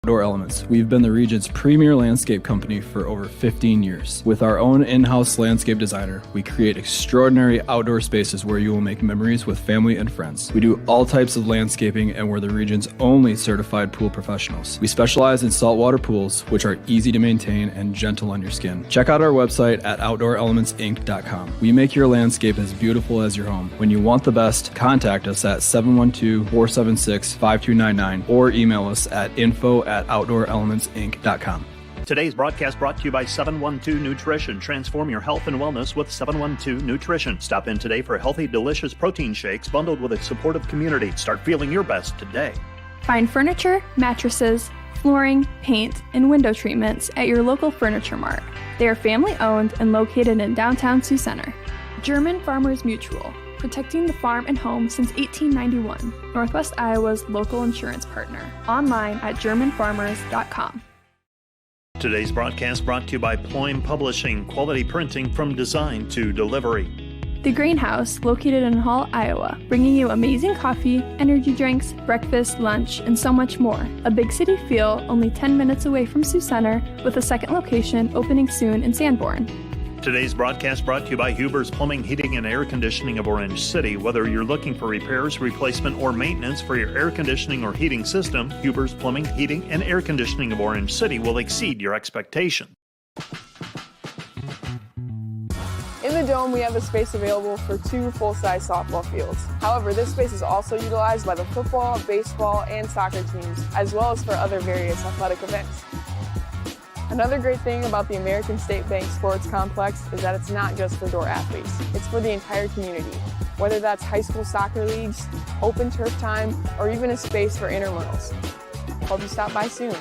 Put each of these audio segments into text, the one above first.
Outdoor Elements. We've been the region's premier landscape company for over 15 years. With our own in-house landscape designer, we create extraordinary outdoor spaces where you will make memories with family and friends. We do all types of landscaping and we're the region's only certified pool professionals. We specialize in saltwater pools, which are easy to maintain and gentle on your skin. Check out our website at OutdoorElementsInc.com. We make your landscape as beautiful as your home. When you want the best, contact us at 712-476-5299 or email us at info@OutdoorElementsInc.com. Today's broadcast brought to you by 712 Nutrition. Transform your health and wellness with 712 Nutrition. Stop in today for healthy, delicious protein shakes bundled with a supportive community. Start feeling your best today. Find furniture, mattresses, flooring, paint, and window treatments at your local Furniture Mart. They are family-owned and located in downtown Sioux Center. German Farmers Mutual, protecting the farm and home since 1891. Northwest Iowa's local insurance partner. Online at GermanFarmers.com. Today's broadcast brought to you by Ployne Publishing, quality printing from design to delivery. The Greenhouse, located in Hall, Iowa, bringing you amazing coffee, energy drinks, breakfast, lunch, and so much more. A big city feel, only 10 minutes away from Sioux Center, with a second location opening soon in Sanborn. Today's broadcast brought to you by Huber's Plumbing, Heating, and Air Conditioning of Orange City. Whether you're looking for repairs, replacement, or maintenance for your air conditioning or heating system, Huber's Plumbing, Heating, and Air Conditioning of Orange City will exceed your expectation. In the Dome, we have a space available for 2 full-size softball fields. However, this space is also utilized by the football, baseball, and soccer teams, as well as for other various athletic events. Another great thing about the American State Bank Sports Complex is that it's not just for Dordt athletes, it's for the entire community. Whether that's high school soccer leagues, open turf time, or even a space for intramurals. Hope you stop by soon.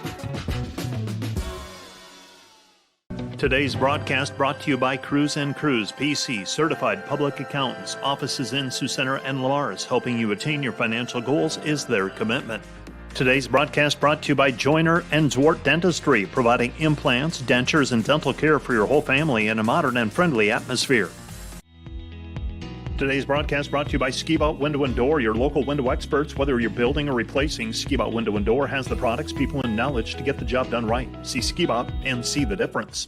Today's broadcast brought to you by Cruz & Cruz, PC, certified public accountants. Offices in Sioux Center and Lars, helping you attain your financial goals is their commitment. Today's broadcast brought to you by Joyner and Dordt Dentistry, providing implants, dentures, and dental care for your whole family in a modern and friendly atmosphere. Today's broadcast brought to you by Ski-Bout Window and Door, your local window experts. Whether you're building or replacing, Ski-Bout Window and Door has the products, people, and knowledge to get the job done right. See Ski-Bout and see the difference.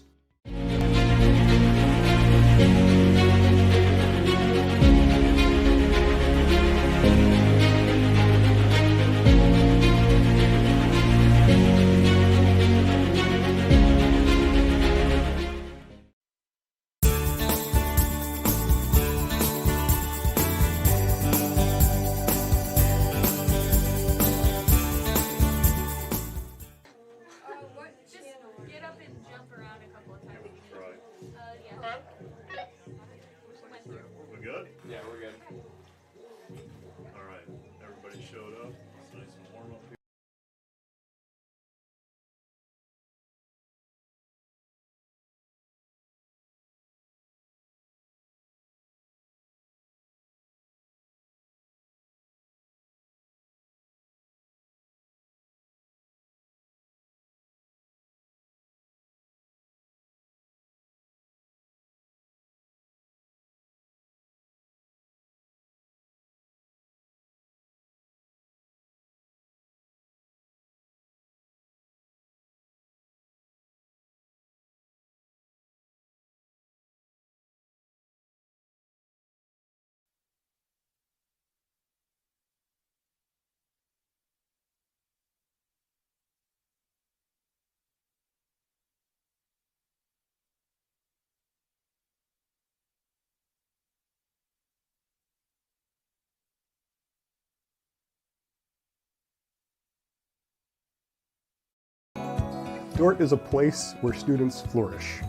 Dordt is a place where students flourish.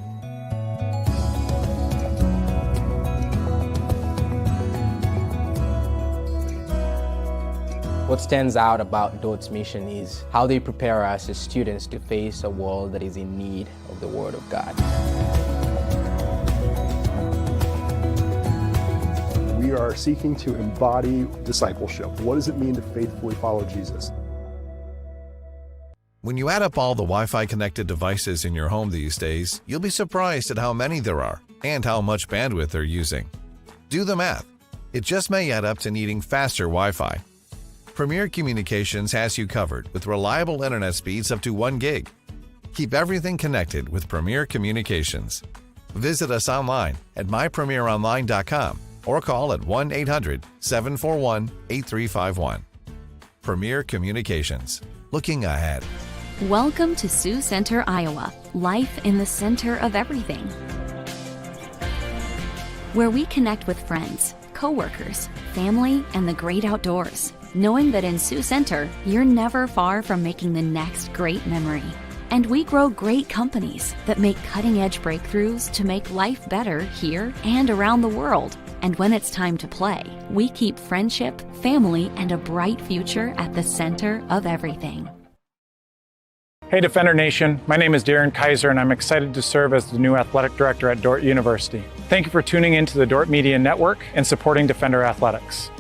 What stands out about Dordt's mission is how they prepare us as students to face a world that is in need of the Word of God. We are seeking to embody discipleship. What does it mean to faithfully follow Jesus? When you add up all the Wi-Fi connected devices in your home these days, you'll be surprised at how many there are and how much bandwidth they're using. Do the math. It just may add up to needing faster Wi-Fi. Premier Communications has you covered with reliable internet speeds up to 1 gig. Keep everything connected with Premier Communications. Visit us online at mypremieronline.com or call at 1-800-741-8351. Premier Communications. Looking ahead. Welcome to Sioux Center, Iowa. Life in the center of everything. Where we connect with friends, coworkers, family, and the great outdoors. Knowing that in Sioux Center, you're never far from making the next great memory. And we grow great companies that make cutting-edge breakthroughs to make life better here and around the world. And when it's time to play, we keep friendship, family, and a bright future at the center of everything. Hey Defender Nation, my name is Darren Kaiser and I'm excited to serve as the new athletic director at Dordt University. Thank you for tuning into the Dordt Media Network and supporting Defender Athletics.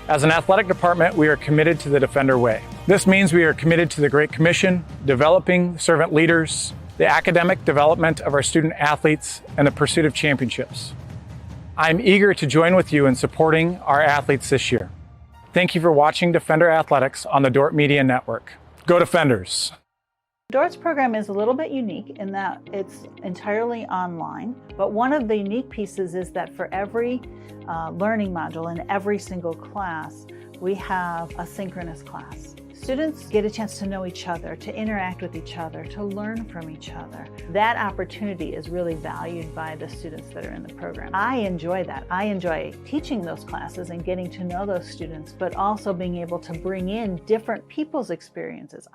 As an athletic department, we are committed to the Defender way. This means we are committed to the Great Commission, developing servant leaders, the academic development of our student athletes, and the pursuit of championships. I'm eager to join with you in supporting our athletes this year. Thank you for watching Defender Athletics on the Dordt Media Network. Go Defenders! Dordt's program is a little bit unique in that it's entirely online, but one of the unique pieces is that for every learning module in every single class, we have a synchronous class. Students get a chance to know each other, to interact with each other, to learn from each other. That opportunity is really valued by the students that are in the program. I enjoy that. I enjoy teaching those classes and getting to know those students, but also being able to bring in different people's experiences.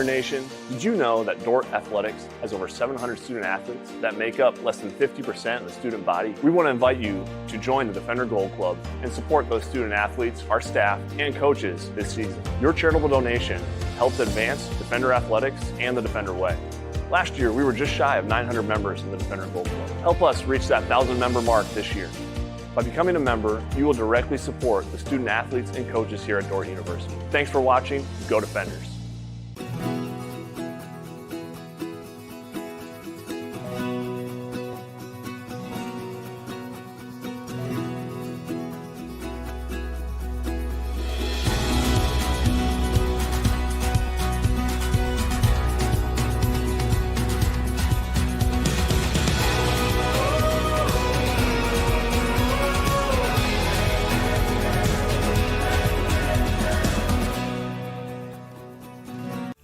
Nation, did you know that Dordt Athletics has over 700 student athletes that make up less than 50% of the student body? We want to invite you to join the Defender Gold Club and support those student athletes, our staff, and coaches this season. Your charitable donation helps advance Defender Athletics and the Defender Way. Last year, we were just shy of 900 members in the Defender Gold Club. Help us reach that 1,000 member mark this year. By becoming a member, you will directly support the student athletes and coaches here at Dordt University. Thanks for watching. Go Defenders!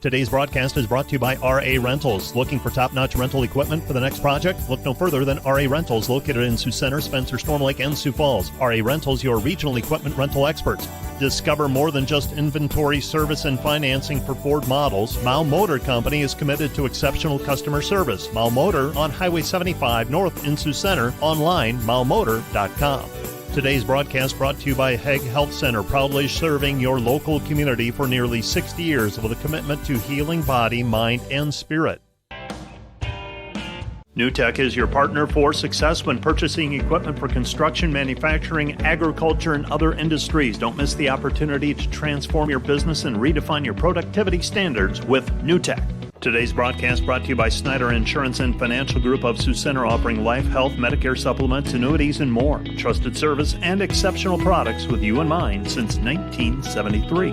Today's broadcast is brought to you by RA Rentals. Looking for top-notch rental equipment for the next project? Look no further than RA Rentals, located in Sioux Center, Spencer, Storm Lake, and Sioux Falls. RA Rentals, your regional equipment rental experts. Discover more than just inventory, service, and financing for Ford models. Mao Motor Company is committed to exceptional customer service. Mao Motor on Highway 75 North in Sioux Center. Online, maomotor.com. Today's broadcast brought to you by Hague Health Center, proudly serving your local community for nearly 60 years with a commitment to healing body, mind, and spirit. NewTek is your partner for success when purchasing equipment for construction, manufacturing, agriculture, and other industries. Don't miss the opportunity to transform your business and redefine your productivity standards with NewTek. Today's broadcast brought to you by Snyder Insurance and Financial Group of Sioux Center, offering life, health, Medicare supplements, annuities, and more. Trusted service and exceptional products with you in mind since 1973.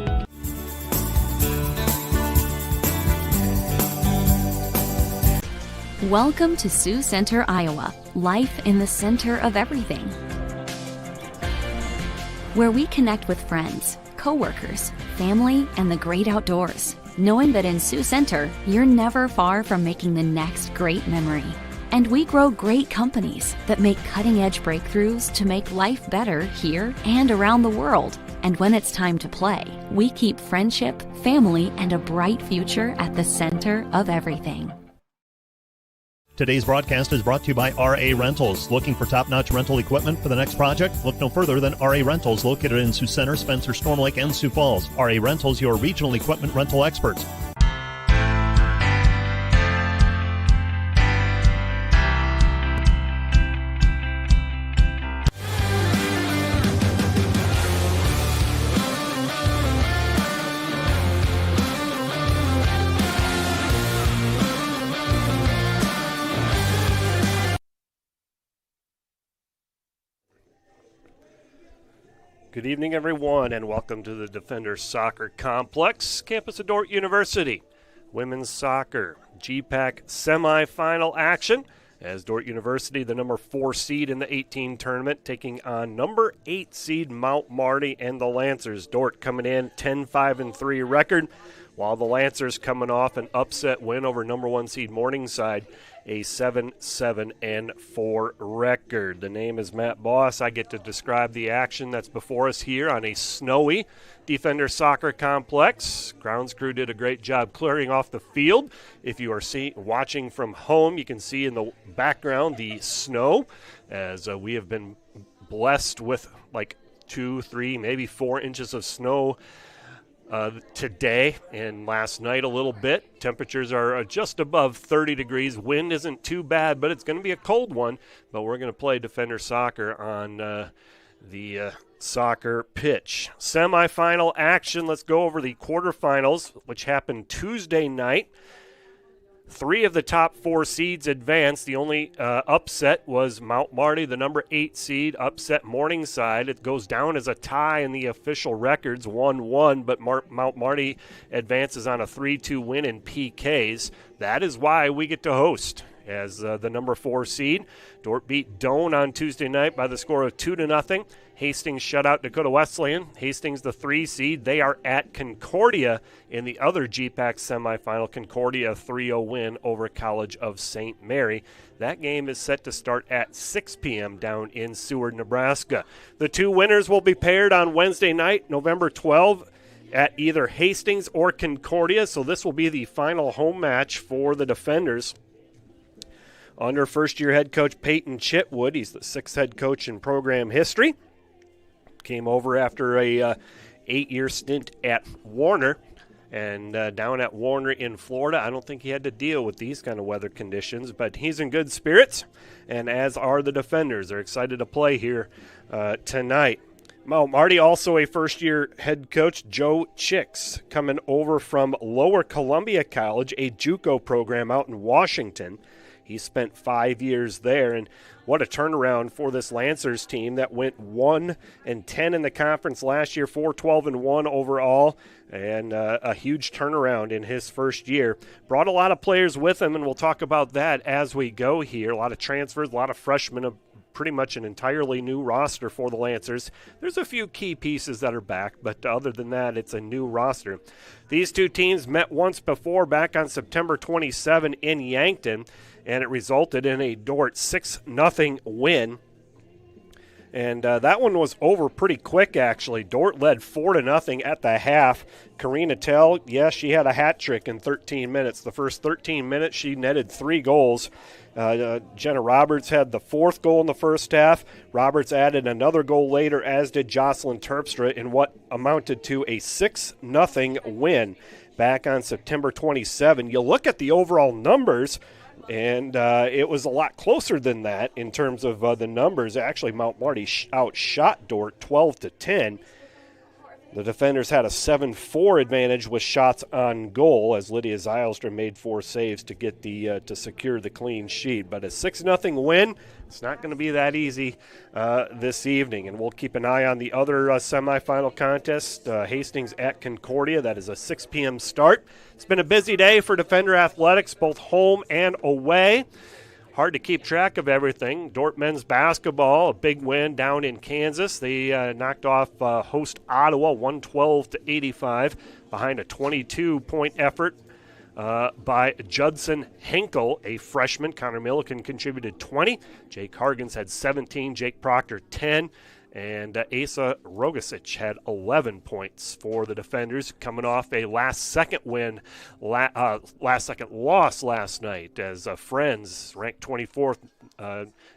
Welcome to Sioux Center, Iowa. Life in the center of everything. Where we connect with friends, coworkers, family, and the great outdoors. knowing that in Sioux Center, you're never far from making the next great memory. And we grow great companies that make cutting-edge breakthroughs to make life better here and around the world. And when it's time to play, we keep friendship, family, and a bright future at the center of everything. Today's broadcast is brought to you by RA Rentals. Looking for top-notch rental equipment for the next project? Look no further than RA Rentals, located in Sioux Center, Spencer, Storm Lake, and Sioux Falls. RA Rentals, your regional equipment rental experts. Good evening, everyone, and welcome to the Defender Soccer Complex, campus of Dordt University. Women's soccer, GPAC semifinal action as Dordt University, the number 4 seed in the 18 tournament, taking on number 8 seed Mount Marty and the Lancers. Dordt coming in 10-5-3 record, while the Lancers coming off an upset win over number 1 seed Morningside, a 7-7-4 record. The name is Matt Boss. I get to describe the action that's before us here on a snowy Defender Soccer Complex. Grounds crew did a great job clearing off the field. If you are watching from home, you can see in the background the snow, as we have been blessed with like 2, 3, maybe 4 inches of snow today and last night a little bit. Temperatures are just above 30 degrees. Wind isn't too bad, but it's going to be a cold one. But we're going to play Defender Soccer on the soccer pitch. Semifinal action. Let's go over the quarterfinals, which happened Tuesday night. 3 of the top 4 seeds advanced. The only upset was Mount Marty, the number 8 seed, upset Morningside. It goes down as a tie in the official records, 1-1, but Mount Marty advances on a 3-2 win in PKs. That is why we get to host as the number 4 seed. Dordt beat Doane on Tuesday night by the score of 2-0. Hastings shut out Dakota Wesleyan. Hastings, the 3 seed. They are at Concordia in the other GPAC semifinal. Concordia, a 3-0 win over College of St. Mary. That game is set to start at 6 p.m. down in Seward, Nebraska. The 2 winners will be paired on Wednesday night, November 12th, at either Hastings or Concordia. So this will be the final home match for the Defenders. Under first-year head coach Peyton Chitwood, he's the 6th head coach in program history. Came over after a 8-year stint at Warner, and down at Warner in Florida, I don't think he had to deal with these kind of weather conditions, but he's in good spirits, and as are the Defenders. They're excited to play here tonight. Mount Marty, also a first-year head coach, Joe Chicks, coming over from Lower Columbia College, a JUCO program out in Washington. He spent 5 years there, and what a turnaround for this Lancers team that went 1-10 in the conference last year, 4-12-1 overall, and a huge turnaround in his first year. Brought a lot of players with him, and we'll talk about that as we go here. A lot of transfers, a lot of freshmen, pretty much an entirely new roster for the Lancers. There's a few key pieces that are back, but other than that, it's a new roster. These 2 teams met once before back on September 27 in Yankton, and it resulted in a Dordt 6-0 win. And that one was over pretty quick, actually. Dordt led 4-0 at the half. Karina Tell, yes, she had a hat trick in 13 minutes. The first 13 minutes, she netted 3 goals. Jenna Roberts had the 4th goal in the first half. Roberts added another goal later, as did Jocelyn Terpstra, in what amounted to a 6-0 win back on September 27. You look at the overall numbers, and it was a lot closer than that in terms of the numbers. Actually, Mount Marty outshot Dordt 12-10. The Defenders had a 7-4 advantage with shots on goal, as Lydia Zylstra made 4 saves to get to secure the clean sheet. But a 6-0 win, it's not going to be that easy this evening. And we'll keep an eye on the other semifinal contest, Hastings at Concordia. That is a 6 p.m. start. It's been a busy day for Defender Athletics, both home and away. Hard to keep track of everything. Dordt men's basketball, a big win down in Kansas. They knocked off host Ottawa 112-85. behind a 22-point effort by Judson Henkel, a freshman. Connor Milliken contributed 20. Jake Hargens had 17. Jake Proctor, 10. And Asa Rogasic had 11 points for the defenders, coming off a last-second loss last night as Friends, ranked 24th,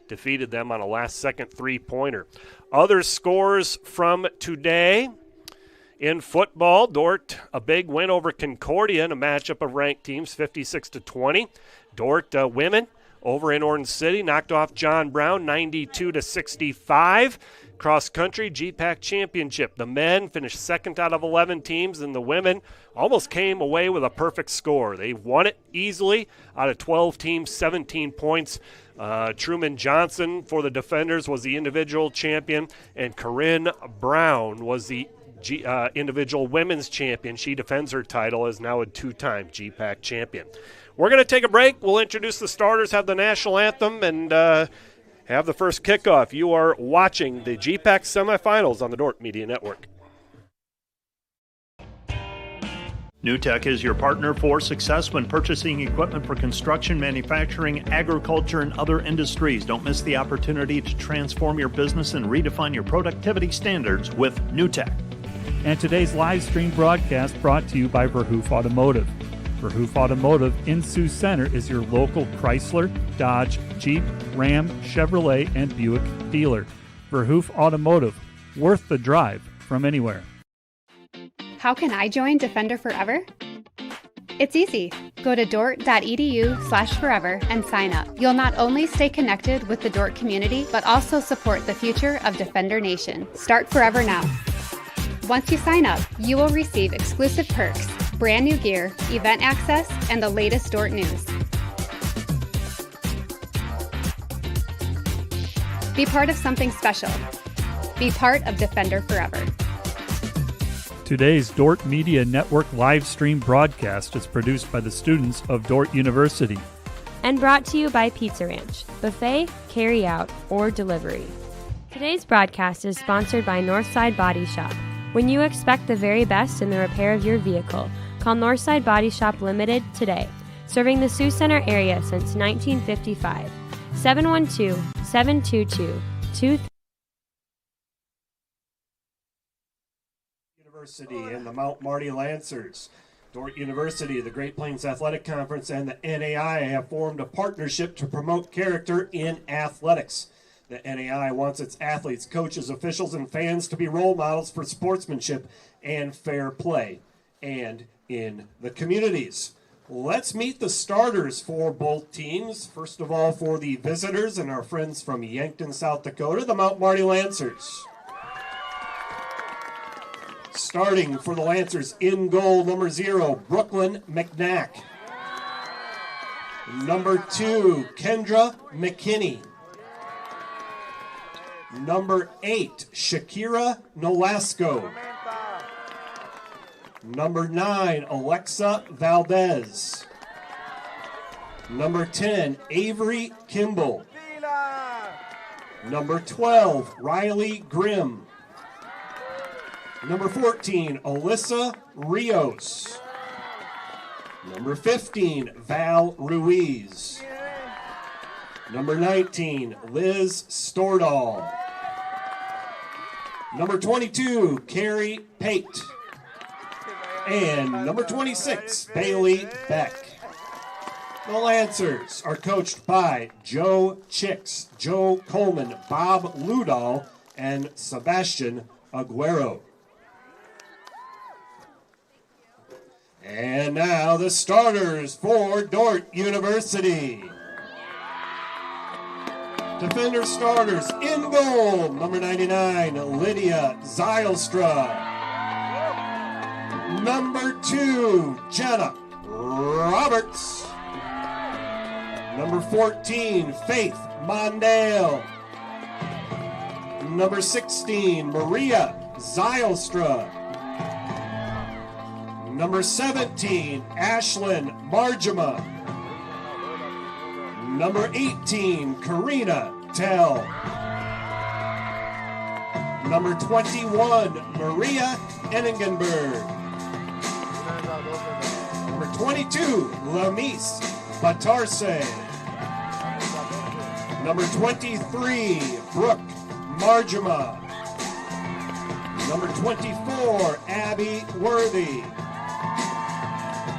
defeated them on a last-second three-pointer. Other scores from today. In football, Dordt, a big win over Concordia in a matchup of ranked teams, 56-20. Dordt women over in Orange City knocked off John Brown, 92-65. Cross country GPAC championship. The men finished second out of 11 teams, and the women almost came away with a perfect score. They won it easily out of 12 teams, 17 points. Truman Johnson for the defenders was the individual champion, and Corinne Brown was the individual women's champion. She defends her title as now a two-time GPAC champion. We're going to take a break. We'll introduce the starters, have the national anthem, and have the first kickoff. You are watching the GPAC semifinals on the Dordt Media Network. NewTek is your partner for success when purchasing equipment for construction, manufacturing, agriculture, and other industries. Don't miss the opportunity to transform your business and redefine your productivity standards with NewTek. And today's live stream broadcast brought to you by Verhoof Automotive. Verhoof Automotive in Sioux Center is your local Chrysler, Dodge, Jeep, Ram, Chevrolet, and Buick dealer. Verhoof Automotive, worth the drive from anywhere. How can I join Defender Forever? It's easy. Go to dordt.edu/forever and sign up. You'll not only stay connected with the Dordt community, but also support the future of Defender Nation. Start Forever now. Once you sign up, you will receive exclusive perks, brand new gear, event access, and the latest Dordt news. Be part of something special. Be part of Defender Forever. Today's Dordt Media Network live stream broadcast is produced by the students of Dordt University. And brought to you by Pizza Ranch, buffet, carry out, or delivery. Today's broadcast is sponsored by Northside Body Shop. When you expect the very best in the repair of your vehicle, call Northside Body Shop Limited today. Serving the Sioux Center area since 1955. 712-722-23. University and the Mount Marty Lancers. Dordt University, the Great Plains Athletic Conference, and the NAI have formed a partnership to promote character in athletics. The NAI wants its athletes, coaches, officials, and fans to be role models for sportsmanship and fair play, and in the communities. Let's meet the starters for both teams. First of all, for the visitors and our friends from Yankton, South Dakota, the Mount Marty Lancers. Starting for the Lancers, in goal, number 0, Brooklyn McNack. Number 2, Kendra McKinney. Number 8, Shakira Nolasco. Number 9, Alexa Valdez. Number 10, Avery Kimball. Number 12, Riley Grimm. Number 14, Alyssa Rios. Number 15, Val Ruiz. Number 19, Liz Stordahl. Number 22, Carrie Pate. And number 26, Bailey Beck. The Lancers are coached by Joe Chicks, Joe Coleman, Bob Ludahl, and Sebastian Aguero. And now the starters for Dordt University. Defender starters, in goal, number 99, Lydia Zylstra. Number 2, Jenna Roberts. Number 14, Faith Mondale. Number 16, Maria Zylstra. Number 17, Ashlyn Marjama. Number 18, Karina Tell. Number 21, Maria Enningenberg. Number 22, Lamis Batarse. Number 23, Brooke Marjama. Number 24, Abby Worthy.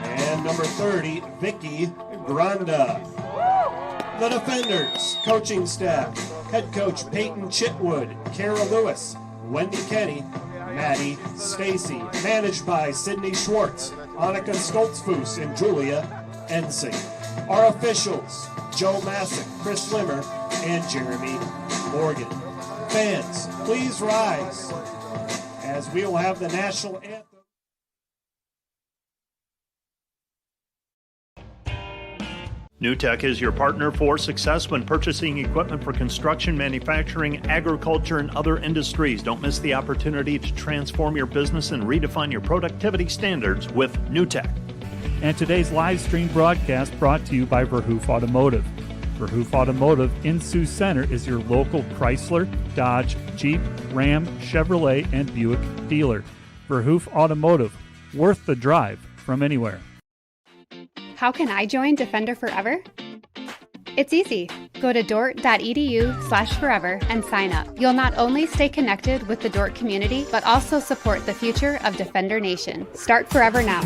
And number 30, Vicky Granda. The defenders, coaching staff, head coach Peyton Chitwood, Kara Lewis, Wendy Kenny, Maddie Stacy, managed by Sydney Schwartz, Annika Stoltzfus, and Julia Ensing. Our officials, Joe Massick, Chris Limmer, and Jeremy Morgan. Fans, please rise as we will have the national anthem. NewTek is your partner for success when purchasing equipment for construction, manufacturing, agriculture, and other industries. Don't miss the opportunity to transform your business and redefine your productivity standards with NewTek. And today's live stream broadcast brought to you by Verhoof Automotive. Verhoof Automotive in Sioux Center is your local Chrysler, Dodge, Jeep, Ram, Chevrolet, and Buick dealer. Verhoof Automotive, worth the drive from anywhere. How can I join Defender Forever? It's easy. Go to dordt.edu/forever and sign up. You'll not only stay connected with the Dordt community, but also support the future of Defender Nation. Start Forever now.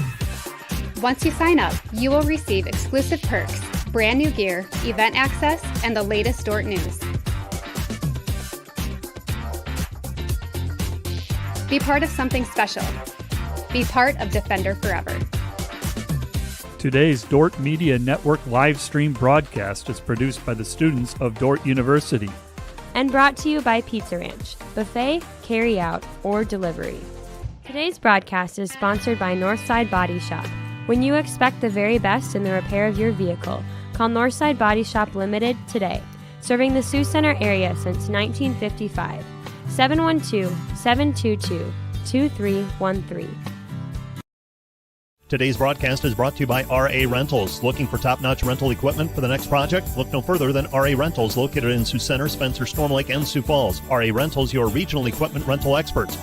Once you sign up, you will receive exclusive perks, brand new gear, event access, and the latest Dordt news. Be part of something special. Be part of Defender Forever. Today's Dordt Media Network live stream broadcast is produced by the students of Dordt University. And brought to you by Pizza Ranch, buffet, carry out, or delivery. Today's broadcast is sponsored by Northside Body Shop. When you expect the very best in the repair of your vehicle, call Northside Body Shop Limited today. Serving the Sioux Center area since 1955. 712-722-2313. Today's broadcast is brought to you by RA Rentals. Looking for top-notch rental equipment for the next project? Look no further than RA Rentals, located in Sioux Center, Spencer, Storm Lake, and Sioux Falls. RA Rentals, your regional equipment rental experts.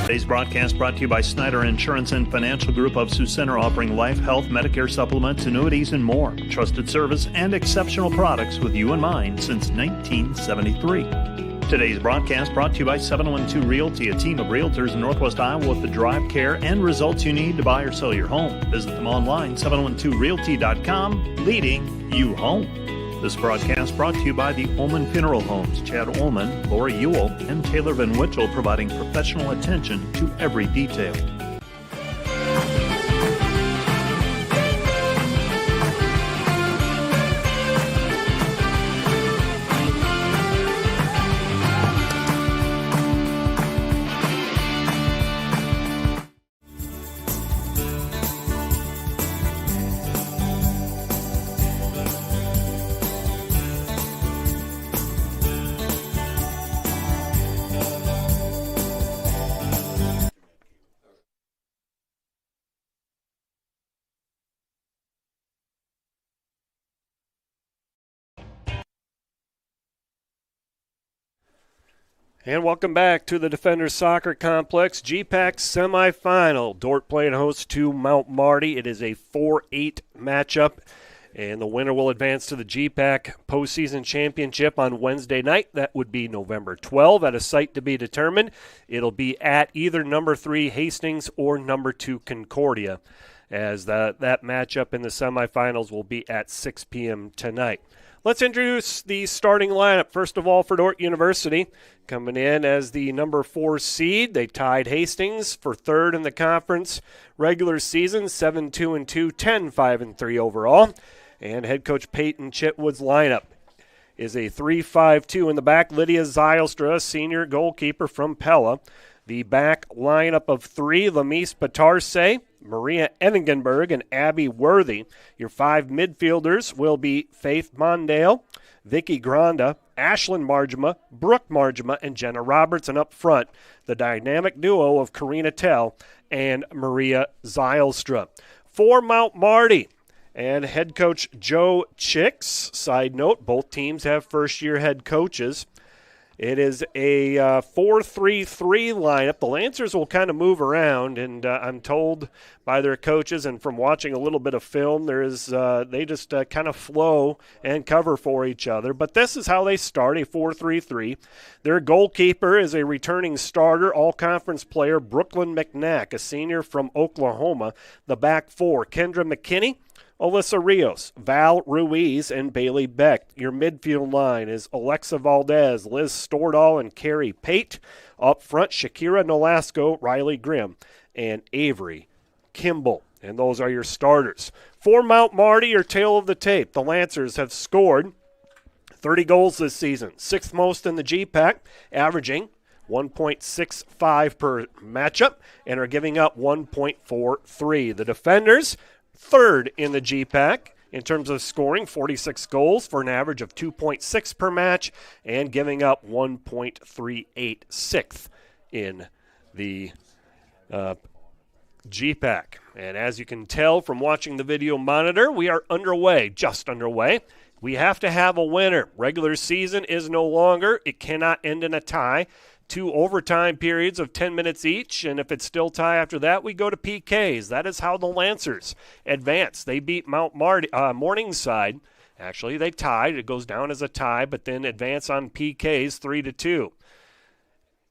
Today's broadcast brought to you by Snyder Insurance and Financial Group of Sioux Center, offering life, health, Medicare supplements, annuities, and more. Trusted service and exceptional products with you in mind since 1973. Today's broadcast brought to you by 712 Realty, a team of realtors in Northwest Iowa with the drive, care, and results you need to buy or sell your home. Visit them online, 712realty.com, leading you home. This broadcast brought to you by the Ullman Funeral Homes, Chad Ullman, Lori Ewell, and Taylor Van Witchell, providing professional attention to every detail. And welcome back to the Defenders Soccer Complex GPAC semifinal. Dordt playing host to Mount Marty. It is a 4-8 matchup, and the winner will advance to the GPAC postseason championship on Wednesday night. That would be November 12 at a site to be determined. It'll be at either number 3 Hastings or number 2 Concordia, as that matchup in the semifinals will be at 6 p.m. tonight. Let's introduce the starting lineup. First of all, for Dordt University, coming in as the number 4 seed. They tied Hastings for third in the conference regular season, 7-2-2, 10-5-3 overall. And head coach Peyton Chitwood's lineup is a 3-5-2 in the back. Lydia Zylstra, senior goalkeeper from Pella. The back lineup of 3, Lamis Batarse, Maria Eningenberg, and Abby Worthy. Your 5 midfielders will be Faith Mondale, Vicky Granda, Ashlyn Margema, Brooke Margema, and Jenna Roberts. And up front, the dynamic duo of Karina Tell and Maria Zylstra. For Mount Marty and head coach Joe Chicks, side note, both teams have first-year head coaches. It is a 4-3-3 lineup. The Lancers will kind of move around, and I'm told by their coaches and from watching a little bit of film, they just kind of flow and cover for each other. But this is how they start, a 4-3-3. Their goalkeeper is a returning starter, all-conference player, Brooklyn McNack, a senior from Oklahoma. The back four, Kendra McKinney, Alyssa Rios, Val Ruiz, and Bailey Beck. Your midfield line is Alexa Valdez, Liz Stordahl, and Carrie Pate. Up front, Shakira Nolasco, Riley Grimm, and Avery Kimball. And those are your starters. For Mount Marty, your tail of the tape, the Lancers have scored 30 goals this season, sixth most in the GPAC, averaging 1.65 per matchup, and are giving up 1.43. The defenders, third in the GPAC in terms of scoring, 46 goals for an average of 2.6 per match, and giving up 1.38, sixth in the GPAC. And as you can tell from watching the video monitor, we are underway, just underway. We have to have a winner. Regular season is no longer. It cannot end in a tie. 2 overtime periods of 10 minutes each, and if it's still tie after that, we go to PKs. That is how the Lancers advance. They beat Mount Marty, Morningside. Actually, they tied. It goes down as a tie, but then advance on PKs 3-2.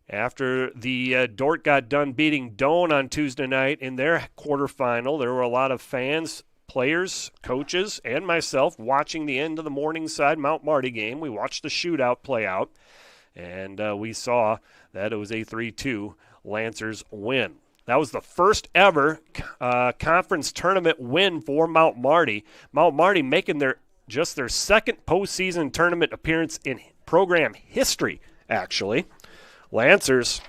After the Dordt got done beating Doane on Tuesday night in their quarterfinal, there were a lot of fans, players, coaches, and myself watching the end of the Morningside Mount Marty game. We watched the shootout play out. And we saw that it was a 3-2 Lancers win. That was the first ever conference tournament win for Mount Marty. Mount Marty making their second postseason tournament appearance in program history, actually. Lancers,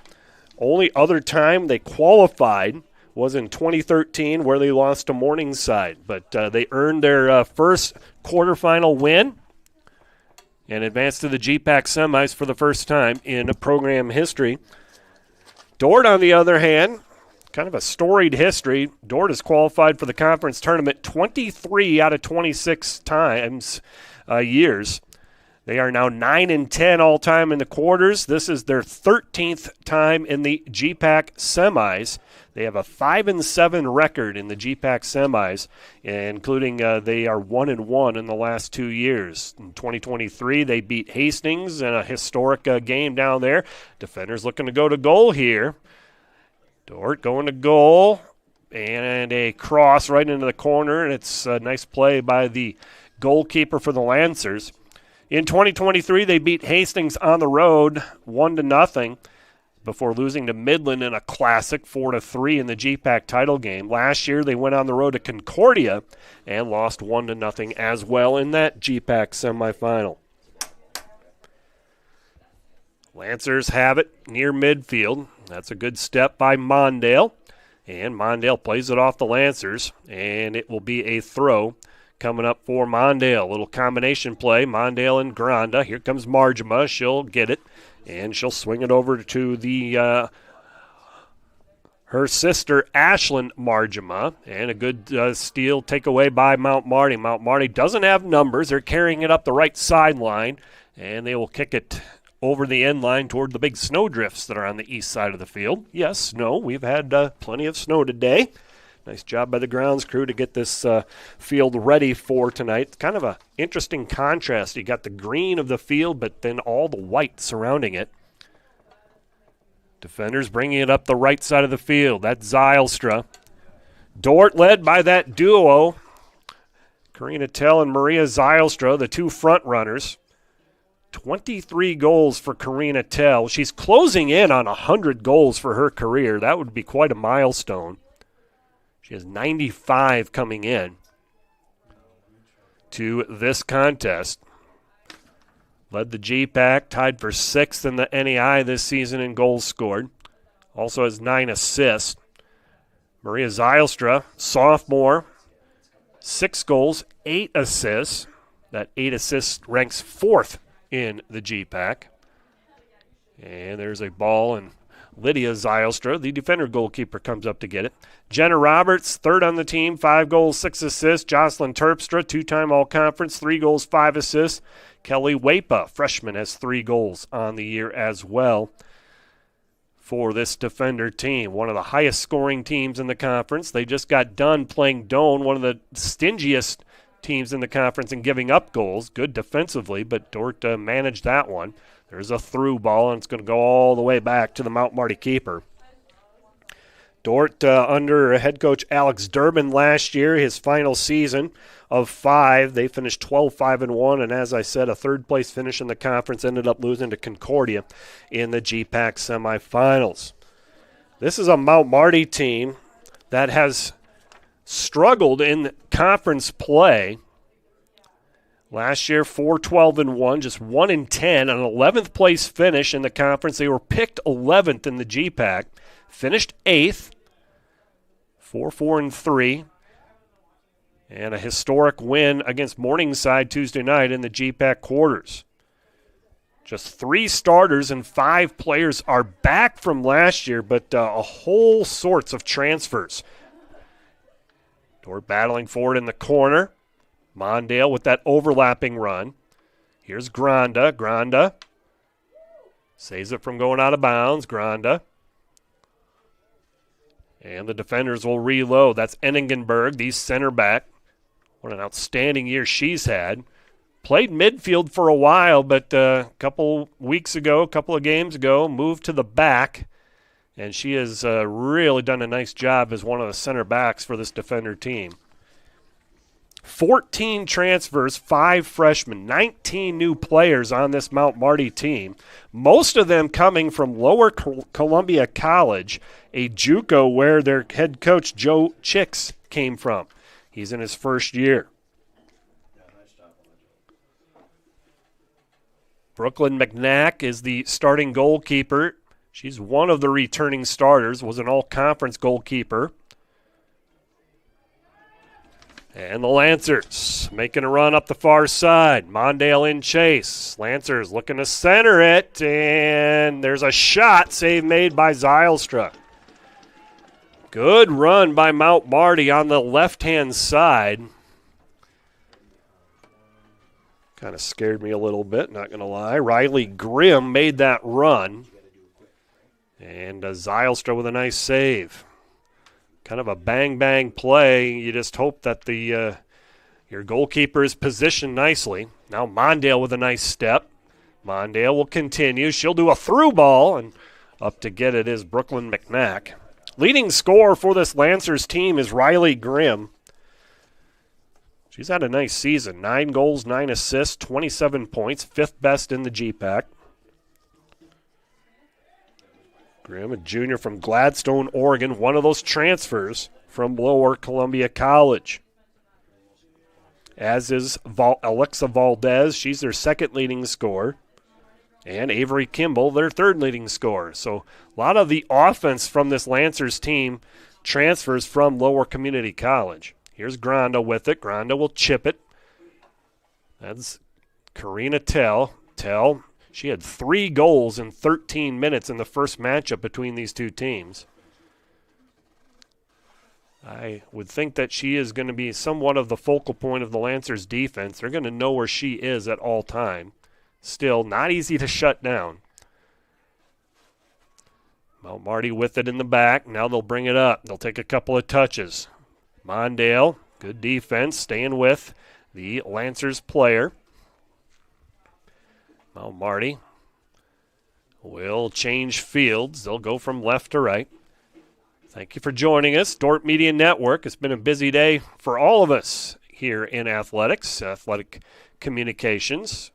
only other time they qualified was in 2013 where they lost to Morningside. But they earned their first quarterfinal win and advanced to the GPAC semis for the first time in program history. Dordt, on the other hand, kind of a storied history. Dordt has qualified for the conference tournament 23 out of 26 years. They are now 9-10 all-time in the quarters. This is their 13th time in the GPAC semis. They have a 5-7 record in the GPAC semis, including they are 1-1 in the last 2 years. In 2023, they beat Hastings in a historic game down there. Defenders looking to go to goal here. Dordt going to goal, and a cross right into the corner, and it's a nice play by the goalkeeper for the Lancers. In 2023, they beat Hastings on the road 1-0 before losing to Midland in a classic 4-3 in the GPAC title game. Last year, they went on the road to Concordia and lost 1-0 as well in that GPAC semifinal. Lancers have it near midfield. That's a good step by Mondale. And Mondale plays it off the Lancers, and it will be a throw coming up for Mondale. A little combination play, Mondale and Granda. Here comes Margema. She'll get it, and she'll swing it over to her sister, Ashlyn Margema, and a good steal takeaway by Mount Marty. Mount Marty doesn't have numbers. They're carrying it up the right sideline, and they will kick it over the end line toward the big snow drifts that are on the east side of the field. Yes, snow. We've had plenty of snow today. Nice job by the grounds crew to get this field ready for tonight. Kind of an interesting contrast. You got the green of the field, but then all the white surrounding it. Defenders bringing it up the right side of the field. That's Zylstra. Dordt led by that duo, Karina Tell and Maria Zylstra, the two front runners. 23 goals for Karina Tell. She's closing in on 100 goals for her career. That would be quite a milestone. She has 95 coming in to this contest. Led the GPAC, tied for 6th in the NEI this season in goals scored. Also has 9 assists. Maria Zylstra, sophomore, 6 goals, 8 assists. That 8 assists ranks 4th in the GPAC. And there's a ball, and Lydia Zylstra, the defender goalkeeper, comes up to get it. Jenna Roberts, 3rd on the team, 5 goals, 6 assists. Jocelyn Terpstra, 2-time All-Conference, 3 goals, 5 assists. Kelly Wapa, freshman, has 3 goals on the year as well for this defender team. One of the highest scoring teams in the conference. They just got done playing Doane, one of the stingiest teams in the conference in giving up goals. Good defensively, but Dordt managed that one. There's a through ball, and it's going to go all the way back to the Mount Marty keeper. Dordt, under head coach Alex Durbin last year, his final season of 5, they finished 12-5-1, and as I said, a 3rd-place finish in the conference, ended up losing to Concordia in the GPAC semifinals. This is a Mount Marty team that has struggled in conference play. Last year, 4-12-1, just 1-10, an 11th place finish in the conference. They were picked 11th in the GPAC, finished 8th, 4-4-3, and a historic win against Morningside Tuesday night in the GPAC quarters. Just 3 starters and 5 players are back from last year, but a whole sorts of transfers. Dordt battling forward in the corner. Mondale with that overlapping run. Here's Granda. Granda saves it from going out of bounds. Granda. And the defenders will reload. That's Enningenberg, the center back. What an outstanding year she's had. Played midfield for a while, but a couple weeks ago, a couple of games ago, moved to the back. And she has really done a nice job as one of the center backs for this defender team. 14 transfers, 5 freshmen, 19 new players on this Mount Marty team, most of them coming from Lower Columbia College, a JUCO where their head coach Joe Chicks came from. He's in his first year. Brooklyn McNack is the starting goalkeeper. She's one of the returning starters, was an all-conference goalkeeper. And the Lancers making a run up the far side. Mondale in chase. Lancers looking to center it, and there's a shot. Save made by Zylstra. Good run by Mount Marty on the left-hand side. Kind of scared me a little bit, not going to lie. Riley Grimm made that run. And Zylstra with a nice save. Kind of a bang-bang play. You just hope that your goalkeeper is positioned nicely. Now Mondale with a nice step. Mondale will continue. She'll do a through ball, and up to get it is Brooklyn McNack. Leading scorer for this Lancers team is Riley Grimm. She's had a nice season. 9 goals, 9 assists, 27 points, 5th best in the GPAC. Grimm, a junior from Gladstone, Oregon, one of those transfers from Lower Columbia College. As is Alexa Valdez. She's their 2nd leading scorer. And Avery Kimball, their 3rd leading scorer. So a lot of the offense from this Lancers team transfers from Lower Community College. Here's Granda with it. Granda will chip it. That's Karina Tell. She had 3 goals in 13 minutes in the first matchup between these two teams. I would think that she is going to be somewhat of the focal point of the Lancers defense. They're going to know where she is at all time. Still, not easy to shut down. Mount Marty with it in the back. Now they'll bring it up. They'll take a couple of touches. Mondale, good defense, staying with the Lancers player. Mount Marty will change fields. They'll go from left to right. Thank you for joining us, Dordt Media Network. It's been a busy day for all of us here in athletics, athletic communications.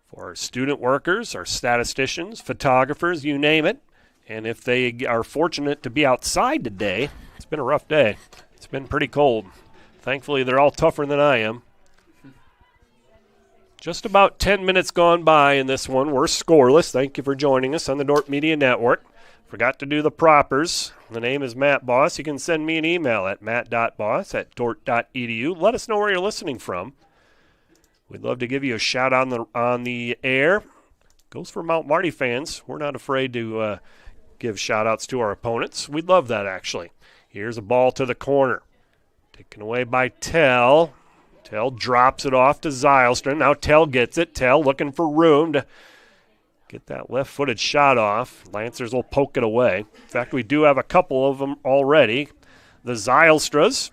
For our student workers, our statisticians, photographers, you name it. And if they are fortunate to be outside today, it's been a rough day. It's been pretty cold. Thankfully, they're all tougher than I am. Just about 10 minutes gone by in this one. We're scoreless. Thank you for joining us on the Dordt Media Network. Forgot to do the propers. The name is Matt Boss. You can send me an email at matt.boss@dordt.edu. Let us know where you're listening from. We'd love to give you a shout out on the air. Goes for Mount Marty fans. We're not afraid to give shout outs to our opponents. We'd love that, actually. Here's a ball to the corner. Taken away by Tell. Tell drops it off to Zylstra. Now Tell gets it. Tell looking for room to get that left-footed shot off. Lancers will poke it away. In fact, we do have a couple of them already. The Zylstras,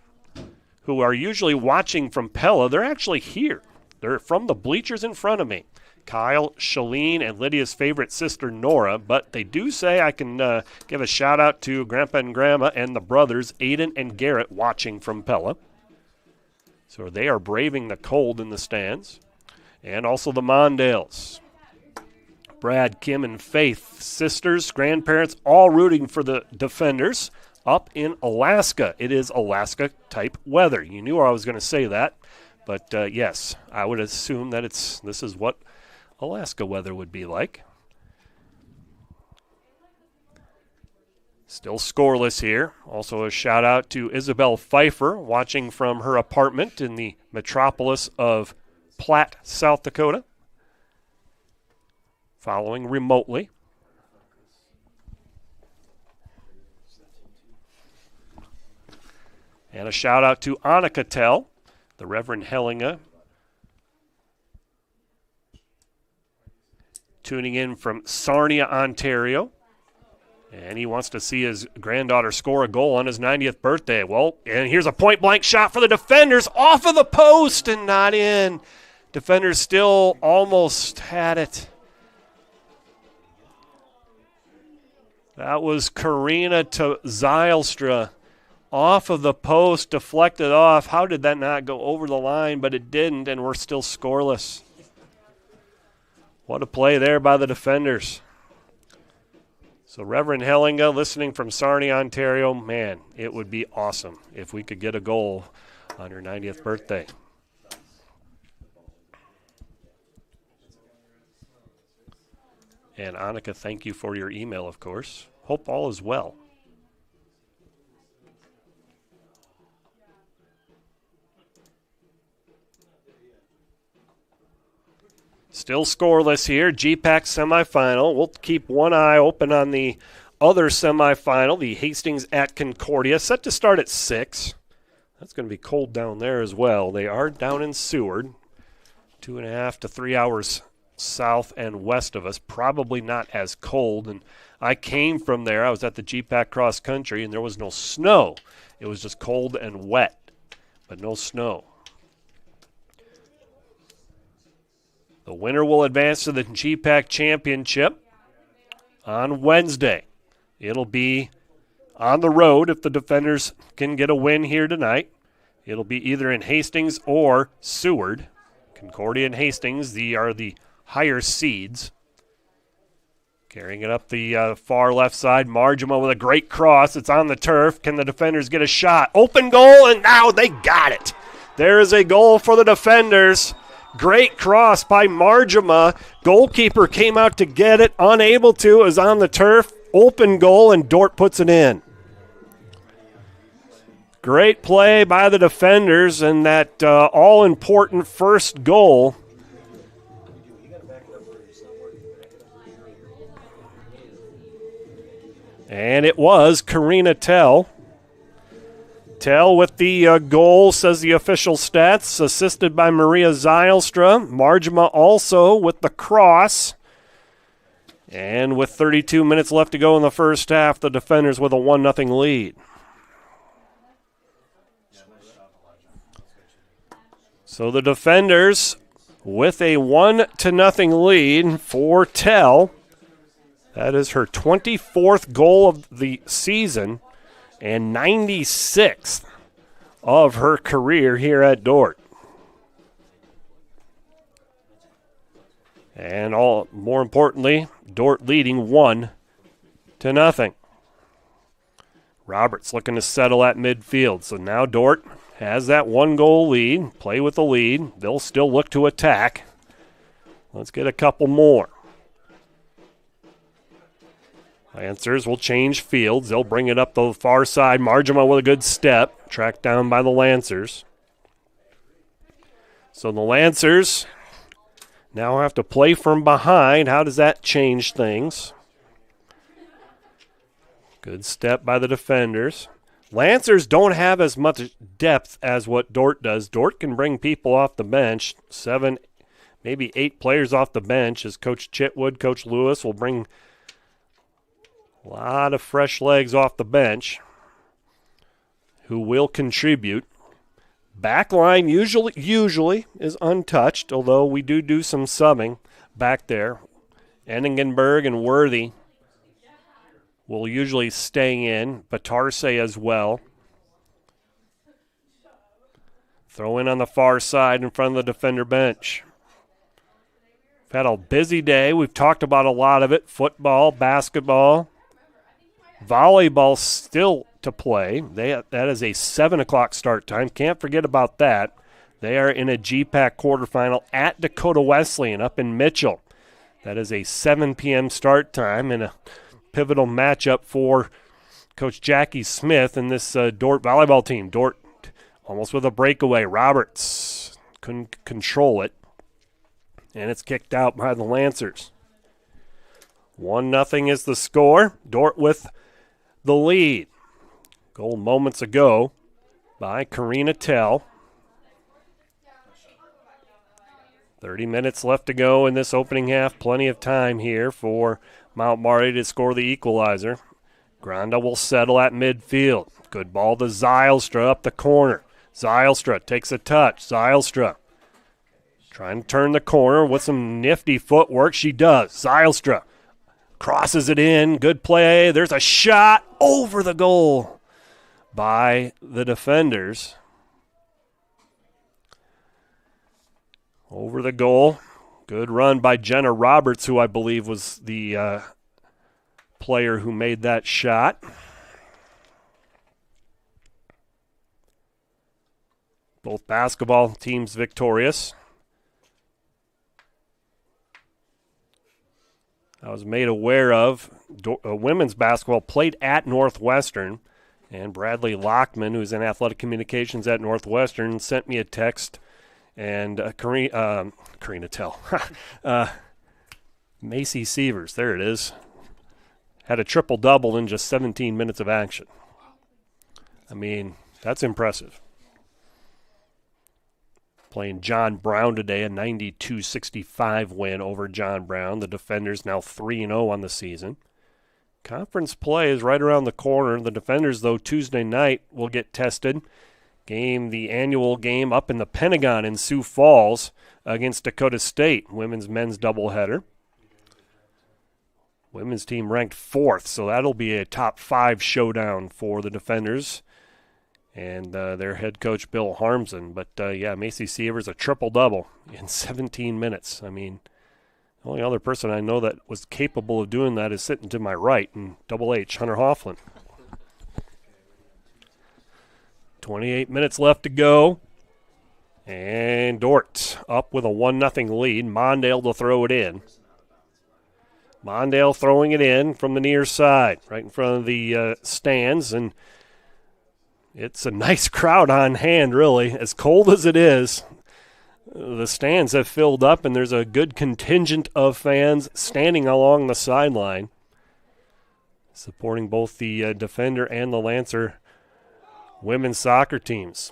who are usually watching from Pella, they're actually here. They're from the bleachers in front of me. Kyle, Shalene, and Lydia's favorite sister, Nora. But they do say I can give a shout-out to Grandpa and Grandma and the brothers, Aiden and Garrett, watching from Pella. So they are braving the cold in the stands. And also the Mondales. Brad, Kim, and Faith, sisters, grandparents, all rooting for the Defenders up in Alaska. It is Alaska-type weather. You knew I was going to say that. But, yes, I would assume that this is what Alaska weather would be like. Still scoreless here. Also a shout out to Isabel Pfeiffer watching from her apartment in the metropolis of Platte, South Dakota. Following remotely. And a shout out to Annika Tell, the Reverend Hellinga, tuning in from Sarnia, Ontario. And he wants to see his granddaughter score a goal on his 90th birthday. Well, and here's a point-blank shot for the Defenders off of the post and not in. Defenders still almost had it. That was Karina to Zylstra. Off of the post, deflected off. How did that not go over the line? But it didn't, and we're still scoreless. What a play there by the Defenders. So Reverend Hellinga, listening from Sarnia, Ontario, man, it would be awesome if we could get a goal on her 90th birthday. And Annika, thank you for your email, of course. Hope all is well. Still scoreless here. GPAC semifinal. We'll keep one eye open on the other semifinal, the Hastings at Concordia, set to start at 6. That's going to be cold down there as well. They are down in Seward, 2.5 to 3 hours south and west of us. Probably not as cold. And I came from there. I was at the GPAC cross country, and there was no snow. It was just cold and wet, but no snow. The winner will advance to the GPAC championship on Wednesday. It'll be on the road if the Defenders can get a win here tonight. It'll be either in Hastings or Seward. Concordia and Hastings, are the higher seeds. Carrying it up the far left side, Margima with a great cross. It's on the turf. Can the Defenders get a shot? Open goal, and now they got it. There is a goal for the Defenders. Great cross by Margima. Goalkeeper came out to get it, unable to, is on the turf. Open goal, and Dordt puts it in. Great play by the Defenders, and that all-important first goal. And it was Karina Tell. Tell with the goal, says the official stats, assisted by Maria Zylstra. Margima also with the cross. And with 32 minutes left to go in the first half, the Defenders with a 1-0 lead. So the Defenders with a 1-0 lead for Tell. That is her 24th goal of the season and 96th of her career here at Dordt. And more importantly, Dordt leading 1-0. Roberts looking to settle at midfield. So now Dordt has that 1-goal lead, play with the lead. They'll still look to attack. Let's get a couple more. Lancers will change fields. They'll bring it up the far side. Margima with a good step. Tracked down by the Lancers. So the Lancers now have to play from behind. How does that change things? Good step by the defenders. Lancers don't have as much depth as what Dordt does. Dordt can bring people off the bench, 7, maybe 8 players off the bench, as Coach Chitwood, Coach Lewis will bring a lot of fresh legs off the bench who will contribute. Backline usually is untouched, although we do some subbing back there. Enningenberg and Worthy will usually stay in. Batarse as well. Throw in on the far side in front of the defender bench. We've had a busy day. We've talked about a lot of it. Football, basketball, volleyball still to play. That is a 7 o'clock start time. Can't forget about that. They are in a GPAC quarterfinal at Dakota Wesleyan up in Mitchell. That is a 7 p.m. start time and a pivotal matchup for Coach Jackie Smith and this Dordt volleyball team. Dordt almost with a breakaway. Roberts couldn't control it, and it's kicked out by the Lancers. 1-0 is the score. Dordt with the lead. Goal moments ago by Karina Tell. 30 minutes left to go in this opening half. Plenty of time here for Mount Marty to score the equalizer. Granda will settle at midfield. Good ball to Zylstra up the corner. Zylstra takes a touch. Zylstra trying to turn the corner with some nifty footwork. She does. Zylstra crosses it in. Good play. There's a shot over the goal by the defenders. Over the goal. Good run by Jenna Roberts, who I believe was the player who made that shot. Both basketball teams victorious. I was made aware of women's basketball played at Northwestern, and Bradley Lockman, who's in athletic communications at Northwestern, sent me a text. And Karina Tell. Macy Sievers, there it is. Had a triple-double in just 17 minutes of action. I mean, that's impressive. Playing John Brown today, a 92-65 win over John Brown. The defenders now 3-0 on the season. Conference play is right around the corner. The defenders, though, Tuesday night will get tested. The annual game up in the Pentagon in Sioux Falls against Dakota State, women's men's doubleheader. Women's team ranked 4th, so that'll be a top 5 showdown for the defenders and their head coach Bill Harmsen. But Macy Sievers a triple-double in 17 minutes. I mean, the only other person I know that was capable of doing that is sitting to my right in Double H, Hunter Hoffman. 28 minutes left to go. And Dordt up with a 1-0 lead. Mondale to throw it in. Mondale throwing it in from the near side, right in front of the stands. And it's a nice crowd on hand, really. As cold as it is, the stands have filled up, and there's a good contingent of fans standing along the sideline, supporting both the Defender and the Lancer women's soccer teams.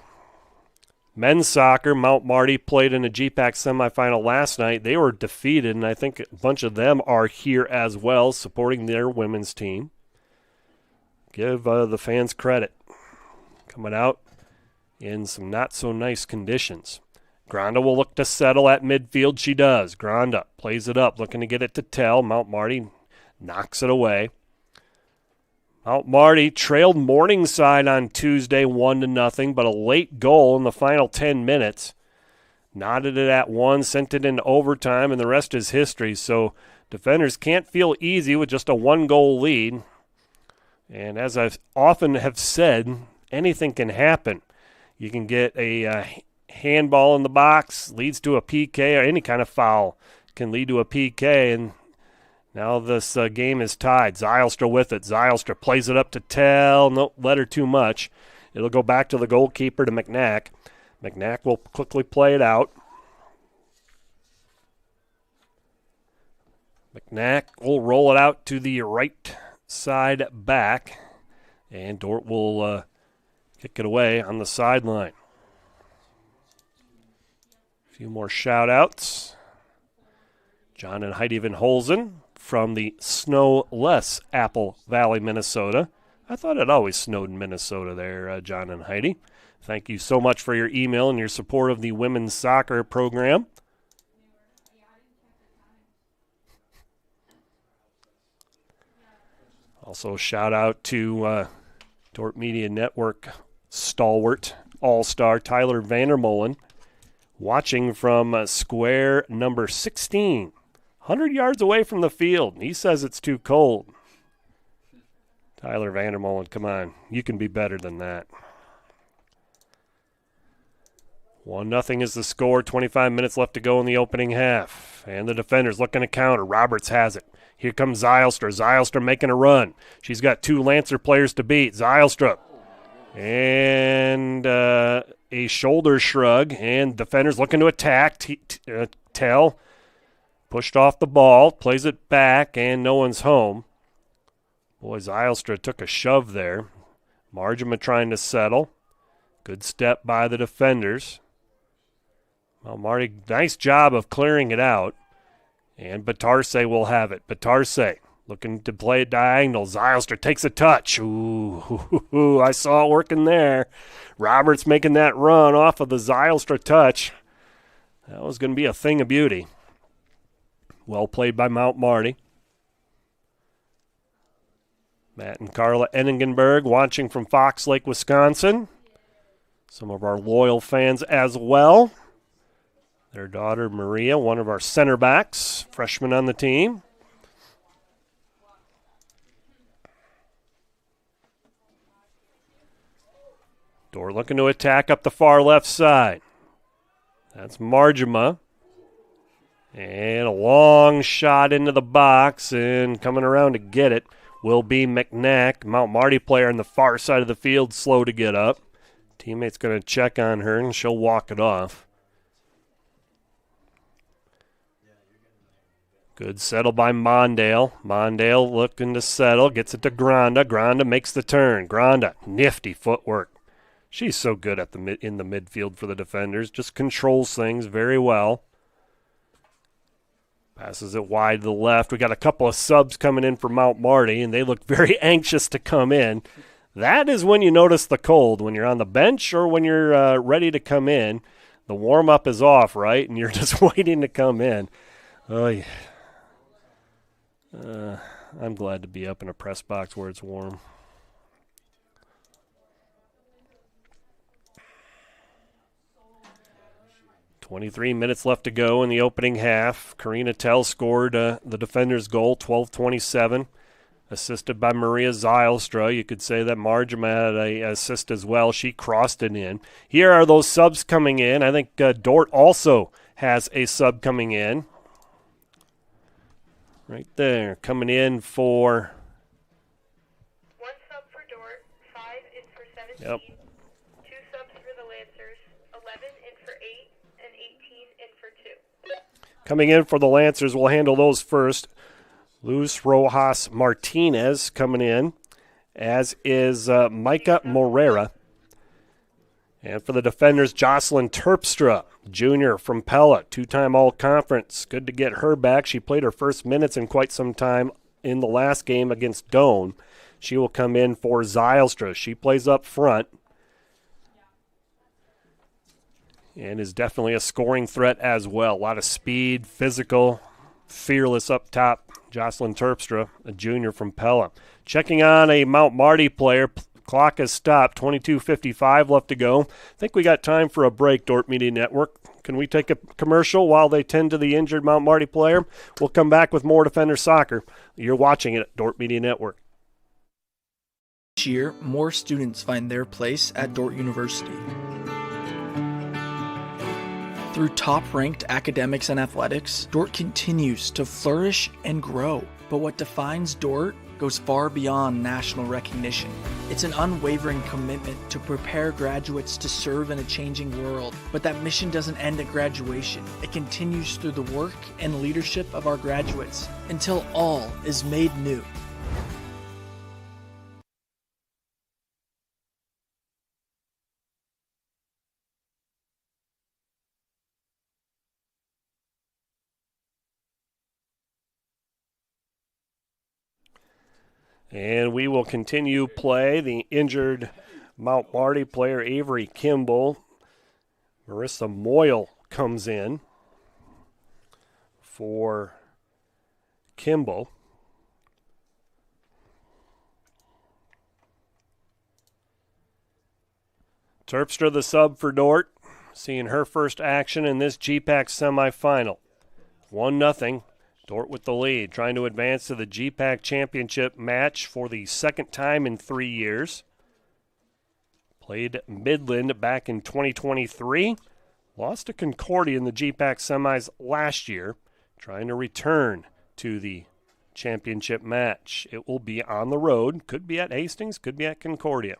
Men's soccer, Mount Marty played in a GPAC semifinal last night. They were defeated, and I think a bunch of them are here as well, supporting their women's team. Give the fans credit. Coming out in some not-so-nice conditions. Granda will look to settle at midfield. She does. Granda plays it up, looking to get it to Tell. Mount Marty knocks it away. Mount Marty trailed Morningside on Tuesday 1-0, but a late goal in the final 10 minutes. Knotted it at 1, sent it into overtime, and the rest is history. So defenders can't feel easy with just a 1-goal lead. And as I often have said, anything can happen. You can get a handball in the box, leads to a PK, or any kind of foul can lead to a PK, and now this game is tied. Zylstra with it. Zylstra plays it up to Tell. No, let her too much. It'll go back to the goalkeeper, to McNack. McNack will quickly play it out. McNack will roll it out to the right side back, and Dordt will kick it away on the sideline. A few more shout-outs. John and Heidi Van Holzen from the snowless Apple Valley, Minnesota. I thought it always snowed in Minnesota there, John and Heidi. Thank you so much for your email and your support of the women's soccer program. Also, shout out to Dordt Media Network stalwart, all-star Tyler Vandermolen, watching from square number 16, 100 yards away from the field. He says it's too cold. Tyler Vandermolen, come on. You can be better than that. 1-0 is the score. 25 minutes left to go in the opening half. And the defenders looking to counter. Roberts has it. Here comes Zylstra. Zylstra making a run. She's got 2 Lancer players to beat. Zylstra. And a shoulder shrug. And defenders looking to attack. Tell pushed off the ball. Plays it back. And no one's home. Boy, Zylstra took a shove there. Marjama trying to settle. Good step by the defenders. Well, Marty, nice job of clearing it out. And Batarse will have it. Batarse looking to play it diagonal. Zylstra takes a touch. Ooh, I saw it working there. Roberts making that run off of the Zylstra touch. That was going to be a thing of beauty. Well played by Mount Marty. Matt and Carla Enningenberg watching from Fox Lake, Wisconsin. Some of our loyal fans as well. Their daughter, Maria, one of our center backs, freshman on the team. Dordt looking to attack up the far left side. That's Marjama. And a long shot into the box, and coming around to get it will be McNack. Mount Marty player on the far side of the field, slow to get up. Teammate's going to check on her, and she'll walk it off. Good settle by Mondale. Mondale looking to settle. Gets it to Granda. Granda makes the turn. Granda, nifty footwork. She's so good at in the midfield for the defenders. Just controls things very well. Passes it wide to the left. We got a couple of subs coming in for Mount Marty, and they look very anxious to come in. That is when you notice the cold, when you're on the bench or when you're ready to come in. The warm-up is off, right, and you're just waiting to come in. Oh, yeah. I'm glad to be up in a press box where it's warm. .23 minutes left to go in the opening half. Karina Tell scored the defender's goal, 12-27, assisted by Maria Zylstra. You could say that Marjama had an assist as well. She crossed it in. Here are those subs coming in. I think Dordt also has a sub coming in. Right there, coming in for... 1 sub for Dordt, 5 in for 17, Yep. 2 subs for the Lancers, 11 in for 8, and 18 in for 2. Coming in for the Lancers, we'll handle those first. Luz Rojas Martinez coming in, as is Micah Morera. And for the defenders, Jocelyn Terpstra, junior from Pella, 2-time All-Conference. Good to get her back. She played her first minutes in quite some time in the last game against Doane. She will come in for Zylstra. She plays up front and is definitely a scoring threat as well. A lot of speed, physical, fearless up top. Jocelyn Terpstra, a junior from Pella. Checking on a Mount Marty player. Clock has stopped, 22:55 left to go. I think we got time for a break, Dordt Media Network. Can we take a commercial while they tend to the injured Mount Marty player? We'll come back with more Defender Soccer. You're watching it at Dordt Media Network. Each year, more students find their place at Dordt University. Through top-ranked academics and athletics, Dordt continues to flourish and grow. But what defines Dordt goes far beyond national recognition. It's an unwavering commitment to prepare graduates to serve in a changing world. But that mission doesn't end at graduation. It continues through the work and leadership of our graduates until all is made new. And we will continue play. The injured Mount Marty player Avery Kimball. Marissa Moyle comes in for Kimball. Terpstra the sub for Dordt, seeing her first action in this GPAC semifinal. 1-0. Dordt with the lead, trying to advance to the GPAC championship match for the second time in 3 years. Played Midland back in 2023. Lost to Concordia in the GPAC semis last year. Trying to return to the championship match. It will be on the road. Could be at Hastings, could be at Concordia.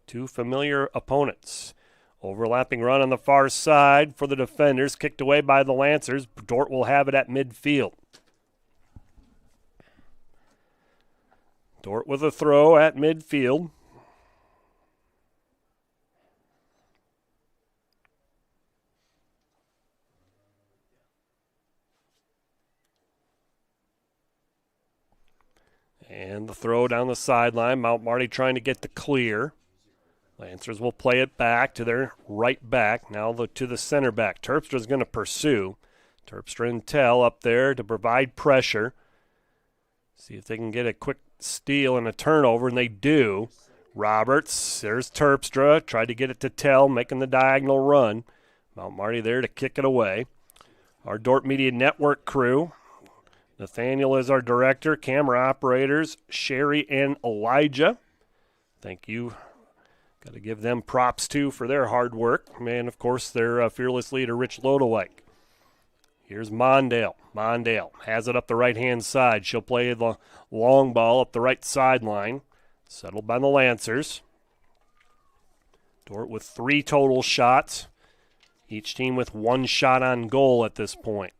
Two familiar opponents. Overlapping run on the far side for the defenders. Kicked away by the Lancers. Dordt will have it at midfield. Dordt with a throw at midfield. And the throw down the sideline. Mount Marty trying to get the clear. Lancers will play it back to their right back. Now to the center back. Terpstra's going to pursue. Terpstra and Tell up there to provide pressure. See if they can get a quick steal and a turnover, and they do. Roberts, there's Terpstra. Tried to get it to Tell, making the diagonal run. Mount Marty there to kick it away. Our Dordt Media Network crew. Nathaniel is our director. Camera operators, Sherry and Elijah. Thank you. Got to give them props, too, for their hard work. And, of course, their fearless leader, Rich Lodewijk. Here's Mondale. Mondale has it up the right-hand side. She'll play the long ball up the right sideline. Settled by the Lancers. Dordt with 3 total shots. Each team with 1 shot on goal at this point.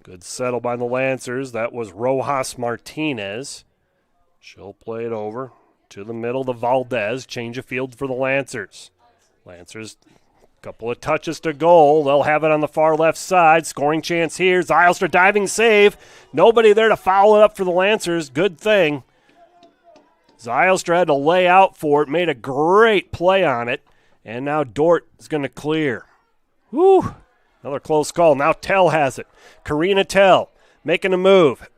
Good settle by the Lancers. That was Rojas Martinez. She'll play it over to the middle to Valdez. Change of field for the Lancers. Lancers, a couple of touches to goal. They'll have it on the far left side. Scoring chance here. Zylstra diving save. Nobody there to foul it up for the Lancers. Good thing. Zylstra had to lay out for it. Made a great play on it. And now Dordt is going to clear. Whew. Another close call. Now Tell has it. Karina Tell making a move.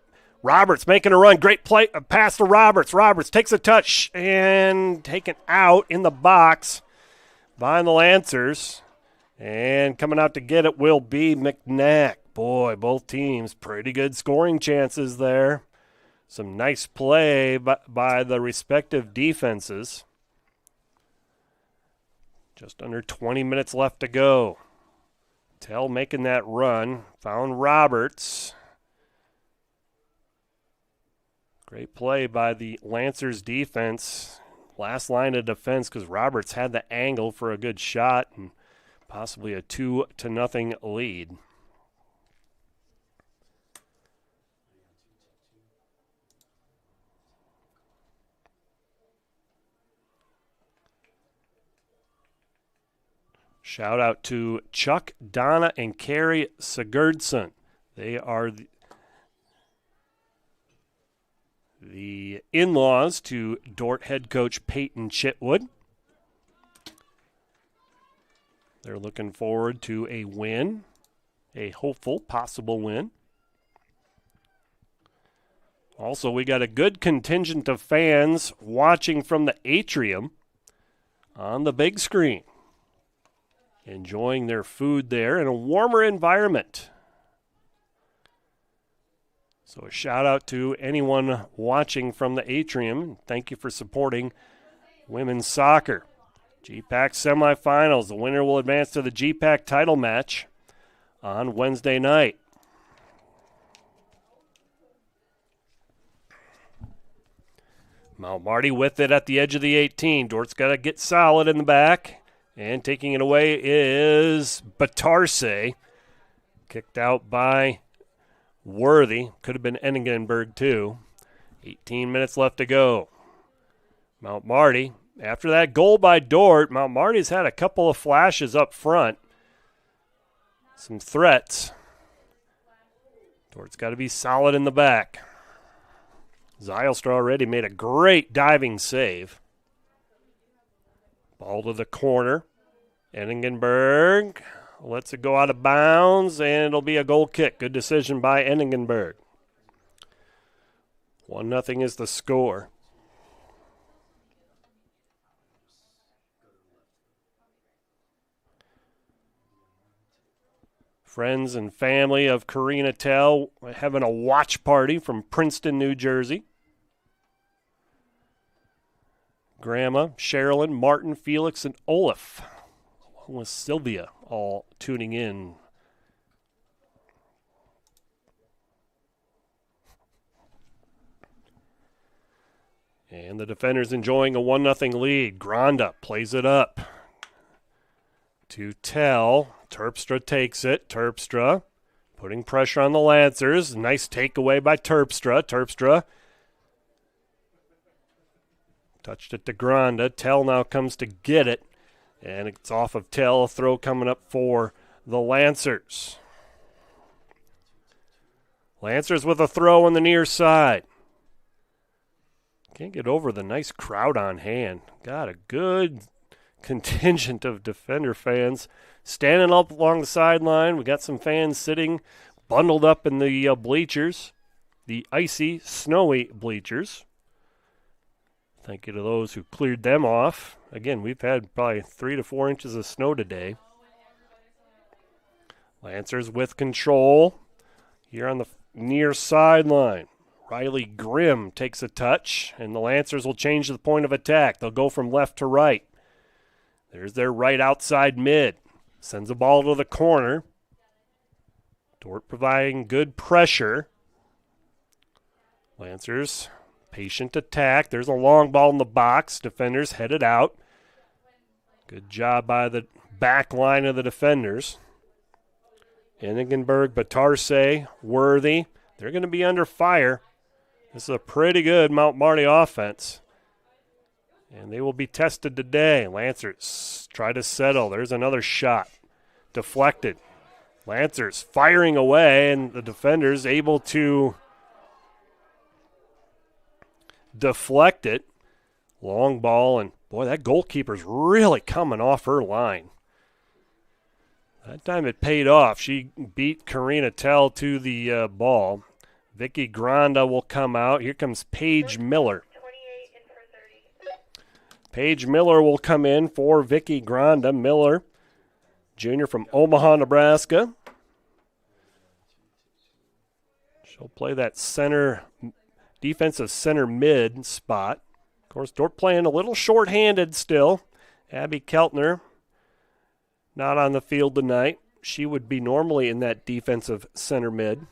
Roberts making a run. Great play. Pass to Roberts. Roberts takes a touch and taken out in the box by the Lancers. And coming out to get it will be McNack. Boy, both teams pretty good scoring chances there. Some nice play by the respective defenses. Just under 20 minutes left to go. Tell making that run. Found Roberts. Great play by the Lancers defense. Last line of defense because Roberts had the angle for a good shot and possibly a 2-0 lead. Shout out to Chuck, Donna, and Carrie Sigurdsson. They are the in-laws to Dordt head coach Peyton Chitwood. They're looking forward to a win, a hopeful possible win. Also, we got a good contingent of fans watching from the atrium on the big screen. Enjoying their food there in a warmer environment. So a shout out to anyone watching from the atrium. Thank you for supporting women's soccer. GPAC semifinals. The winner will advance to the GPAC title match on Wednesday night. Mount Marty with it at the edge of the 18. Dordt's got to get solid in the back. And taking it away is Batarse. Kicked out by Worthy. Could have been Enningenberg too. 18 minutes left to go. Mount Marty, after that goal by Dordt, Mount Marty's had a couple of flashes up front. Some threats. Dordt's got to be solid in the back. Zylstra already made a great diving save. Ball to the corner. Enningenberg lets it go out of bounds, and it'll be a goal kick. Good decision by Enningenberg. 1-0 is the score. Friends and family of Karina Tell having a watch party from Princeton, New Jersey. Grandma, Sherilyn, Martin, Felix, and Olaf, along with Sylvia, all tuning in. And the defenders enjoying a 1-0 lead. Granda plays it up to Tell. Terpstra takes it. Terpstra putting pressure on the Lancers. Nice takeaway by Terpstra. Terpstra touched it to Granda. Tell now comes to get it. And it's off of Tell. A throw coming up for the Lancers. Lancers with a throw on the near side. Can't get over the nice crowd on hand. Got a good contingent of Defender fans standing up along the sideline. We got some fans sitting bundled up in the bleachers, the icy, snowy bleachers. Thank you to those who cleared them off. Again, we've had probably 3 to 4 inches of snow today. Lancers with control here on the near sideline. Riley Grimm takes a touch, and the Lancers will change the point of attack. They'll go from left to right. There's their right outside mid. Sends a ball to the corner. Dordt providing good pressure. Lancers, patient attack. There's a long ball in the box. Defenders headed out. Good job by the back line of the defenders. Enningenberg, Batarse, Worthy. They're going to be under fire. This is a pretty good Mount Marty offense. And they will be tested today. Lancers try to settle. There's another shot. Deflected. Lancers firing away, and the defenders able to deflect it. Long ball, and boy, that goalkeeper's really coming off her line. That time it paid off. She beat Karina Tell to the ball. Vicky Granda will come out. Here comes Paige Miller. Paige Miller will come in for Vicky Granda. Miller, junior from Omaha, Nebraska. She'll play that center, defensive center mid spot. Of course, Dordt playing a little short-handed still. Abby Keltner not on the field tonight. She would be normally in that defensive center mid.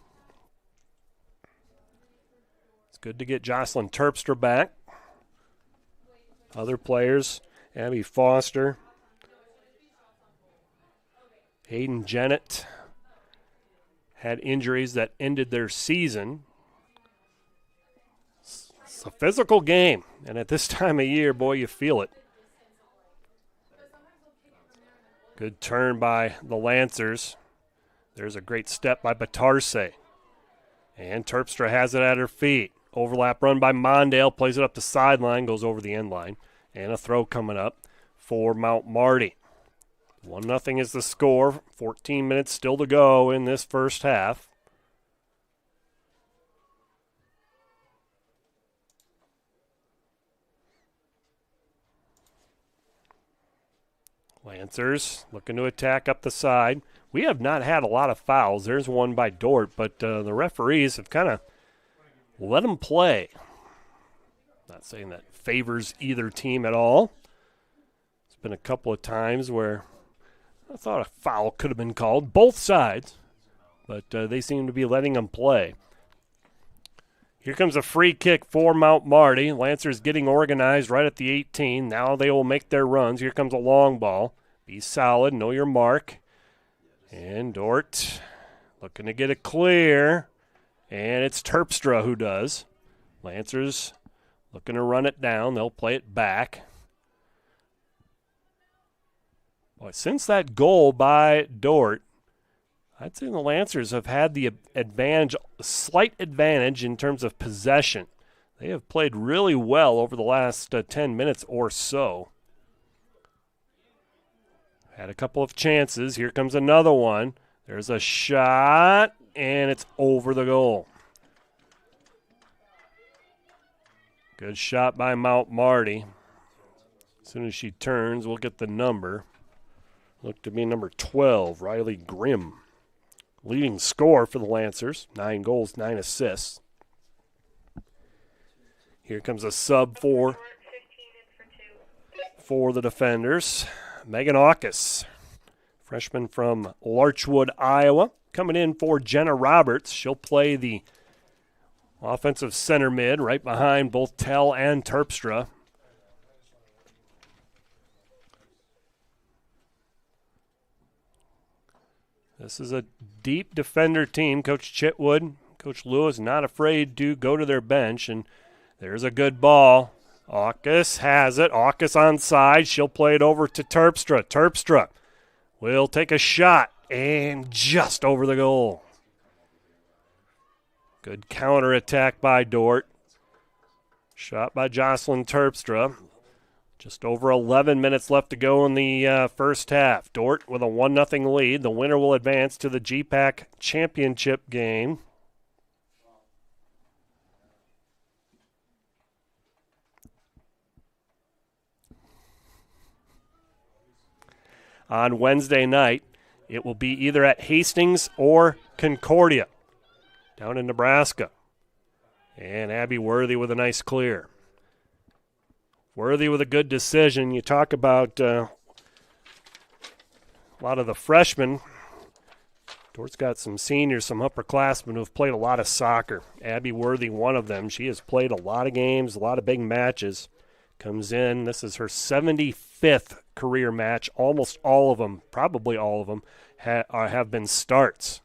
It's good to get Jocelyn Terpstra back. Other players, Abby Foster, Hayden Jennett had injuries that ended their season. It's a physical game, and at this time of year, boy, you feel it. Good turn by the Lancers. There's a great step by Batarse. And Terpstra has it at her feet. Overlap run by Mondale, plays it up the sideline, goes over the end line. And a throw coming up for Mount Marty. 1-0 is the score. 14 minutes still to go in this first half. Lancers looking to attack up the side. We have not had a lot of fouls. There's one by Dordt, but the referees have kind of let them play. Not saying that favors either team at all. It's been a couple of times where I thought a foul could have been called, both sides, but they seem to be letting them play. Here comes a free kick for Mount Marty. Lancers getting organized right at the 18. Now they will make their runs. Here comes a long ball. Be solid, know your mark. And Dordt looking to get it clear. And it's Terpstra who does. Lancers looking to run it down. They'll play it back. Boy, since that goal by Dordt, I'd say the Lancers have had the advantage, slight advantage in terms of possession. They have played really well over the last 10 minutes or so. Had a couple of chances. Here comes another one. There's a shot, and it's over the goal. Good shot by Mount Marty. As soon as she turns, we'll get the number. Looked to be number 12, Riley Grimm. Leading scorer for the Lancers, 9 goals, 9 assists. Here comes a sub for the defenders. Megan Aukus, freshman from Larchwood, Iowa, coming in for Jenna Roberts. She'll play the offensive center mid right behind both Tell and Terpstra. This is a deep defender team. Coach Chitwood, Coach Lewis not afraid to go to their bench, and there's a good ball. Aukus has it. Aukus onside. She'll play it over to Terpstra. Terpstra will take a shot, and just over the goal. Good counterattack by Dordt. Shot by Jocelyn Terpstra. Just over 11 minutes left to go in the first half. Dordt with a 1-0 lead. The winner will advance to the GPAC championship game. On Wednesday night, it will be either at Hastings or Concordia down in Nebraska. And Abby Worthy with a nice clear. Worthy with a good decision. You talk about a lot of the freshmen. Dordt's got some seniors, some upperclassmen who have played a lot of soccer. Abby Worthy, one of them. She has played a lot of games, a lot of big matches. Comes in. This is her 75th career match. Almost all of them, probably all of them, have been starts.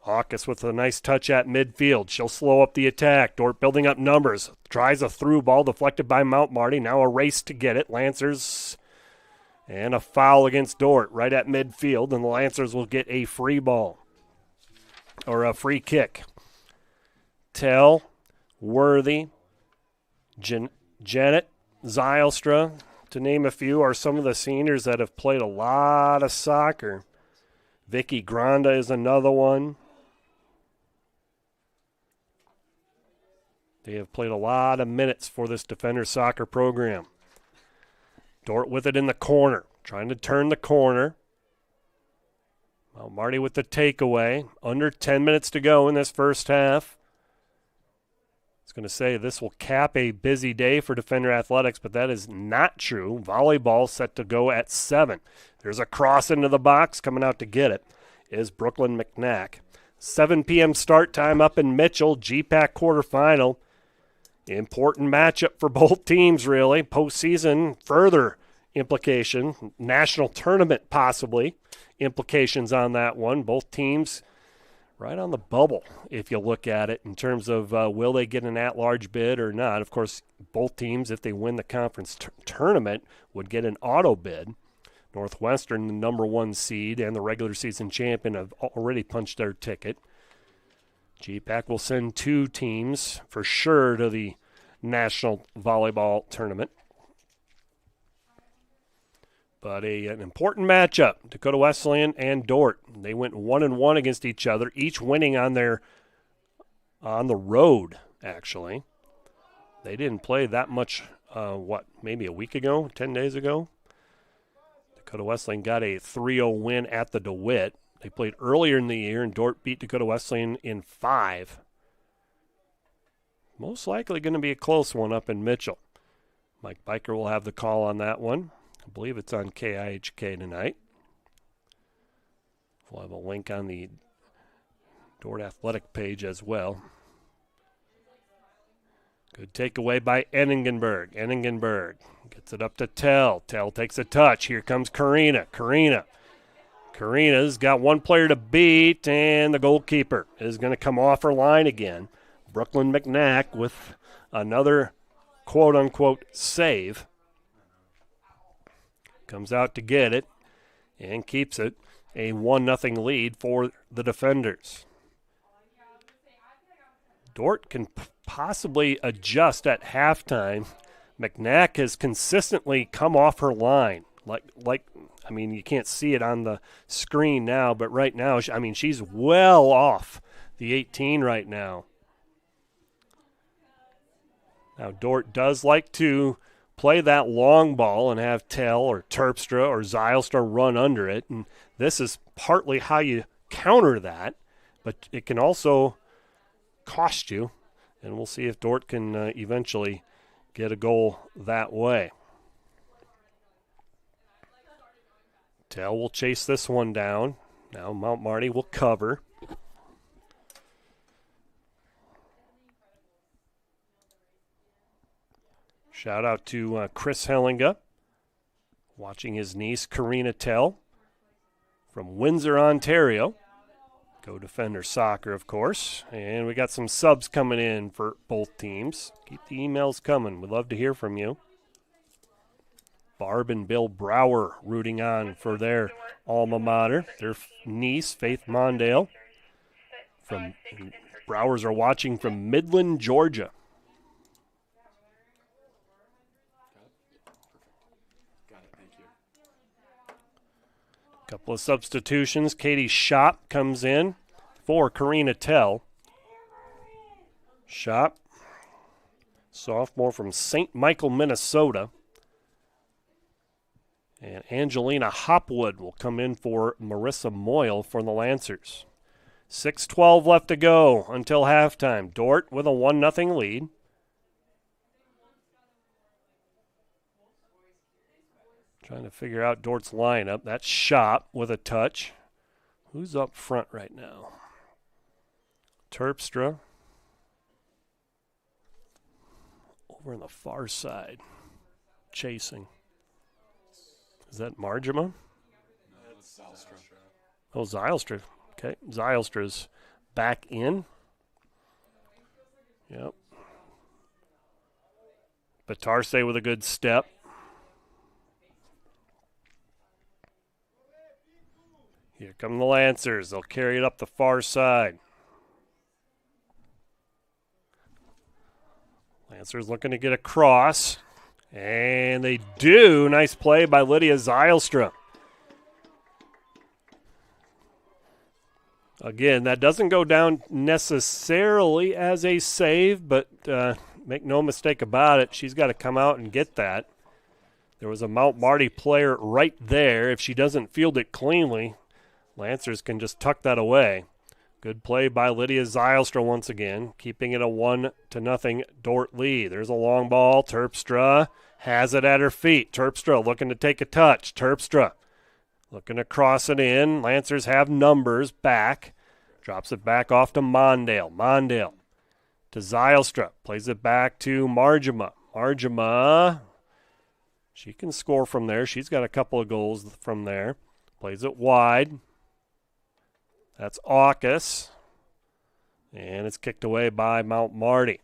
Aukus with a nice touch at midfield. She'll slow up the attack. Dordt building up numbers. Tries a through ball deflected by Mount Marty. Now a race to get it. Lancers and a foul against Dordt right at midfield. And the Lancers will get a free ball or a free kick. Tell, Worthy, Janet, Zylstra, to name a few, are some of the seniors that have played a lot of soccer. Vicky Granda is another one. They have played a lot of minutes for this Defender soccer program. Dordt with it in the corner, trying to turn the corner. Well, Marty with the takeaway. Under 10 minutes to go in this first half. I was going to say this will cap a busy day for Defender athletics, but that is not true. Volleyball set to go at 7. There's a cross into the box. Coming out to get it is Brooklyn McNack. 7 p.m. start time up in Mitchell. GPAC quarterfinal. Important matchup for both teams, really. Postseason, further implication. National tournament, possibly. Implications on that one. Both teams right on the bubble, if you look at it, in terms of will they get an at-large bid or not. Of course, both teams, if they win the conference tournament, would get an auto bid. Northwestern, the number 1 seed and the regular season champion, have already punched their ticket. GPAC will send 2 teams for sure to the National Volleyball Tournament. But an important matchup, Dakota Wesleyan and Dordt. They went 1-1 against each other, each winning on the road, actually. They didn't play that much, maybe a week ago, 10 days ago? Dakota Wesleyan got a 3-0 win at the DeWitt. They played earlier in the year, and Dordt beat Dakota Wesleyan in 5. Most likely going to be a close one up in Mitchell. Mike Biker will have the call on that one. I believe it's on KIHK tonight. We'll have a link on the Dordt Athletic page as well. Good takeaway by Enningenberg. Enningenberg gets it up to Tell. Tell takes a touch. Here comes Karina. Karina's got one player to beat, and the goalkeeper is going to come off her line again. Brooklyn McNack with another quote-unquote save. Comes out to get it and keeps it. A 1-0 lead for the defenders. Dordt can possibly adjust at halftime. McNack has consistently come off her line. I mean, you can't see it on the screen now, but right now, she's well off the 18 right now. Now, Dordt does like to play that long ball and have Tell or Terpstra or Zylstra run under it, and this is partly how you counter that, but it can also cost you, and we'll see if Dordt can eventually get a goal that way. Tell will chase this one down. Now Mount Marty will cover. Shout out to Chris Hellinga, watching his niece Karina Tell from Windsor, Ontario. Go Defender Soccer, of course. And we got some subs coming in for both teams. Keep the emails coming. We'd love to hear from you. Barb and Bill Brower rooting on for their alma mater. Their niece, Faith Mondale. Browers are watching from Midland, Georgia. Couple of substitutions. Katie Schopp comes in for Karina Tell. Schopp, sophomore from St. Michael, Minnesota. And Angelina Hopwood will come in for Marissa Moyle for the Lancers. 6:12 left to go until halftime. Dordt with a 1-0 lead. Trying to figure out Dordt's lineup. That's Schopp with a touch. Who's up front right now? Terpstra. Over on the far side. Chasing. Is that Marjama? No, that's Zylstra. Oh, Zylstra. Okay, Zylstra's back in. Yep. Batarse with a good step. Here come the Lancers. They'll carry it up the far side. Lancers looking to get across. And they do. Nice play by Lydia Zylstra. Again, that doesn't go down necessarily as a save, but make no mistake about it, she's got to come out and get that. There was a Mount Marty player right there. If she doesn't field it cleanly, Lancers can just tuck that away. Good play by Lydia Zylstra once again, keeping it a 1-0 Dordt lead. There's a long ball. Terpstra has it at her feet. Terpstra looking to take a touch. Terpstra looking to cross it in. Lancers have numbers back. Drops it back off to Mondale. Mondale to Zylstra. Plays it back to Marjama. Marjama, she can score from there. She's got a couple of goals from there. Plays it wide. That's Aukus. And it's kicked away by Mount Marty.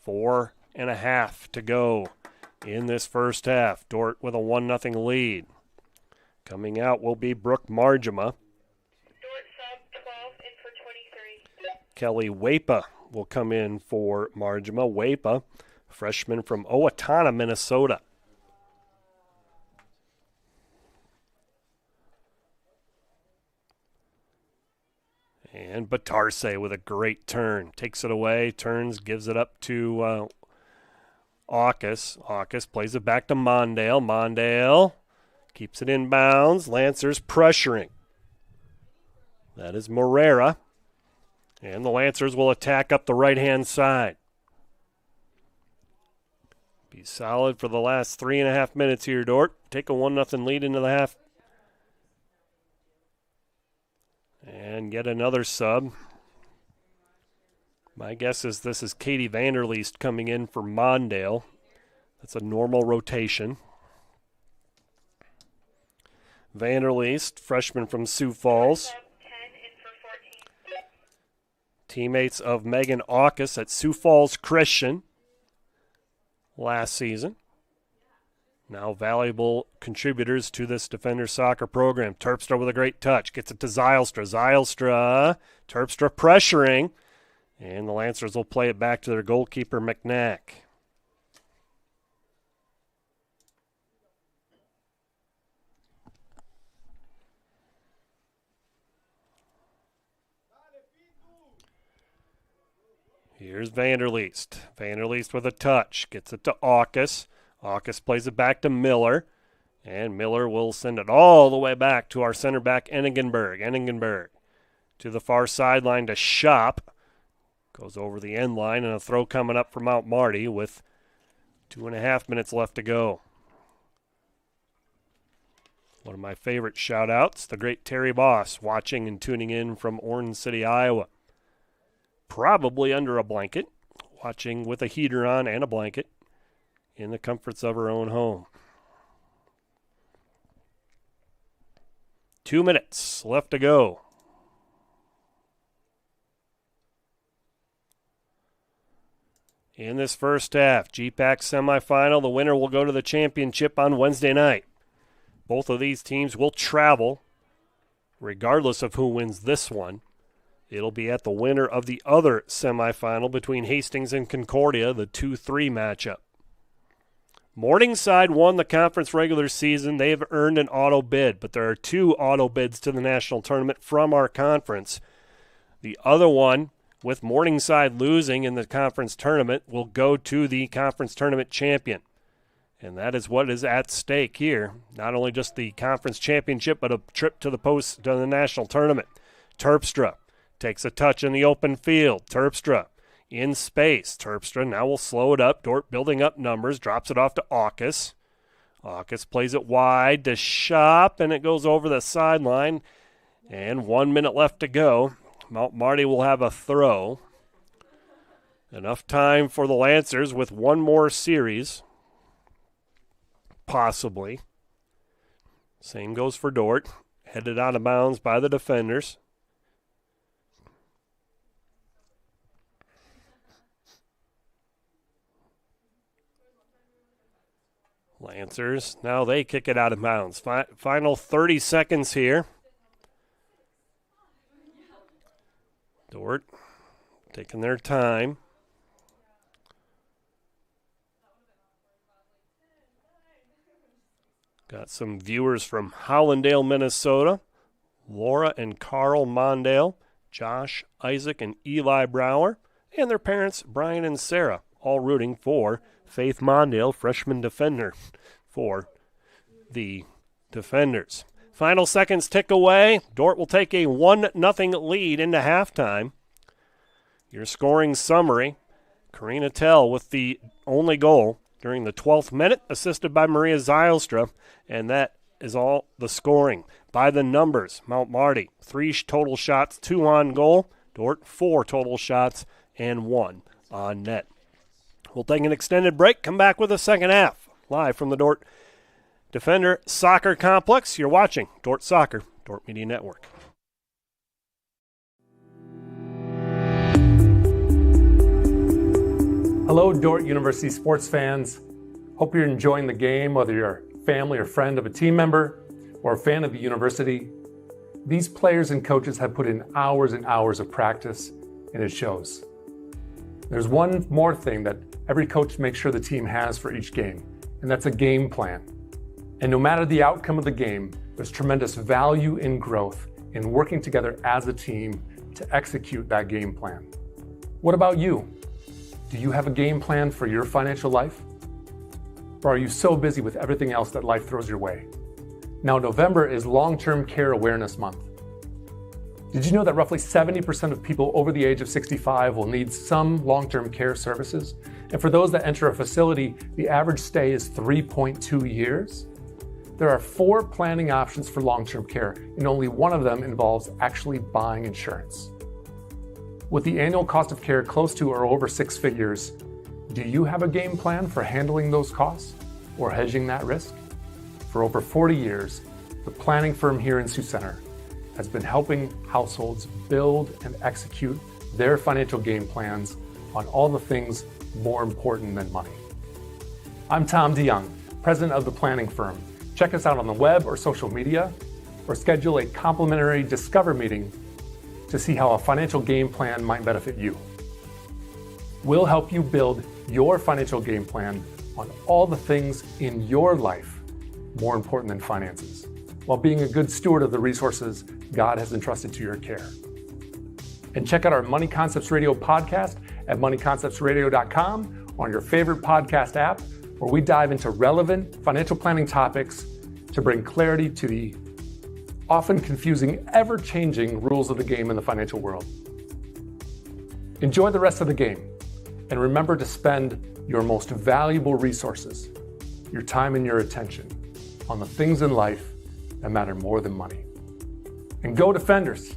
4.5 to go in this first half. Dordt with a 1-0 lead. Coming out will be Brooke Marjama. Dordt sub 12 in for 23. Kelly Wapa will come in for Marjama. Wapa, freshman from Owatonna, Minnesota. And Batarse with a great turn. Takes it away, turns, gives it up to Aukus. Aukus plays it back to Mondale. Mondale keeps it in bounds. Lancers pressuring. That is Morera. And the Lancers will attack up the right-hand side. Be solid for the last 3.5 minutes here, Dordt. Take a 1-0 lead into the half. And get another sub. My guess is this is Katie Vanderleest coming in for Mondale. That's a normal rotation. Vanderleest, freshman from Sioux Falls. Teammates of Megan Aukus at Sioux Falls Christian last season. Now valuable contributors to this Defender soccer program. Terpstra with a great touch. Gets it to Zylstra. Terpstra pressuring. And the Lancers will play it back to their goalkeeper, McNack. Here's Vanderleest. Vanderleest with a touch. Gets it to Aukus. Aukus plays it back to Miller. And Miller will send it all the way back to our center back, Enningenberg. Enningenberg to the far sideline to Shop. Goes over the end line, and a throw coming up from Mount Marty with 2.5 minutes left to go. One of my favorite shout-outs, the great Terry Boss, watching and tuning in from Orange City, Iowa. Probably under a blanket, watching with a heater on and a blanket in the comforts of her own home. 2 minutes left to go. In this first half, GPAC semifinal, the winner will go to the championship on Wednesday night. Both of these teams will travel, regardless of who wins this one. It'll be at the winner of the other semifinal between Hastings and Concordia, the 2-3 matchup. Morningside won the conference regular season. They've earned an auto bid, but there are 2 auto bids to the national tournament from our conference. The other one, with Morningside losing in the conference tournament, will go to the conference tournament champion. And that is what is at stake here. Not only just the conference championship, but a trip to the national tournament. Terpstra takes a touch in the open field. Terpstra in space. Terpstra now will slow it up. Dordt building up numbers. Drops it off to Aukus. Aukus plays it wide to Shop, and it goes over the sideline. And 1 minute left to go. Mount Marty will have a throw. Enough time for the Lancers with one more series. Possibly. Same goes for Dordt. Headed out of bounds by the defenders. Lancers, now they kick it out of bounds. Final 30 seconds here. Dordt taking their time. Got some viewers from Hollandale, Minnesota. Laura and Carl Mondale, Josh, Isaac, and Eli Brower, and their parents, Brian and Sarah, all rooting for Faith Mondale, freshman defender, for the Defenders. Final seconds tick away. Dordt will take a 1-0 lead into halftime. Your scoring summary, Karina Tell with the only goal during the 12th minute, assisted by Maria Zylstra, and that is all the scoring. By the numbers, Mount Marty, 3 total shots, 2 on goal. Dordt, 4 total shots, and 1 on net. We'll take an extended break, come back with the second half. Live from the Dordt Defender Soccer Complex, you're watching Dordt Soccer, Dordt Media Network. Hello, Dordt University sports fans. Hope you're enjoying the game, whether you're a family or friend of a team member or a fan of the university. These players and coaches have put in hours and hours of practice, and it shows. There's one more thing that every coach makes sure the team has for each game, and that's a game plan. And no matter the outcome of the game, there's tremendous value in growth in working together as a team to execute that game plan. What about you? Do you have a game plan for your financial life? Or are you so busy with everything else that life throws your way? Now, November is Long-Term Care Awareness Month. Did you know that roughly 70% of people over the age of 65 will need some long-term care services? And for those that enter a facility, the average stay is 3.2 years. There are 4 planning options for long-term care, and only one of them involves actually buying insurance. With the annual cost of care close to or over 6 figures, do you have a game plan for handling those costs or hedging that risk? For over 40 years, the planning firm here in Sioux Center has been helping households build and execute their financial game plans on all the things more important than money. I'm Tom DeYoung, president of the planning firm. Check us out on the web or social media, or schedule a complimentary Discover meeting to see how a financial game plan might benefit you. We'll help you build your financial game plan on all the things in your life more important than finances, while being a good steward of the resources God has entrusted to your care. And check out our Money Concepts Radio podcast at moneyconceptsradio.com or on your favorite podcast app, where we dive into relevant financial planning topics to bring clarity to the often confusing, ever-changing rules of the game in the financial world. Enjoy the rest of the game, and remember to spend your most valuable resources, your time and your attention, on the things in life that matter more than money. And go Defenders!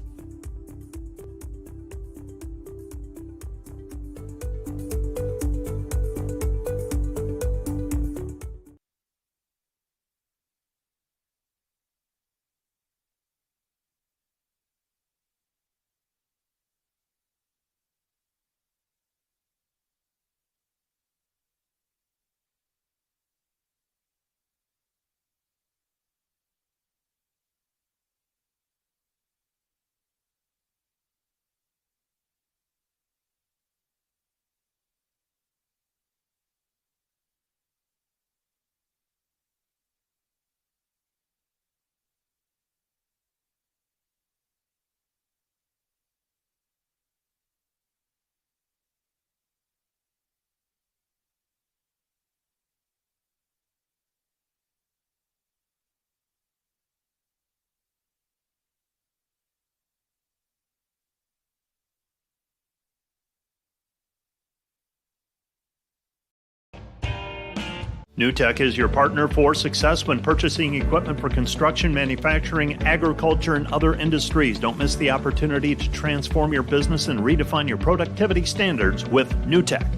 NewTek is your partner for success when purchasing equipment for construction, manufacturing, agriculture, and other industries. Don't miss the opportunity to transform your business and redefine your productivity standards with NewTek.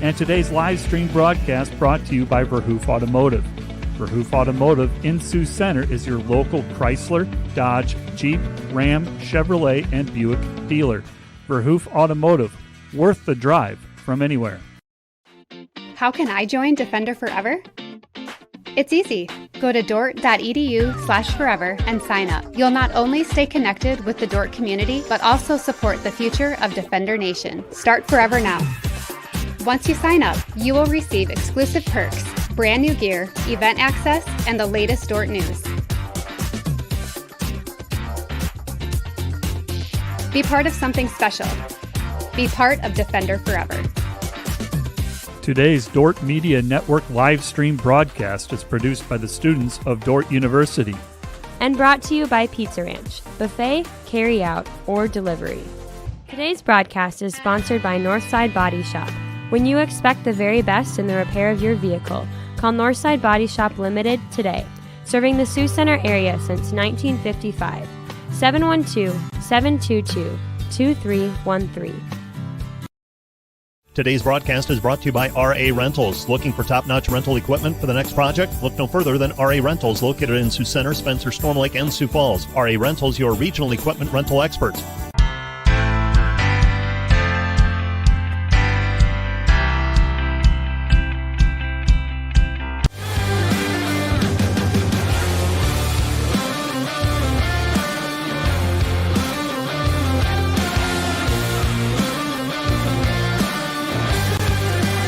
And today's live stream broadcast brought to you by Verhoof Automotive. Verhoof Automotive in Sioux Center is your local Chrysler, Dodge, Jeep, Ram, Chevrolet, and Buick dealer. Verhoof Automotive, worth the drive from anywhere. How can I join Defender Forever? It's easy. Go to dordt.edu/forever and sign up. You'll not only stay connected with the Dordt community, but also support the future of Defender Nation. Start Forever now. Once you sign up, you will receive exclusive perks, brand new gear, event access, and the latest Dordt news. Be part of something special. Be part of Defender Forever. Today's Dordt Media Network live stream broadcast is produced by the students of Dordt University. And brought to you by Pizza Ranch, buffet, carry out, or delivery. Today's broadcast is sponsored by Northside Body Shop. When you expect the very best in the repair of your vehicle, call Northside Body Shop Limited today. Serving the Sioux Center area since 1955. 712-722-2313. Today's broadcast is brought to you by RA Rentals. Looking for top-notch rental equipment for the next project? Look no further than RA Rentals, located in Sioux Center, Spencer, Storm Lake, and Sioux Falls. RA Rentals, your regional equipment rental experts.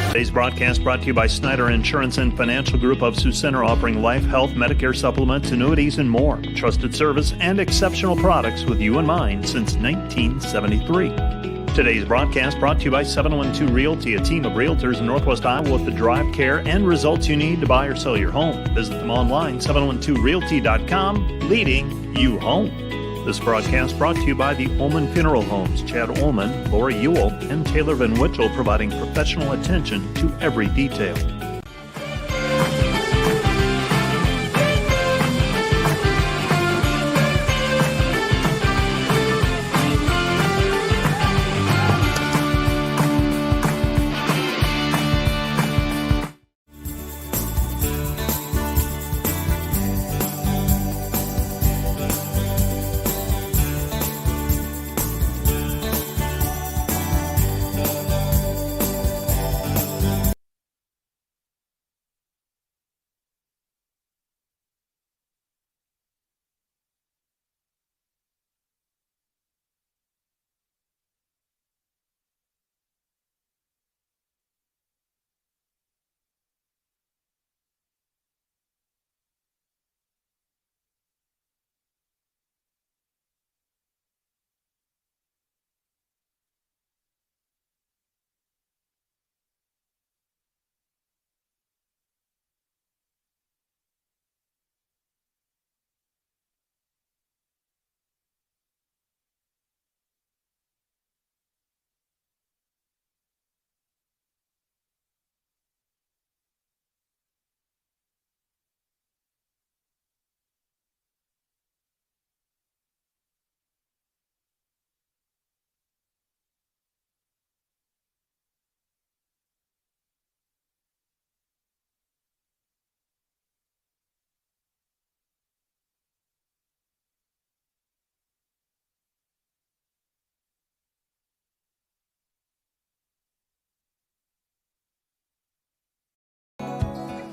Today's broadcast brought to you by Snyder Insurance and Financial Group of Sioux Center, offering life, health, Medicare supplements, annuities, and more. Trusted service and exceptional products with you in mind since 1973. Today's broadcast brought to you by 712 Realty, a team of realtors in Northwest Iowa with the drive, care, and results you need to buy or sell your home. Visit them online, 712realty.com, leading you home. This broadcast brought to you by the Ullman Funeral Homes, Chad Ullman, Lori Ewell, and Taylor Van Witchell, providing professional attention to every detail.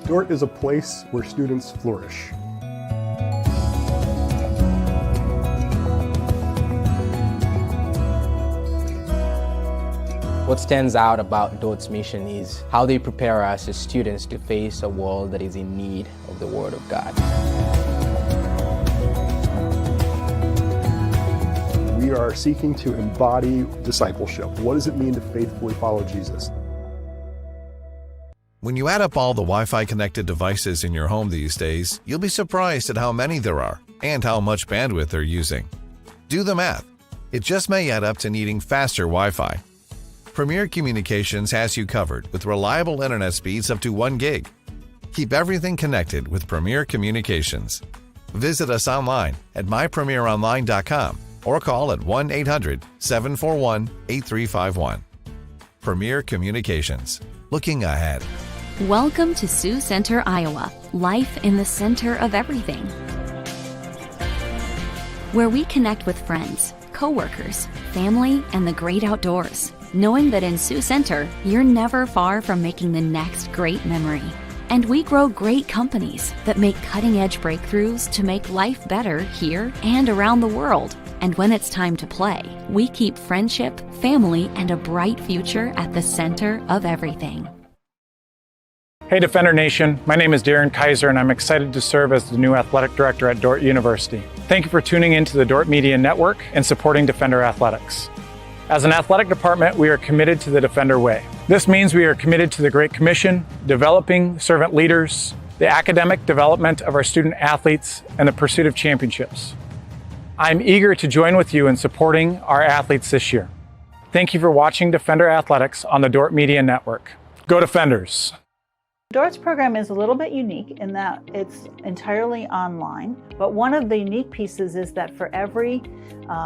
Dordt is a place where students flourish. What stands out about Dordt's mission is how they prepare us as students to face a world that is in need of the Word of God. We are seeking to embody discipleship. What does it mean to faithfully follow Jesus? When you add up all the Wi-Fi connected devices in your home these days, you'll be surprised at how many there are and how much bandwidth they're using. Do the math. It just may add up to needing faster Wi-Fi. Premier Communications has you covered with reliable internet speeds up to 1 gig. Keep everything connected with Premier Communications. Visit us online at mypremieronline.com or call at 1-800-741-8351. Premier Communications. Looking ahead. Welcome to Sioux Center, Iowa, life in the center of everything. Where we connect with friends, coworkers, family, and the great outdoors, knowing that in Sioux Center, you're never far from making the next great memory. And we grow great companies that make cutting-edge breakthroughs to make life better here and around the world. And when it's time to play, we keep friendship, family, and a bright future at the center of everything. Hey Defender Nation, my name is Darren Kaiser and I'm excited to serve as the new athletic director at Dordt University. Thank you for tuning into the Dordt Media Network and supporting Defender Athletics. As an athletic department, we are committed to the Defender Way. This means we are committed to the Great Commission, developing servant leaders, the academic development of our student athletes, and the pursuit of championships. I'm eager to join with you in supporting our athletes this year. Thank you for watching Defender Athletics on the Dordt Media Network. Go Defenders! Dordt's program is a little bit unique in that it's entirely online, but one of the unique pieces is that for every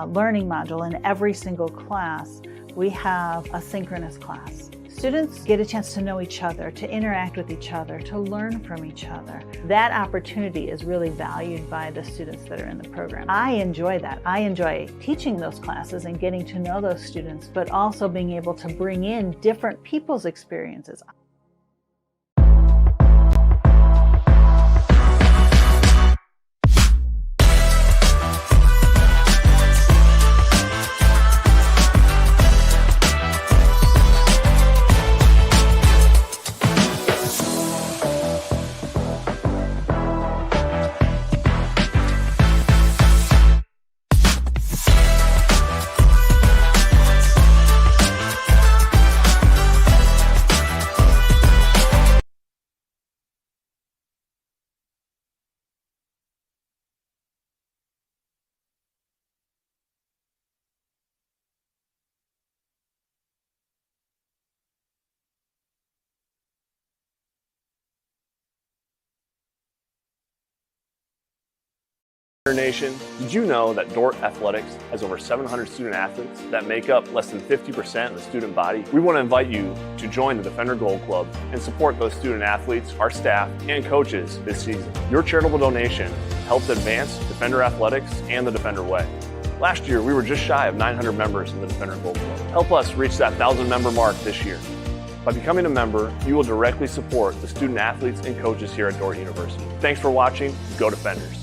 learning module in every single class, we have a synchronous class. Students get a chance to know each other, to interact with each other, to learn from each other. That opportunity is really valued by the students that are in the program. I enjoy that. I enjoy teaching those classes and getting to know those students, but also being able to bring in different people's experiences. Nation, did you know that Dordt Athletics has over 700 student athletes that make up less than 50% of the student body? We want to invite you to join the Defender Gold Club and support those student athletes, our staff, and coaches this season. Your charitable donation helps advance Defender Athletics and the Defender Way. Last year, we were just shy of 900 members in the Defender Gold Club. Help us reach that 1,000 member mark this year. By becoming a member, you will directly support the student athletes and coaches here at Dordt University. Thanks for watching. Go Defenders.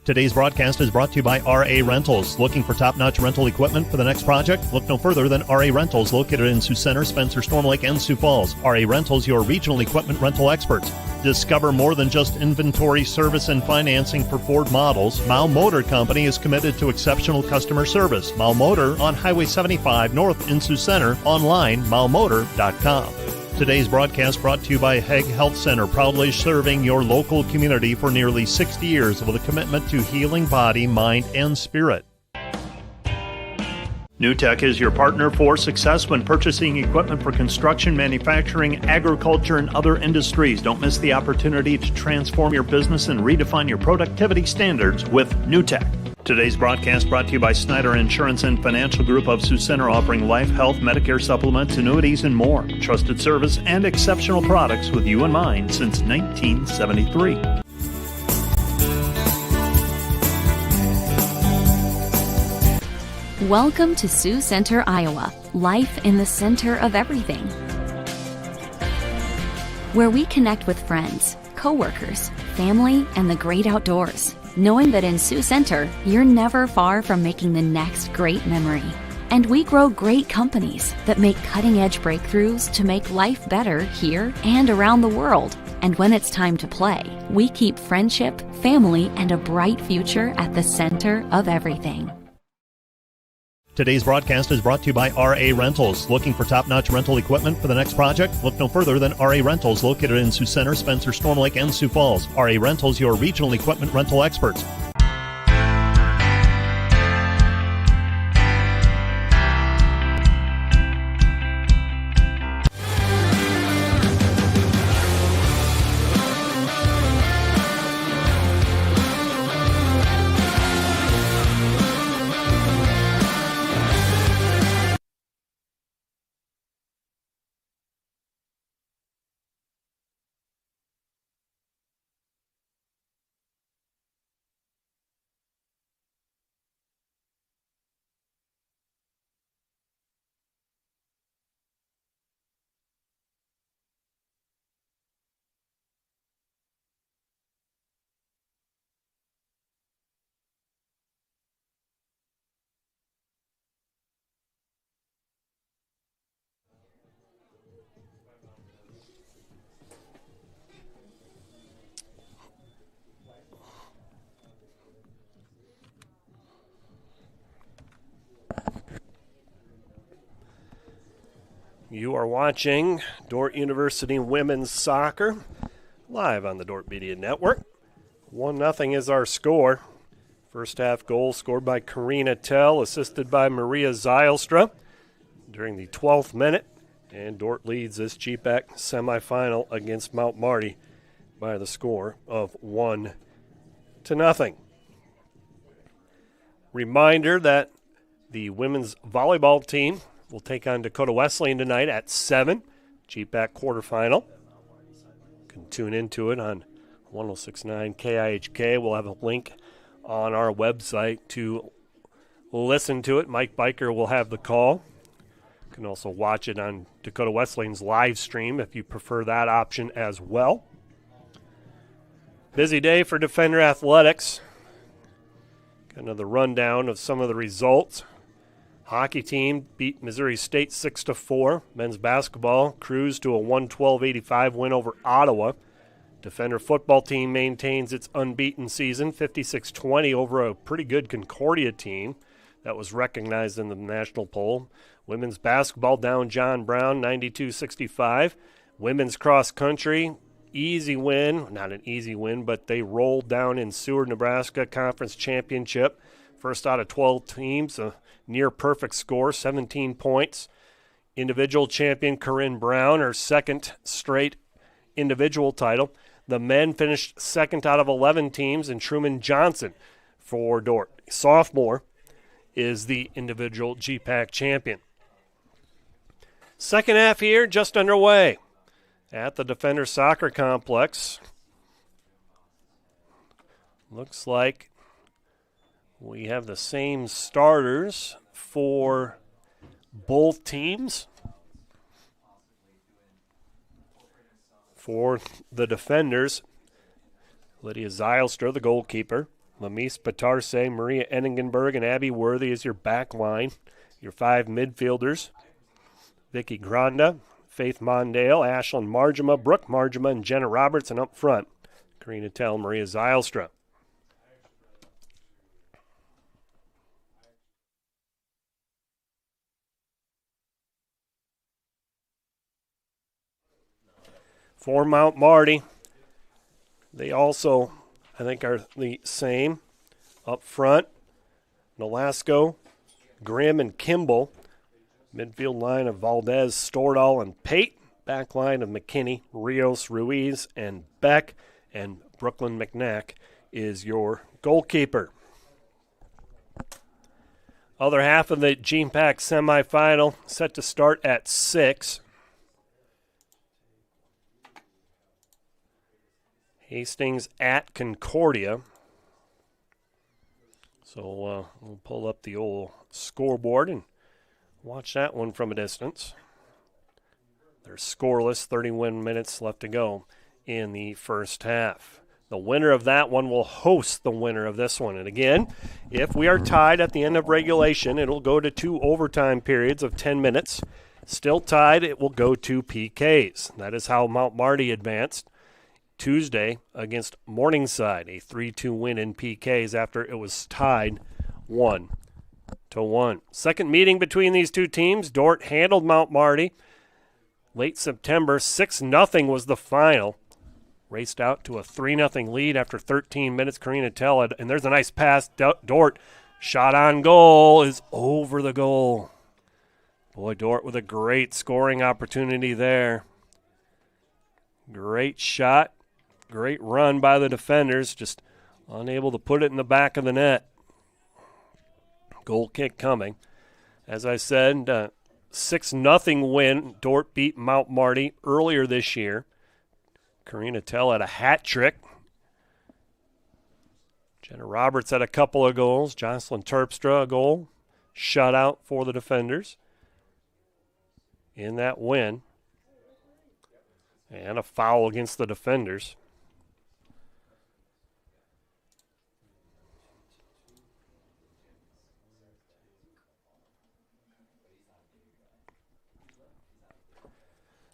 Today's broadcast is brought to you by RA Rentals. Looking for top-notch rental equipment for the next project? Look no further than RA Rentals, located in Sioux Center, Spencer, Storm Lake, and Sioux Falls. RA Rentals, your regional equipment rental experts. Discover more than just inventory, service, and financing for Ford models. Mao Motor Company is committed to exceptional customer service. Mao Motor on Highway 75 North in Sioux Center. Online, maomotor.com. Today's broadcast brought to you by Hague Health Center, proudly serving your local community for nearly 60 years with a commitment to healing body, mind, and spirit. NewTek is your partner for success when purchasing equipment for construction, manufacturing, agriculture, and other industries. Don't miss the opportunity to transform your business and redefine your productivity standards with NewTek. Today's broadcast brought to you by Snyder Insurance and Financial Group of Sioux Center, offering life, health, Medicare supplements, annuities, and more. Trusted service and exceptional products with you in mind since 1973. Welcome to Sioux Center, Iowa. Life in the center of everything. Where we connect with friends, coworkers, family, and the great outdoors. Knowing that in Sioux Center, you're never far from making the next great memory. And we grow great companies that make cutting-edge breakthroughs to make life better here and around the world. And when it's time to play, we keep friendship, family, and a bright future at the center of everything. Today's broadcast is brought to you by RA Rentals. Looking for top-notch rental equipment for the next project? Look no further than RA Rentals, located in Sioux Center, Spencer, Storm Lake, and Sioux Falls. RA Rentals, your regional equipment rental experts. You are watching Dordt University Women's Soccer live on the Dordt Media Network. 1-0 is our score. First half goal scored by Karina Tell, assisted by Maria Zylstra during the 12th minute. And Dordt leads this GPAC semifinal against Mount Marty by the score of 1-0. Reminder that the women's volleyball team will take on Dakota Wesleyan tonight at 7, GPAC quarterfinal. You can tune into it on 106.9 KIHK. We'll have a link on our website to listen to it. Mike Biker will have the call. You can also watch it on Dakota Wesleyan's live stream if you prefer that option as well. Busy day for Defender Athletics. Got another rundown of some of the results. Hockey team beat Missouri State 6-4. Men's basketball cruised to a 112-85 win over Ottawa. Defender football team maintains its unbeaten season, 56-20 over a pretty good Concordia team that was recognized in the national poll. Women's basketball down John Brown, 92-65. Women's cross country, easy win. Not an easy win, but they rolled down in Seward, Nebraska Conference Championship. First out of 12 teams, a near perfect score, 17 points. Individual champion Corinne Brown, her second straight individual title. The men finished second out of 11 teams, and Truman Johnson for Dordt, sophomore, is the individual GPAC champion. Second half here just underway at the Defender Soccer Complex. Looks like we have the same starters for both teams. For the Defenders, Lydia Zylstra, the goalkeeper. Lamise Patarse, Maria Enningenberg, and Abby Worthy is your back line. Your 5 midfielders. Vicky Granda, Faith Mondale, Ashlyn Margema, Brooke Margema, and Jenna Roberts, and up front, Karina Tell, Maria Zylstra. For Mount Marty, they also, I think, are the same. Up front, Nolasco, Grimm, and Kimball. Midfield line of Valdez, Stordahl, and Pate. Back line of McKinney, Rios, Ruiz, and Beck. And Brooklyn McNack is your goalkeeper. Other half of the GPAC semifinal set to start at 6. Hastings at Concordia. So we'll pull up the old scoreboard and watch that one from a distance. There's scoreless, 31 minutes left to go in the first half. The winner of that one will host the winner of this one. And again, if we are tied at the end of regulation, it'll go to 2 overtime periods of 10 minutes. Still tied, it will go to PKs. That is how Mount Marty advanced Tuesday against Morningside, a 3-2 win in PKs after it was tied 1-1. Second meeting between these two teams, Dordt handled Mount Marty. Late September, 6-0 was the final. Raced out to a 3-0 lead after 13 minutes. Karina Tell, and there's a nice pass. Dordt, shot on goal, is over the goal. Boy, Dordt with a great scoring opportunity there. Great shot. Great run by the defenders, just unable to put it in the back of the net. Goal kick coming. As I said, 6-0 win. Dordt beat Mount Marty earlier this year. Karina Tell had a hat trick. Jenna Roberts had a couple of goals. Jocelyn Terpstra a goal. Shutout for the defenders in that win. And a foul against the defenders.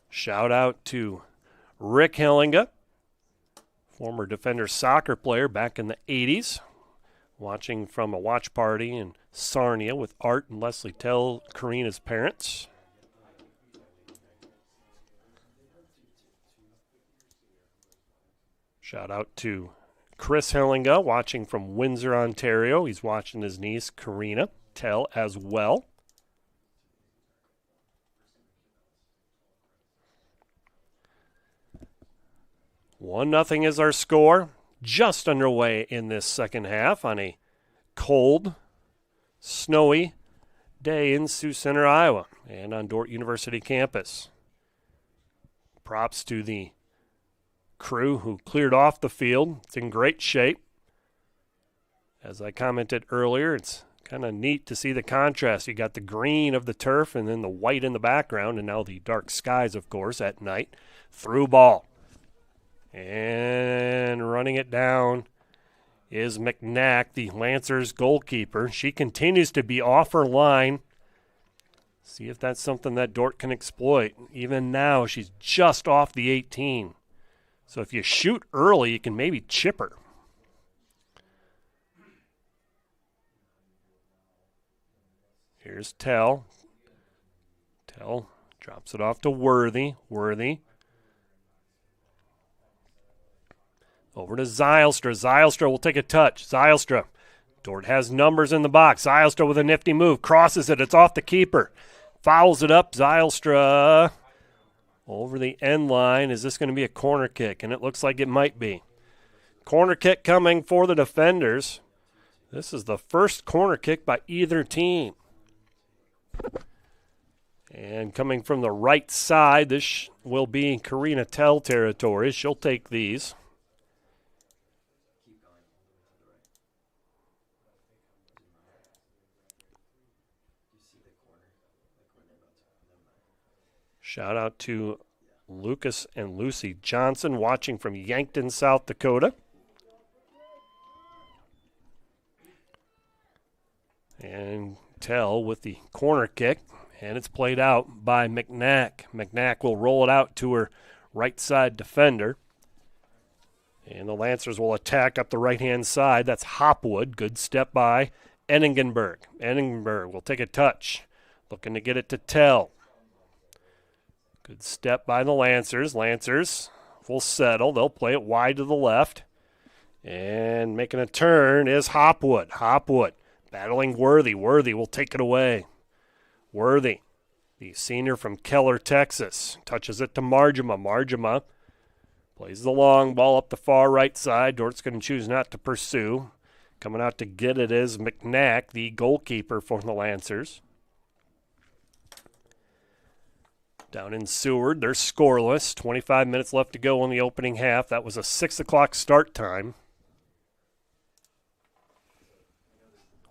Shout out to Rick Hellinga, former Defender soccer player back in the 80s, watching from a watch party in Sarnia with Art and Leslie Tell, Karina's parents. Shout out to Chris Hellinga, watching from Windsor, Ontario. He's watching his niece, Karina Tell, as well. 1-0 is our score. Just underway in this second half on a cold, snowy day in Sioux Center, Iowa, and on Dordt University campus. Props to the crew who cleared off the field. It's in great shape. As I commented earlier, it's kind of neat to see the contrast. You got the green of the turf and then the white in the background, and now the dark skies, of course, at night. Through ball. And running it down is McNack, the Lancers goalkeeper. She continues to be off her line. See if that's something that Dordt can exploit. Even now, she's just off the 18. So if you shoot early, you can maybe chip her. Here's Tell. Tell drops it off to Worthy. Worthy. Over to Zylstra. Zylstra will take a touch. Zylstra. Dordt has numbers in the box. Zylstra with a nifty move. Crosses it. It's off the keeper. Fouls it up. Zylstra over the end line. Is this going to be a corner kick? And it looks like it might be. Corner kick coming for the defenders. This is the first corner kick by either team. And coming from the right side, this will be Karina Tell territory. She'll take these. Shout out to Lucas and Lucy Johnson watching from Yankton, South Dakota. And Tell with the corner kick. And it's played out by McNack. McNack will roll it out to her right side defender. And the Lancers will attack up the right-hand side. That's Hopwood. Good step by Enningenberg. Enningenberg will take a touch. Looking to get it to Tell. Good step by the Lancers. Lancers will settle. They'll play it wide to the left. And making a turn is Hopwood. Hopwood battling Worthy. Worthy will take it away. Worthy, the senior from Keller, Texas, touches it to Margema. Margema plays the long ball up the far right side. Dordt's going to choose not to pursue. Coming out to get it is McNack, the goalkeeper for the Lancers. Down in Seward, they're scoreless. 25 minutes left to go in the opening half. That was a 6 o'clock start time.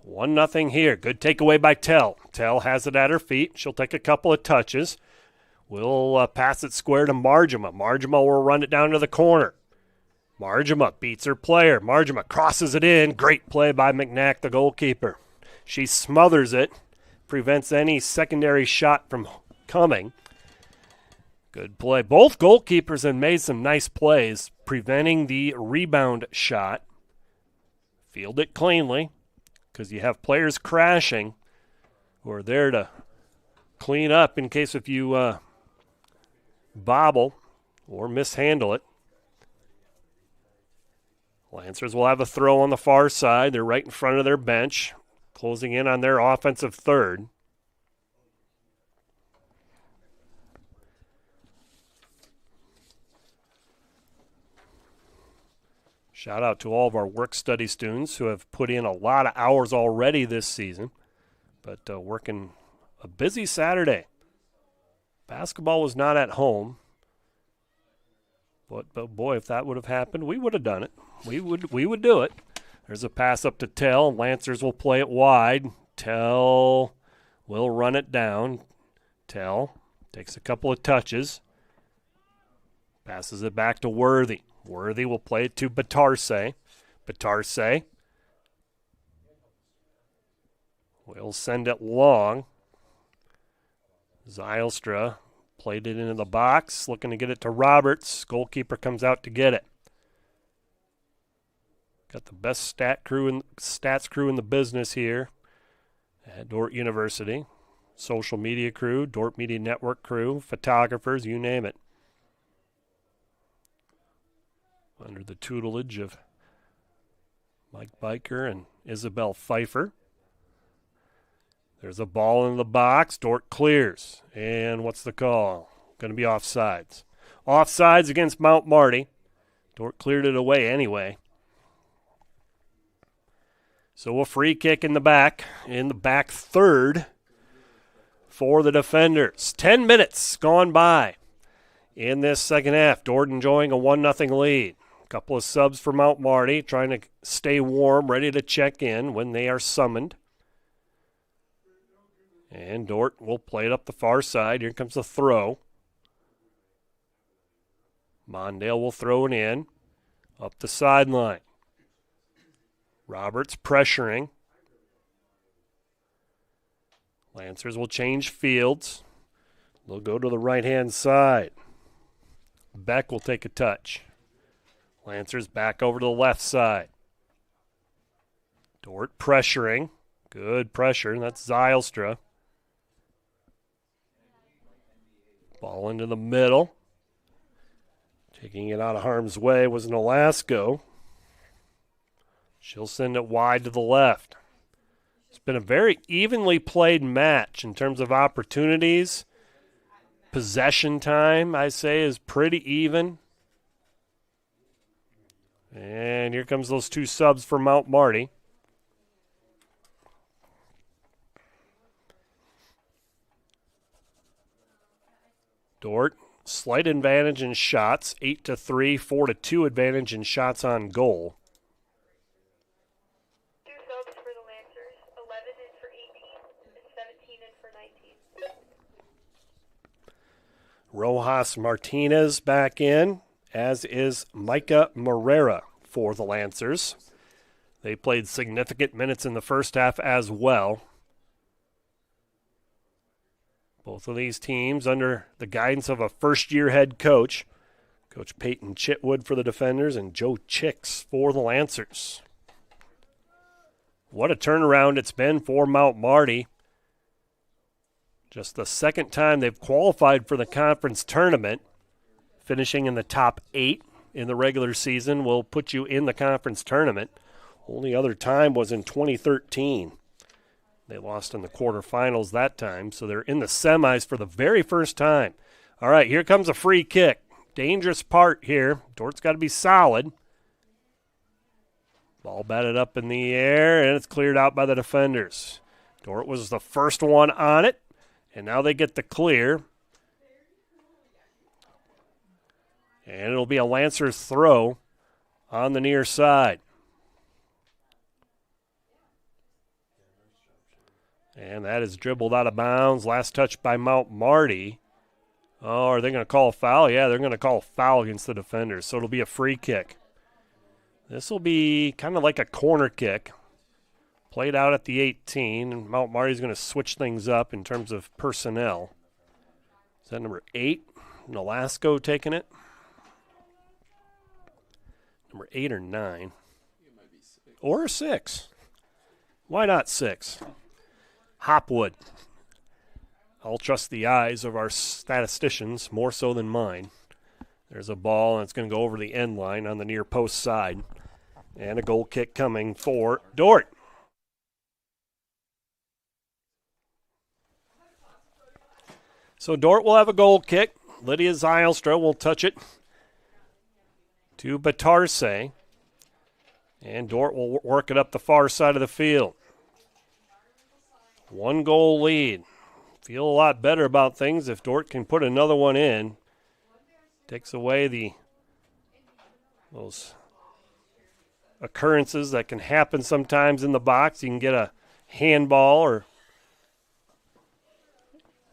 1-0 here. Good takeaway by Tell. Tell has it at her feet. She'll take a couple of touches. We'll pass it square to Margema. Margema will run it down to the corner. Margema beats her player. Margema crosses it in. Great play by McNack, the goalkeeper. She smothers it. Prevents any secondary shot from coming. Good play. Both goalkeepers have made some nice plays, preventing the rebound shot. Field it cleanly, because you have players crashing who are there to clean up in case if you bobble or mishandle it. Lancers will have a throw on the far side. They're right in front of their bench, closing in on their offensive third. Shout out to all of our work-study students who have put in a lot of hours already this season, but working a busy Saturday. Basketball was not at home, but boy, if that would have happened, we would have done it. We would do it. There's a pass up to Tell. Lancers will play it wide. Tell will run it down. Tell takes a couple of touches. Passes it back to Worthy. Worthy will play it to Batarse. Batarse will send it long. Zylstra played it into the box, looking to get it to Roberts. Goalkeeper comes out to get it. Got the best stats crew in the business here at Dordt University. Social media crew, Dordt Media Network crew, photographers, you name it. Under the tutelage of Mike Biker and Isabel Pfeiffer. There's a ball in the box. Dordt clears. And what's the call? Going to be offsides. Offsides against Mount Marty. Dordt cleared it away anyway. So a free kick in the back third for the defenders. 10 minutes gone by in this second half. Dordt enjoying a 1-0 lead. Couple of subs for Mount Marty, trying to stay warm, ready to check in when they are summoned. And Dordt will play it up the far side. Here comes the throw. Mondale will throw it in up the sideline. Roberts pressuring. Lancers will change fields. They'll go to the right-hand side. Beck will take a touch. Lancers back over to the left side. Dordt pressuring. Good pressure. That's Zylstra. Ball into the middle. Taking it out of harm's way was Nolasco. She'll send it wide to the left. It's been a very evenly played match in terms of opportunities. Possession time, I say, is pretty even. And here comes those two subs for Mount Marty. Dordt, slight advantage in shots, 8-3, 4-2 advantage in shots on goal. Two subs for the Lancers, 11 in for 18 and 17 in for 19. Rojas Martinez back in, as is Micah Morera for the Lancers. They played significant minutes in the first half as well. Both of these teams under the guidance of a first-year head coach, Coach Peyton Chitwood for the Defenders and Joe Chicks for the Lancers. What a turnaround it's been for Mount Marty. Just the second time they've qualified for the conference tournament. Finishing in the top 8 in the regular season will put you in the conference tournament. Only other time was in 2013. They lost in the quarterfinals that time, so they're in the semis for the very first time. All right, here comes a free kick. Dangerous part here. Dordt's got to be solid. Ball batted up in the air, and it's cleared out by the defenders. Dordt was the first one on it, and now they get the clear. And it'll be a Lancers throw on the near side. And that is dribbled out of bounds. Last touch by Mount Marty. Oh, are they going to call a foul? Yeah, they're going to call a foul against the defenders. So it'll be a free kick. This will be kind of like a corner kick. Played out at the 18. And Mount Marty's going to switch things up in terms of personnel. Is that number 8? Nolasco taking it. Number 8 or 9. Or 6. Why not 6? Hopwood. I'll trust the eyes of our statisticians more so than mine. There's a ball, and it's going to go over the end line on the near post side. And a goal kick coming for Dordt. So Dordt will have a goal kick. Lydia Zylstra will touch it to Batarse. And Dordt will work it up the far side of the field. 1 goal lead. Feel a lot better about things if Dordt can put another one in. Takes away those occurrences that can happen sometimes in the box. You can get a handball or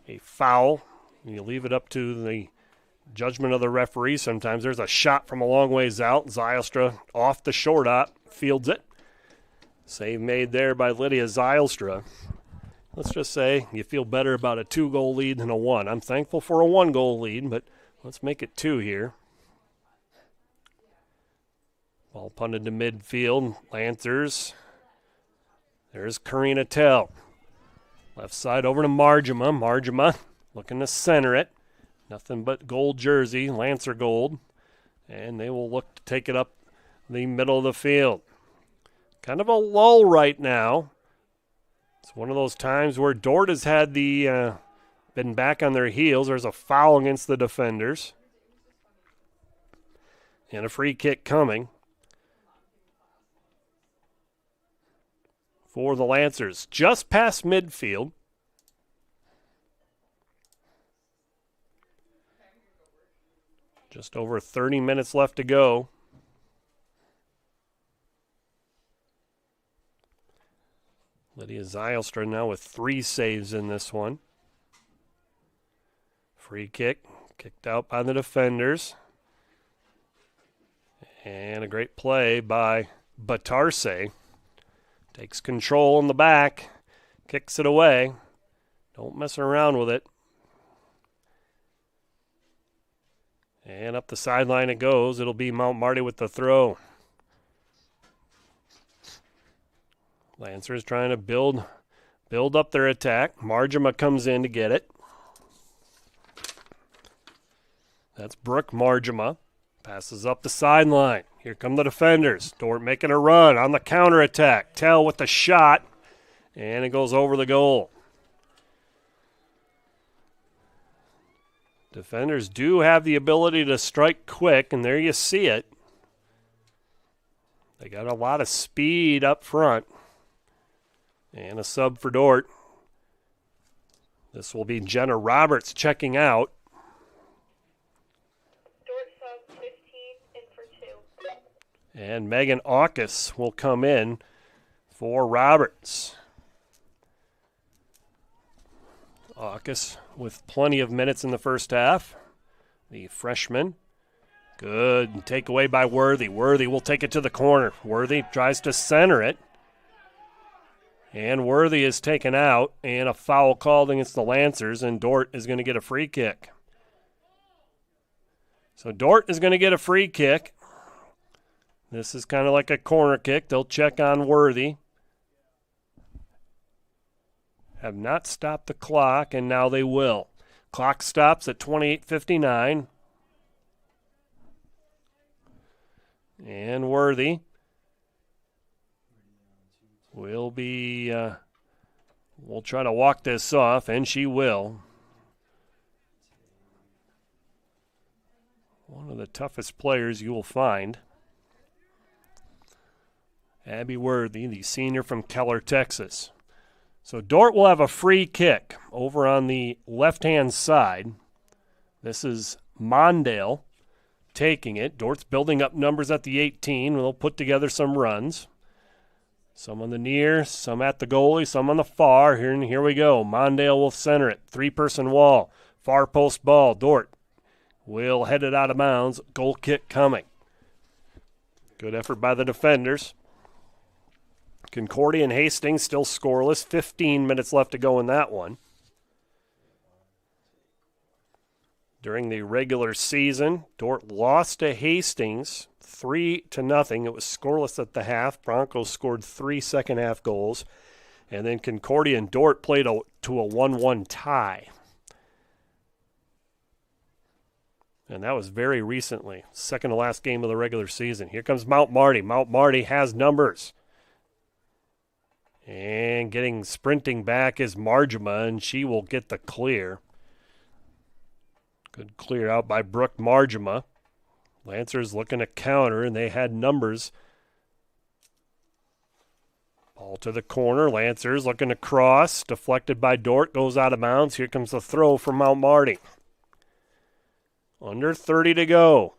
a foul. You leave it up to the judgment of the referee. Sometimes there's a shot from a long ways out. Zylstra off the short op, fields it. Save made there by Lydia Zylstra. Let's just say you feel better about a 2-goal lead than a 1. I'm thankful for a 1-goal lead, but let's make it 2 here. Ball punted to midfield. Lancers. There's Karina Tell. Left side over to Margema. Margema looking to center it. Nothing but gold jersey, Lancer gold. And they will look to take it up the middle of the field. Kind of a lull right now. It's one of those times where Dordt has had been back on their heels. There's a foul against the defenders. And a free kick coming for the Lancers. Just past midfield. Just over 30 minutes left to go. Lydia Zylstra now with 3 saves in this one. Free kick, kicked out by the defenders. And a great play by Batarse. Takes control in the back, kicks it away. Don't mess around with it. And up the sideline it goes. It'll be Mount Marty with the throw. Lancers trying to build up their attack. Marjama comes in to get it. That's Brooke Marjama. Passes up the sideline. Here come the defenders. Dordt making a run on the counterattack. Tell with the shot. And it goes over the goal. Defenders do have the ability to strike quick, and there you see it. They got a lot of speed up front. And a sub for Dordt. This will be Jenna Roberts checking out. Dordt sub 15 in for 2. And Megan Aukus will come in for Roberts. Aukus with plenty of minutes in the first half. The freshman. Good takeaway by Worthy. Worthy will take it to the corner. Worthy tries to center it. And Worthy is taken out, and a foul called against the Lancers, and Dordt is going to get a free kick. So Dordt is going to get a free kick. This is kind of like a corner kick. They'll check on Worthy. Have not stopped the clock, and now they will. Clock stops at 28:59. And Worthy will be, we'll try to walk this off, and she will. One of the toughest players you will find. Abby Worthy, the senior from Keller, Texas. So Dordt will have a free kick over on the left-hand side. This is Mondale taking it. Dort's building up numbers at the 18. They'll put together some runs. Some on the near, some at the goalie, some on the far. Here we go. Mondale will center it. 3-person wall. Far post ball. Dordt will head it out of bounds. Goal kick coming. Good effort by the defenders. Concordia and Hastings still scoreless. 15 minutes left to go in that one. During the regular season, Dordt lost to Hastings 3-0. It was scoreless at the half. Broncos scored 3 second-half goals. And then Concordia and Dordt played to a 1-1 tie. And that was very recently. Second to last game of the regular season. Here comes Mount Marty. Mount Marty has numbers. And sprinting back is Marjama, and she will get the clear. Good clear out by Brooke Marjama. Lancers looking to counter, and they had numbers. Ball to the corner. Lancers looking to cross. Deflected by Dordt. Goes out of bounds. Here comes the throw from Mount Marty. Under 30 to go.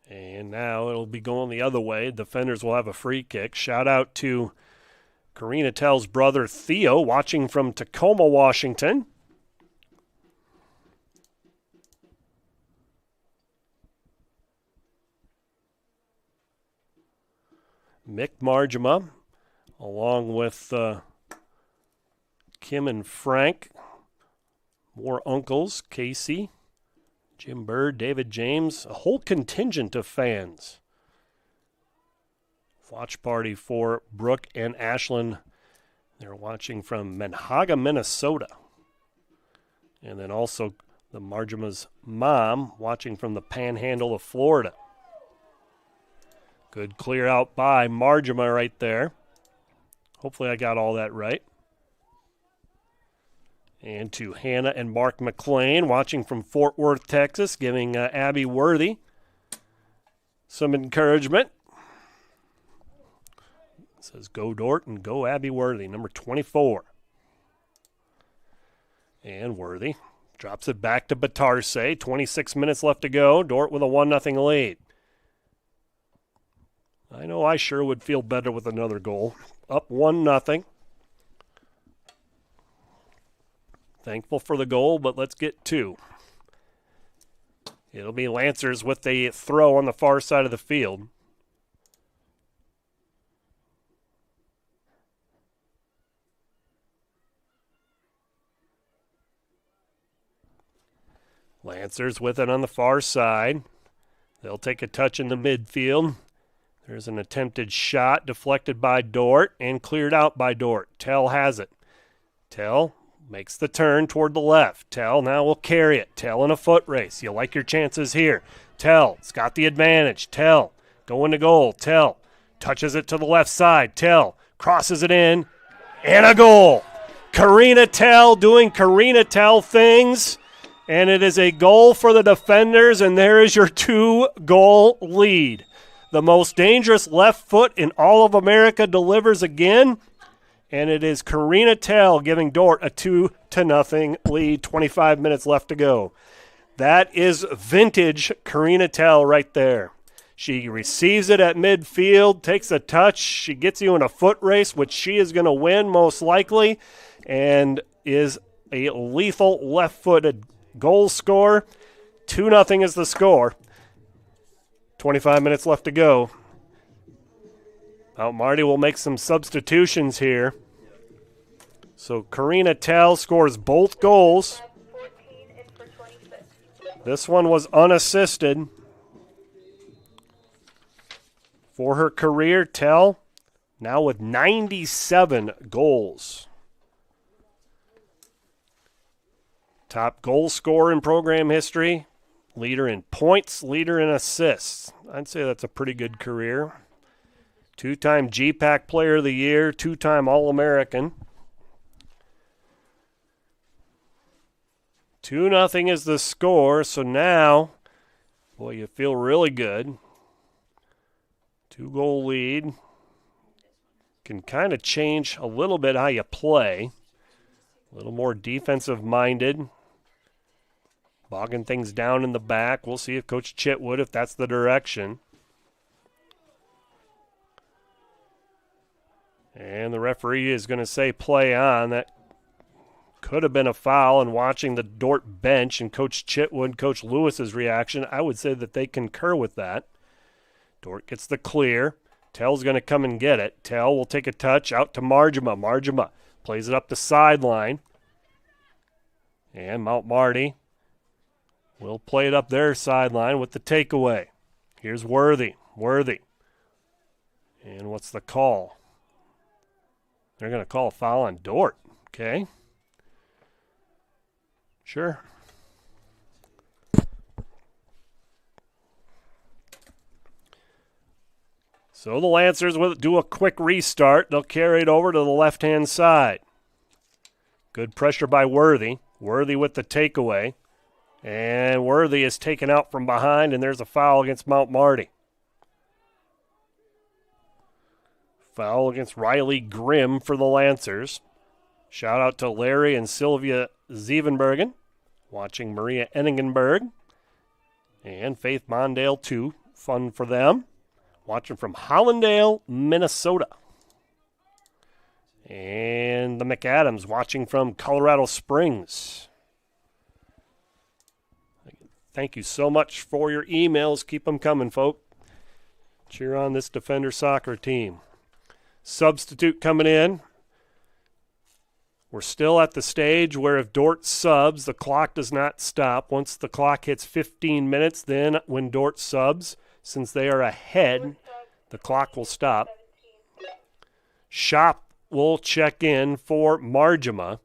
And now it'll be going the other way. Defenders will have a free kick. Shout out to Karina Tell's brother Theo, watching from Tacoma, Washington. Mick Marjama, along with Kim and Frank. More uncles, Casey, Jim Bird, David James, a whole contingent of fans. Watch party for Brooke and Ashlyn. They're watching from Menhaga, Minnesota. And then also the Marjama's mom watching from the Panhandle of Florida. Good clear out by Marjama right there. Hopefully I got all that right. And to Hannah and Mark McLean, watching from Fort Worth, Texas, giving Abby Worthy some encouragement. It says go Dordt and go Abby Worthy, number 24. And Worthy drops it back to Batarse. 26 minutes left to go. Dordt with a 1-0 lead. I know I sure would feel better with another goal. Up 1-0. Thankful for the goal, but let's get 2. It'll be Lancers with the throw on the far side of the field. Lancers with it on the far side. They'll take a touch in the midfield. There's an attempted shot deflected by Dordt and cleared out by Dordt. Tell has it. Tell makes the turn toward the left. Tell now will carry it. Tell in a foot race. You like your chances here. Tell's got the advantage. Tell going to goal. Tell touches it to the left side. Tell crosses it in and a goal. Karina Tell doing Karina Tell things. And it is a goal for the defenders, and there is your 2-goal lead. The most dangerous left foot in all of America delivers again, and it is Karina Tell giving Dordt a 2-0 lead, 25 minutes left to go. That is vintage Karina Tell right there. She receives it at midfield, takes a touch, she gets you in a foot race, which she is going to win most likely, and is a lethal left-footed goal scorer. 2-0 is the score. 25 minutes left to go. Marty will make some substitutions here. So Karina Tell scores both goals. This one was unassisted. For her career, Tell now with 97 goals. Top goal scorer in program history, leader in points, leader in assists. I'd say that's a pretty good career. 2-time GPAC Player of the Year, 2-time All-American. 2-0 is the score, so now, boy, you feel really good. 2-goal lead. Can kind of change a little bit how you play. A little more defensive-minded. Bogging things down in the back. We'll see if Coach Chitwood, if that's the direction. And the referee is going to say play on. That could have been a foul. And watching the Dordt bench and Coach Chitwood, Coach Lewis's reaction, I would say that they concur with that. Dordt gets the clear. Tell's going to come and get it. Tell will take a touch out to Marjama. Marjama plays it up the sideline. And Mount Marty will play it up their sideline with the takeaway. Here's Worthy. Worthy. And what's the call? They're going to call a foul on Dordt. Okay. Sure. So the Lancers will do a quick restart. They'll carry it over to the left-hand side. Good pressure by Worthy. Worthy with the takeaway. And Worthy is taken out from behind, and there's a foul against Mount Marty. Foul against Riley Grimm for the Lancers. Shout out to Larry and Sylvia Zevenbergen, watching Maria Enningenberg, and Faith Mondale too. Fun for them. Watching from Hollandale, Minnesota. And the McAdams watching from Colorado Springs. Thank you so much for your emails. Keep them coming, folk. Cheer on this Defender soccer team. Substitute coming in. We're still at the stage where if Dordt subs, the clock does not stop. Once the clock hits 15 minutes, then when Dordt subs, since they are ahead, the clock will stop. Shop will check in for Marjama.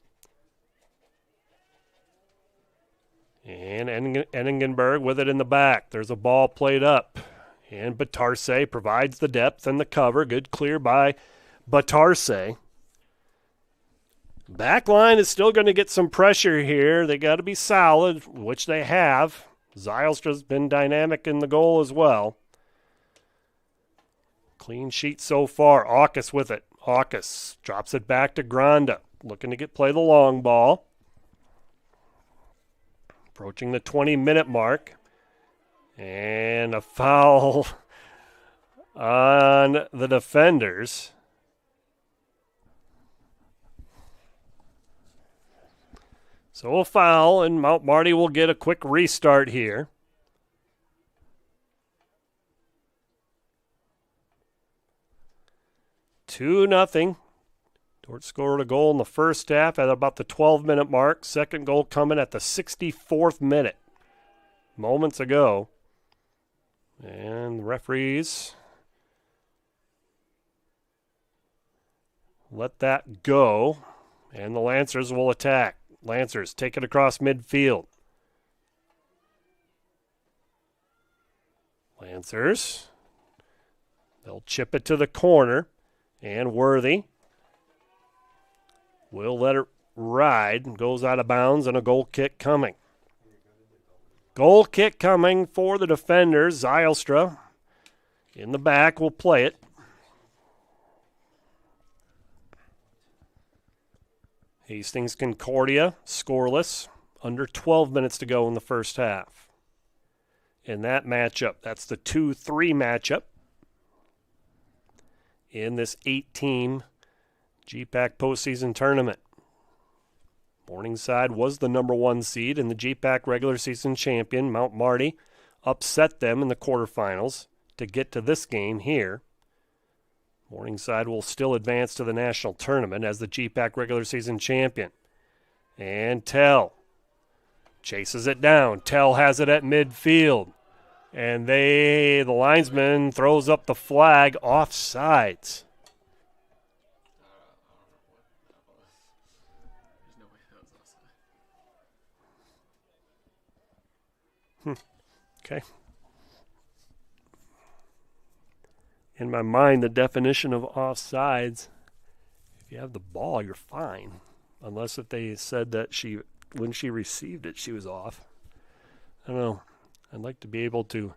And Enningenberg with it in the back. There's a ball played up. And Batarse provides the depth and the cover. Good clear by Batarse. Backline is still going to get some pressure here. They got to be solid, which they have. Zylstra's been dynamic in the goal as well. Clean sheet so far. Aukus with it. Aukus drops it back to Granda. Looking to play the long ball. Approaching the 20-minute mark. And a foul on the defenders. So a foul, and Mount Marty will get a quick restart here. Two nothing. Dordt scored a goal in the first half at about the 12-minute mark. Second goal coming at the 64th minute. moments ago. And the referees let that go, and the Lancers will attack. Lancers take it across midfield. Lancers, they'll chip it to the corner, and Worthy will let it ride, goes out of bounds, and a goal kick coming. Goal kick coming for the defenders. Zylstra in the back will play it. Hastings Concordia scoreless. Under 12 minutes to go in the first half. In that matchup, that's the 2-3 matchup in this 8-team GPAC postseason tournament. Morningside was the number 1 seed, and the GPAC regular season champion, Mount Marty, upset them in the quarterfinals to get to this game here. Morningside will still advance to the national tournament as the GPAC regular season champion. And Tell chases it down. Tell has it at midfield. And the linesman throws up the flag, offsides. Okay. In my mind, the definition of offsides, if you have the ball, you're fine. Unless if they said that when she received it, she was off. I don't know. I'd like to be able to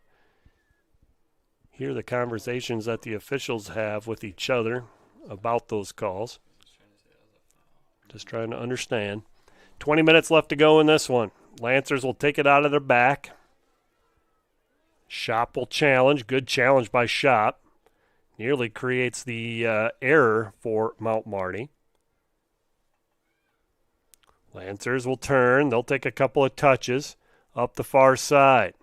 hear the conversations that the officials have with each other about those calls. Just trying to understand. 20 minutes left to go in this one. Lancers will take it out of their back. Shop will challenge. Good challenge by Shop. Nearly creates the error for Mount Marty. Lancers will turn. They'll take a couple of touches up the far side.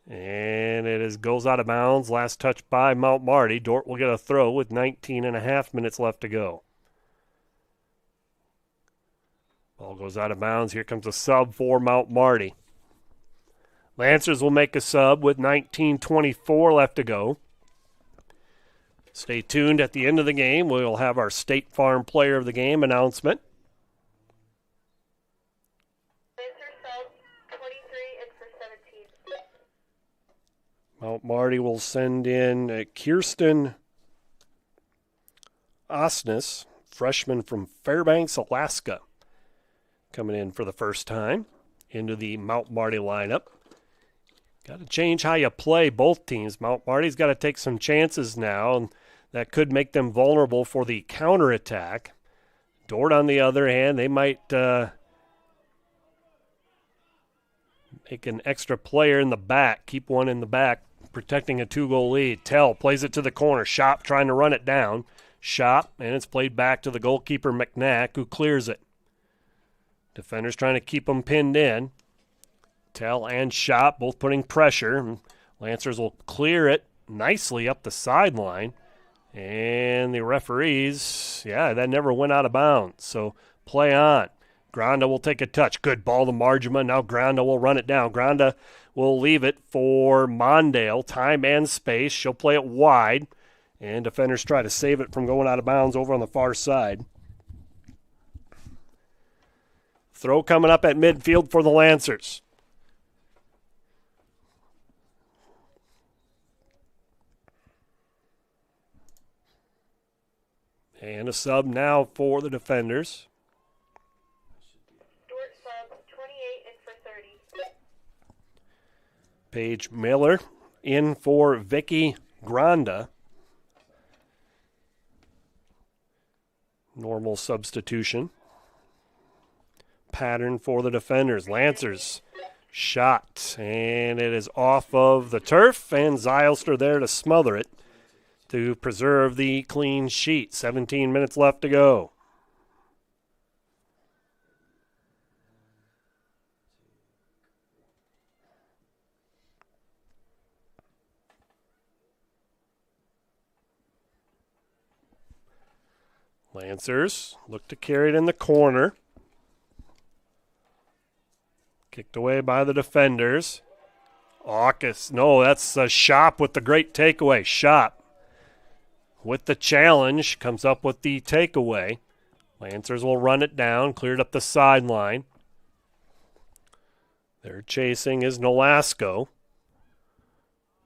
And it goes out of bounds. Last touch by Mount Marty. Dordt will get a throw with 19 and a half minutes left to go. Ball goes out of bounds. Here comes a sub for Mount Marty. Lancers will make a sub with 19:24 left to go. Stay tuned at the end of the game. We'll have our State Farm Player of the Game announcement. Mount Marty will send in Kirsten Osnes, freshman from Fairbanks, Alaska, coming in for the first time into the Mount Marty lineup. Got to change how you play both teams. Mount Marty's got to take some chances now, and that could make them vulnerable for the counterattack. Dordt, on the other hand, they might make an extra player in the back, keep one in the back, protecting a 2-goal lead. Tell plays it to the corner. Shop trying to run it down. Shop, and it's played back to the goalkeeper, McNack, who clears it. Defenders trying to keep them pinned in. Tell and Shop both putting pressure. Lancers will clear it nicely up the sideline. And the referees, that never went out of bounds. So play on. Granda will take a touch. Good ball to Marjama. Now Granda will run it down. Granda will leave it for Mondale. Time and space. She'll play it wide. And defenders try to save it from going out of bounds over on the far side. Throw coming up at midfield for the Lancers. And a sub now for the defenders. Dordt sub, 28 in for 30. Paige Miller in for Vicky Granda. Normal substitution. Pattern for the defenders. Lancers shot, and it is off of the turf, and Zylstra there to smother it to preserve the clean sheet. 17 minutes left to go. Lancers look to carry it in the corner. Kicked away by the defenders. Aukus. No, that's Shop with the great takeaway. Shop with the challenge. Comes up with the takeaway. Lancers will run it down. Cleared up the sideline. They're chasing is Nolasco.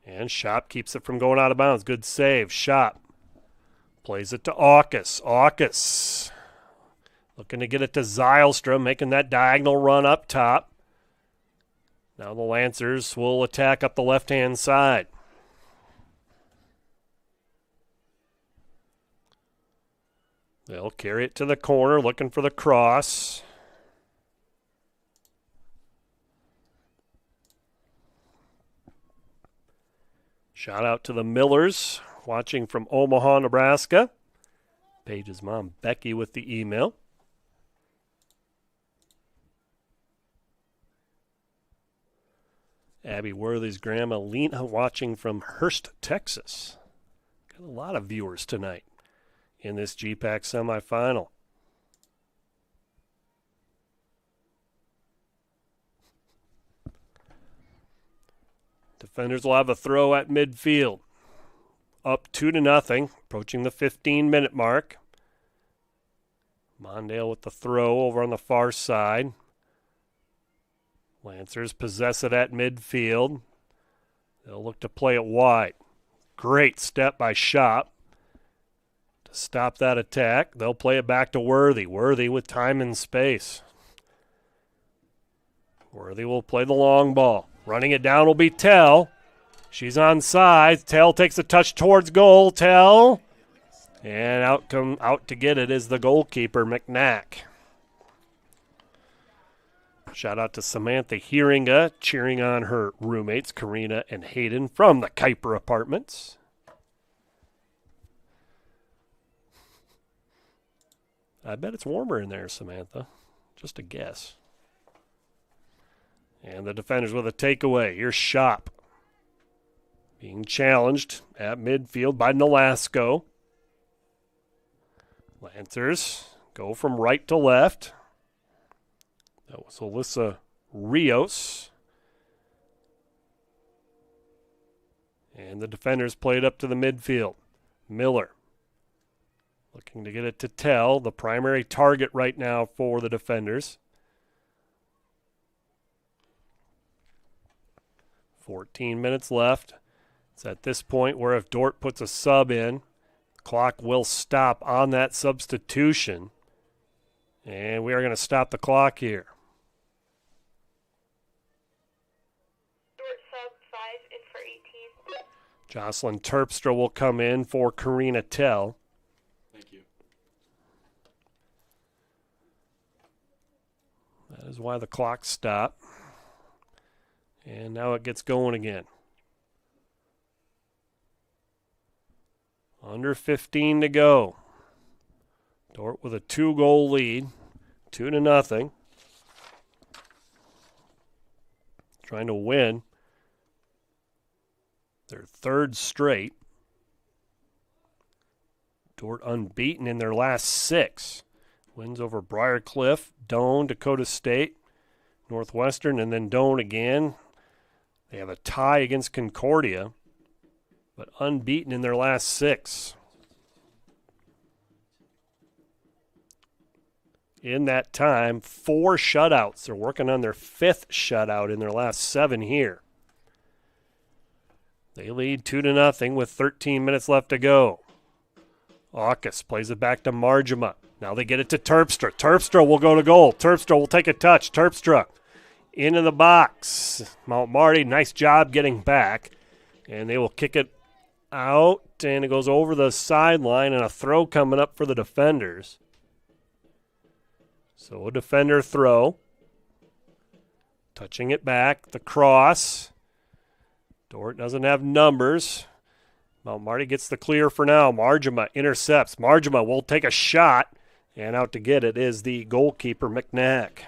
And Shop keeps it from going out of bounds. Good save. Shop plays it to Aukus. Aukus looking to get it to Zylstra, making that diagonal run up top. Now the Lancers will attack up the left-hand side. They'll carry it to the corner, looking for the cross. Shout out to the Millers, watching from Omaha, Nebraska. Paige's mom, Becky, with the email. Abby Worthy's grandma, Lena, watching from Hurst, Texas. Got a lot of viewers tonight in this GPAC semifinal. Defenders will have a throw at midfield. Up 2-0, approaching the 15-minute mark. Mondale with the throw over on the far side. Lancers possess it at midfield. They'll look to play it wide. Great step by Shop to stop that attack. They'll play it back to Worthy. Worthy with time and space. Worthy will play the long ball. Running it down will be Tell. She's onside. Tell takes a touch towards goal. Tell. And out to get it is the goalkeeper, McNack. Shout out to Samantha Heeringa, cheering on her roommates, Karina and Hayden, from the Kuiper Apartments. I bet it's warmer in there, Samantha. Just a guess. And the defenders with a takeaway. Here's Shop. Being challenged at midfield by Nolasco. Lancers go from right to left. That was Alyssa Rios. And the defenders played up to the midfield. Miller looking to get it to Tell, the primary target right now for the defenders. 14 minutes left. It's at this point where if Dordt puts a sub in, the clock will stop on that substitution. And we are going to stop the clock here. Dordt sub 5 in for 18. Jocelyn Terpstra will come in for Karina Tell. Thank you. That is why the clock stopped. And now it gets going again. Under 15 to go. Dordt with a 2-goal lead. 2-0. Trying to win their third straight. Dordt unbeaten in their last 6. Wins over Briarcliff, Doane, Dakota State, Northwestern, and then Doane again. They have a tie against Concordia, but unbeaten in their last 6. In that time, 4 shutouts. They're working on their 5th shutout in their last 7 here. They lead 2-0 with 13 minutes left to go. Aukus plays it back to Margema. Now they get it to Terpstra. Terpstra will go to goal. Terpstra will take a touch. Terpstra into the box. Mount Marty, nice job getting back. And they will kick it out, and it goes over the sideline, and a throw coming up for the defenders. So a defender throw. Touching it back, the cross. Dordt doesn't have numbers. Mount Marty gets the clear for now. Margema intercepts. Margema will take a shot, and out to get it is the goalkeeper, McNack.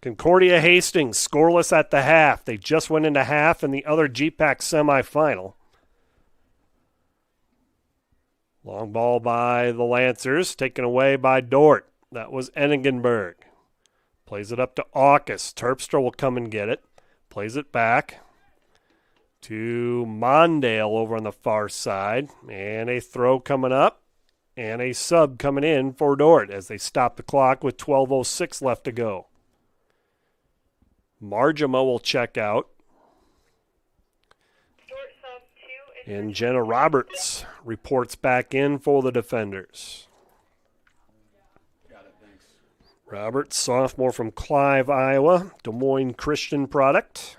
Concordia Hastings scoreless at the half. They just went into half in the other GPAC semifinal. Long ball by the Lancers, taken away by Dordt. That was Enigenberg. Plays it up to Aukus. Terpstra will come and get it. Plays it back to Mondale over on the far side. And a throw coming up. And a sub coming in for Dordt as they stop the clock with 12:06 left to go. Margema will check out. And Jenna Roberts reports back in for the defenders. Roberts, sophomore from Clive, Iowa, Des Moines Christian product.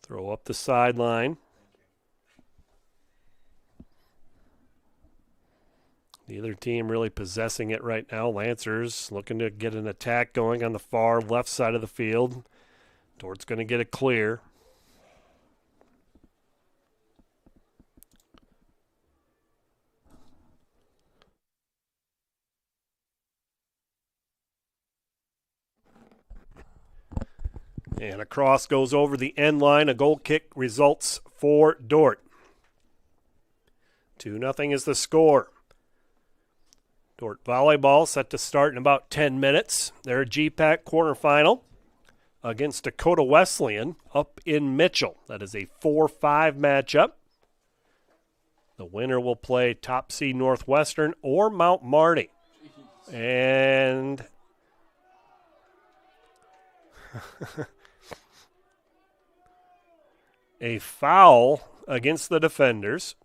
Throw up the sideline. Neither team really possessing it right now. Lancers looking to get an attack going on the far left side of the field. Dordt's going to get it clear. And a cross goes over the end line. A goal kick results for Dordt. 2-0 is the score. Dordt volleyball set to start in about 10 minutes. Their GPAC quarterfinal against Dakota Wesleyan up in Mitchell. That is a 4-5 matchup. The winner will play top seed Northwestern or Mount Marty. And a foul against the defenders.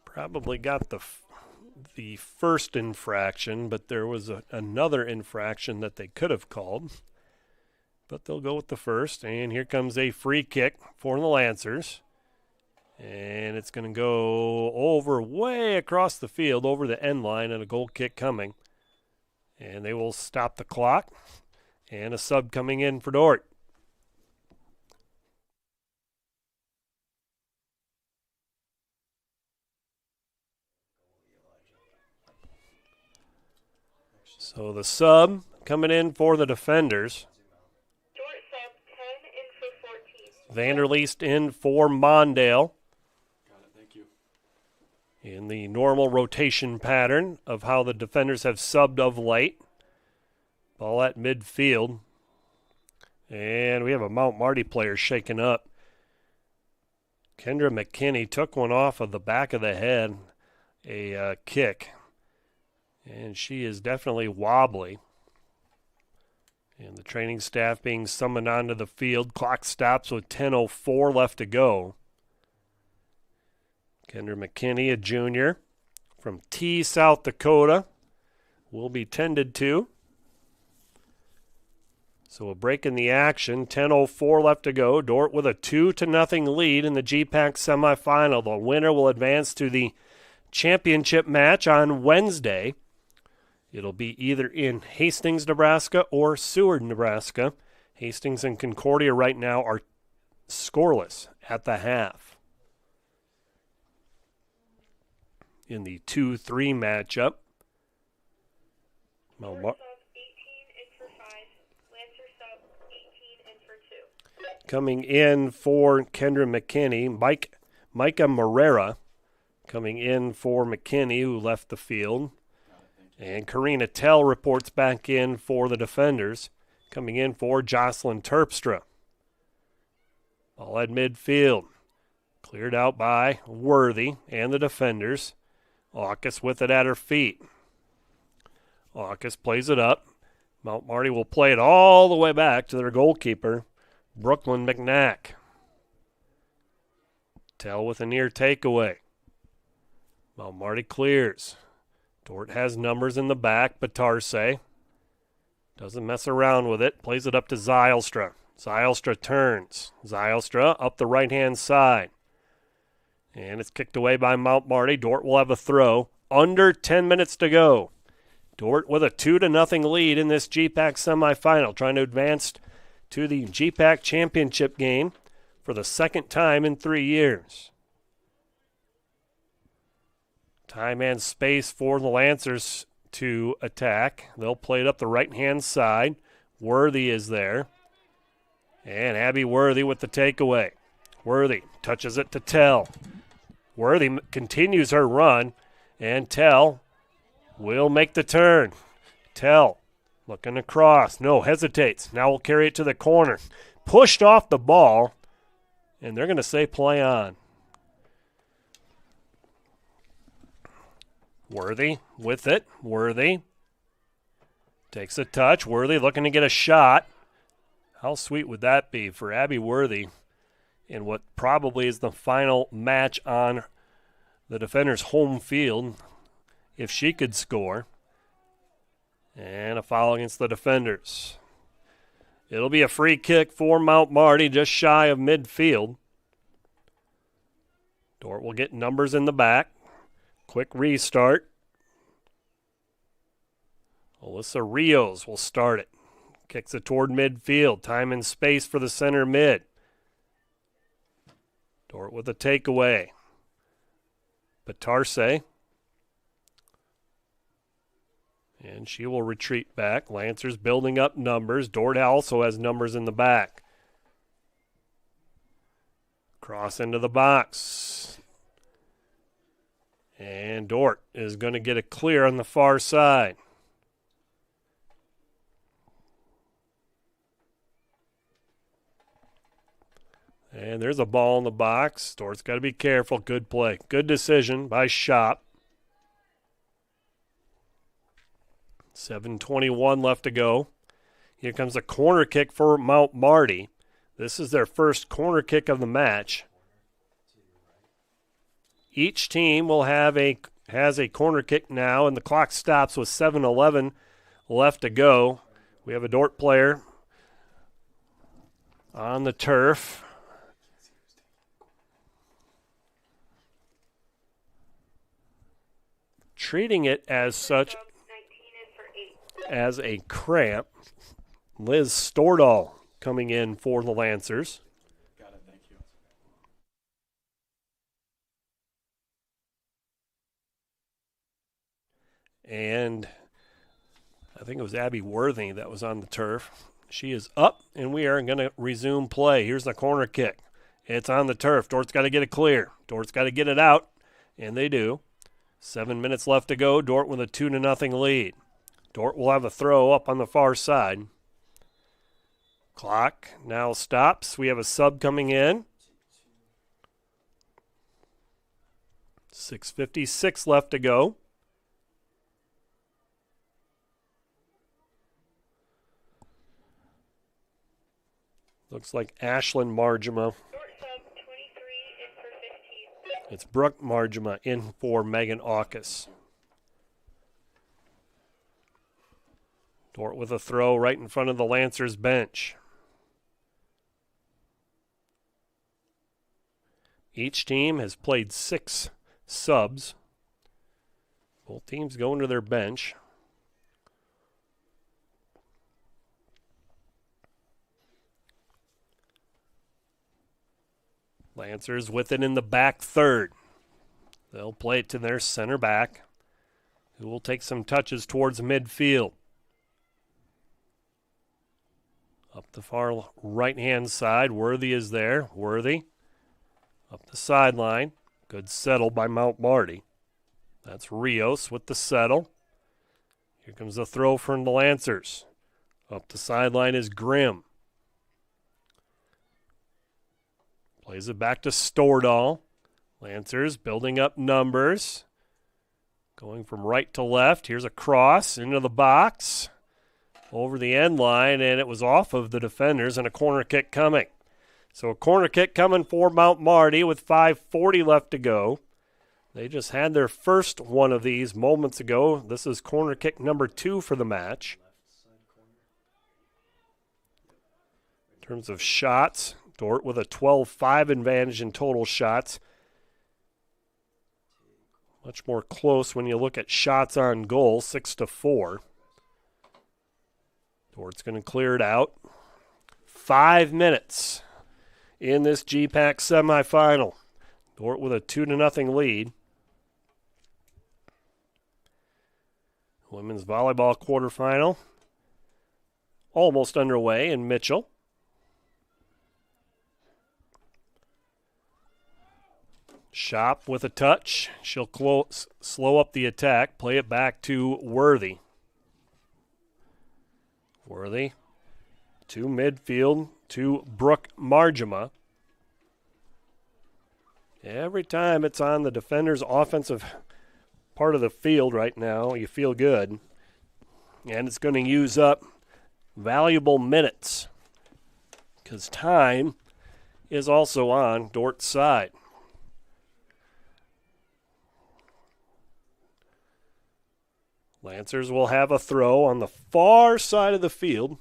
Probably got the first infraction, but there was another infraction that they could have called. But they'll go with the first, and here comes a free kick for the Lancers. And it's going to go over way across the field, over the end line, and a goal kick coming. And they will stop the clock, and a sub coming in for Dordt. So the sub coming in for the defenders. Dordt sub 10 in for 14. Vanderleest in for Mondale. Got it, thank you. In the normal rotation pattern of how the defenders have subbed of late. Ball at midfield. And we have a Mount Marty player shaken up. Kendra McKinney took one off of the back of the head, a kick. And she is definitely wobbly. And the training staff being summoned onto the field. Clock stops with 10:04 left to go. Kendra McKinney, a junior from T, South Dakota, will be tended to. So a break in the action. 10:04 left to go. Dordt with a 2-0 lead in the GPAC semifinal. The winner will advance to the championship match on Wednesday. It'll be either in Hastings, Nebraska or Seward, Nebraska. Hastings and Concordia right now are scoreless at the half. In the 2-3 matchup, Dordt sub 18 in for 5. Lancer sub 18 in for 2. Coming in for Kendra McKinney, Micah Morera coming in for McKinney, who left the field. And Karina Tell reports back in for the defenders, coming in for Jocelyn Terpstra. Ball at midfield. Cleared out by Worthy and the defenders. Aukus with it at her feet. Aukus plays it up. Mount Marty will play it all the way back to their goalkeeper, Brooklyn McNack. Tell with a near takeaway. Mount Marty clears. Dordt has numbers in the back, Batarse doesn't mess around with it. Plays it up to Zylstra. Zylstra turns. Zylstra up the right-hand side. And it's kicked away by Mount Marty. Dordt will have a throw. Under 10 minutes to go. Dordt with a 2-0 lead in this GPAC semifinal, trying to advance to the GPAC championship game for the second time in 3 years. Time and space for the Lancers to attack. They'll play it up the right-hand side. Worthy is there. And Abby Worthy with the takeaway. Worthy touches it to Tell. Worthy continues her run, and Tell will make the turn. Tell looking across. No, hesitates. Now we'll carry it to the corner. Pushed off the ball, and they're going to say play on. Worthy with it. Worthy takes a touch. Worthy looking to get a shot. How sweet would that be for Abby Worthy in what probably is the final match on the Defenders' home field if she could score. And a foul against the Defenders. It'll be a free kick for Mount Marty just shy of midfield. Dordt will get numbers in the back. Quick restart. Alyssa Rios will start it. Kicks it toward midfield. Time and space for the center mid. Dordt with a takeaway. Patarse. And she will retreat back. Lancers building up numbers. Dordt also has numbers in the back. Cross into the box. And Dordt is going to get a clear on the far side. And there's a ball in the box. Dordt's got to be careful. Good play. Good decision by Shop. 7:21 left to go. Here comes a corner kick for Mount Marty. This is their first corner kick of the match. Each team will has a corner kick now, and the clock stops with 7:11 left to go. We have a Dordt player on the turf. Treating it as such as a cramp. Liz Stordahl coming in for the Lancers. Got it, thank you. And I think it was Abby Worthy that was on the turf. She is up, and we are going to resume play. Here's the corner kick. It's on the turf. Dordt's got to get it clear. Dordt's got to get it out, and they do. 7 minutes left to go. Dordt with a 2-0 lead. Dordt will have a throw up on the far side. Clock now stops. We have a sub coming in. 6:56 left to go. Looks like Ashlyn Margema. It's Brooke Margema in for Megan Aukus. Dordt with a throw right in front of the Lancers bench. Each team has played 6 subs. Both teams going to their bench. Lancers with it in the back third. They'll play it to their center back, who will take some touches towards midfield. Up the far right-hand side, Worthy is there. Worthy up the sideline. Good settle by Mount Marty. That's Rios with the settle. Here comes the throw from the Lancers. Up the sideline is Grimm. Plays it back to Stordahl. Lancers building up numbers. Going from right to left. Here's a cross into the box. Over the end line, and it was off of the defenders, and a corner kick coming. So a corner kick coming for Mount Marty with 5:40 left to go. They just had their first one of these moments ago. This is corner kick number 2 for the match. In terms of shots, Dordt with a 12-5 advantage in total shots. Much more close when you look at shots on goal, 6-4. Dordt's going to clear it out. 5 minutes in this GPAC semifinal. Dordt with a 2-0 lead. Women's volleyball quarterfinal almost underway in Mitchell. Shop with a touch. She'll slow up the attack, play it back to Worthy. Worthy to midfield to Brooke Margema. Every time it's on the defender's offensive part of the field right now, you feel good. And it's going to use up valuable minutes because time is also on Dordt's side. Lancers will have a throw on the far side of the field.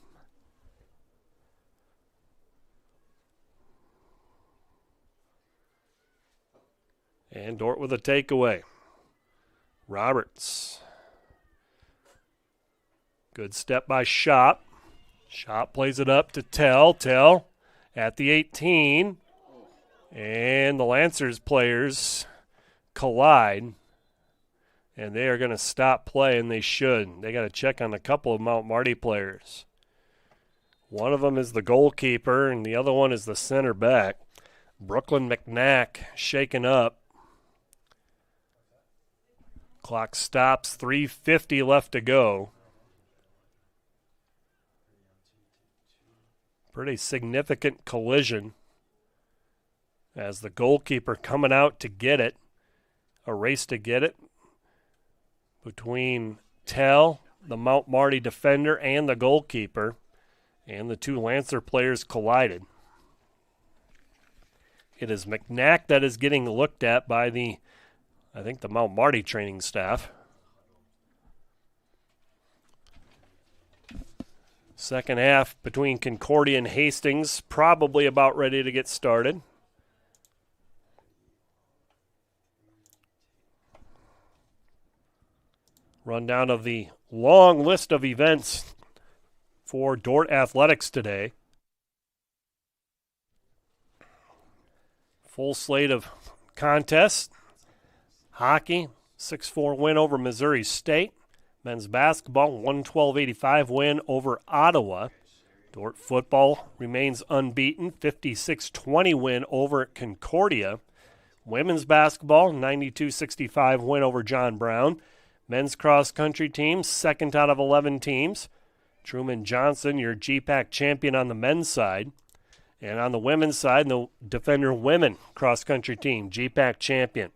And Dordt with a takeaway. Roberts. Good step by Shop. Shop plays it up to Tell. Tell at the 18. And the Lancers players collide. And they are going to stop play, and they should. They got to check on a couple of Mount Marty players. One of them is the goalkeeper, and the other one is the center back. Brooklyn McNack shaken up. Clock stops, 3:50 left to go. Pretty significant collision as the goalkeeper coming out to get it. A race to get it between Tell, the Mount Marty defender, and the goalkeeper. And the two Lancer players collided. It is McNack that is getting looked at by the Mount Marty training staff. Second half between Concordia and Hastings, probably about ready to get started. Rundown of the long list of events for Dordt Athletics today. Full slate of contests. Hockey, 6-4 win over Missouri State. Men's basketball, 112-85 win over Ottawa. Dordt football remains unbeaten, 56-20 win over Concordia. Women's basketball, 92-65 win over John Brown. Men's cross-country team, second out of 11 teams. Truman Johnson, your GPAC champion on the men's side. And on the women's side, the Defender women cross-country team, GPAC champion.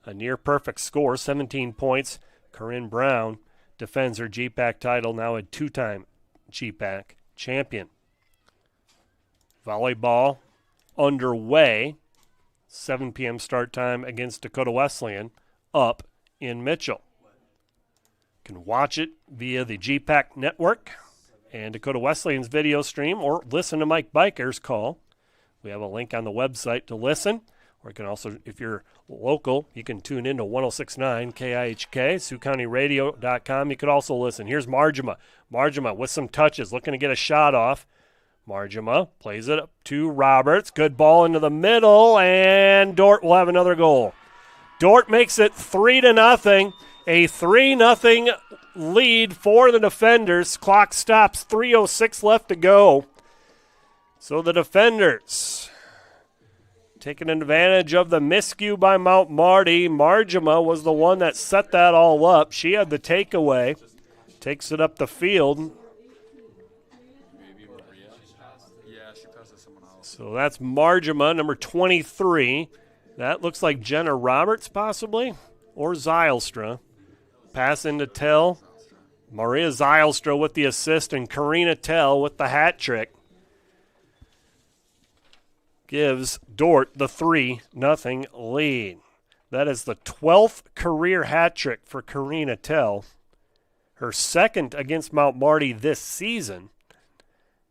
A near-perfect score, 17 points. Corinne Brown defends her GPAC title, now a two-time GPAC champion. Volleyball underway. 7 p.m. start time against Dakota Wesleyan up in Mitchell. You can watch it via the GPAC network and Dakota Wesleyan's video stream, or listen to Mike Biker's call. We have a link on the website to listen. Or you can also, if you're local, you can tune in to 106.9 KIHK, SiouxCountyRadio.com. You could also listen. Here's Margema. Margema with some touches, looking to get a shot off. Margema plays it up to Roberts. Good ball into the middle, and Dordt will have another goal. Dordt makes it 3-0. A 3-0 lead for the Defenders. Clock stops, 3:06 left to go. So the Defenders taking advantage of the miscue by Mount Marty. Margema was the one that set that all up. She had the takeaway. Takes it up the field. So that's Margema, number 23. That looks like Jenna Roberts possibly, or Zylstra. Pass into Tell. Maria Zylstra with the assist, and Karina Tell with the hat trick. Gives Dordt the 3-0 lead. That is the 12th career hat trick for Karina Tell. Her second against Mount Marty this season.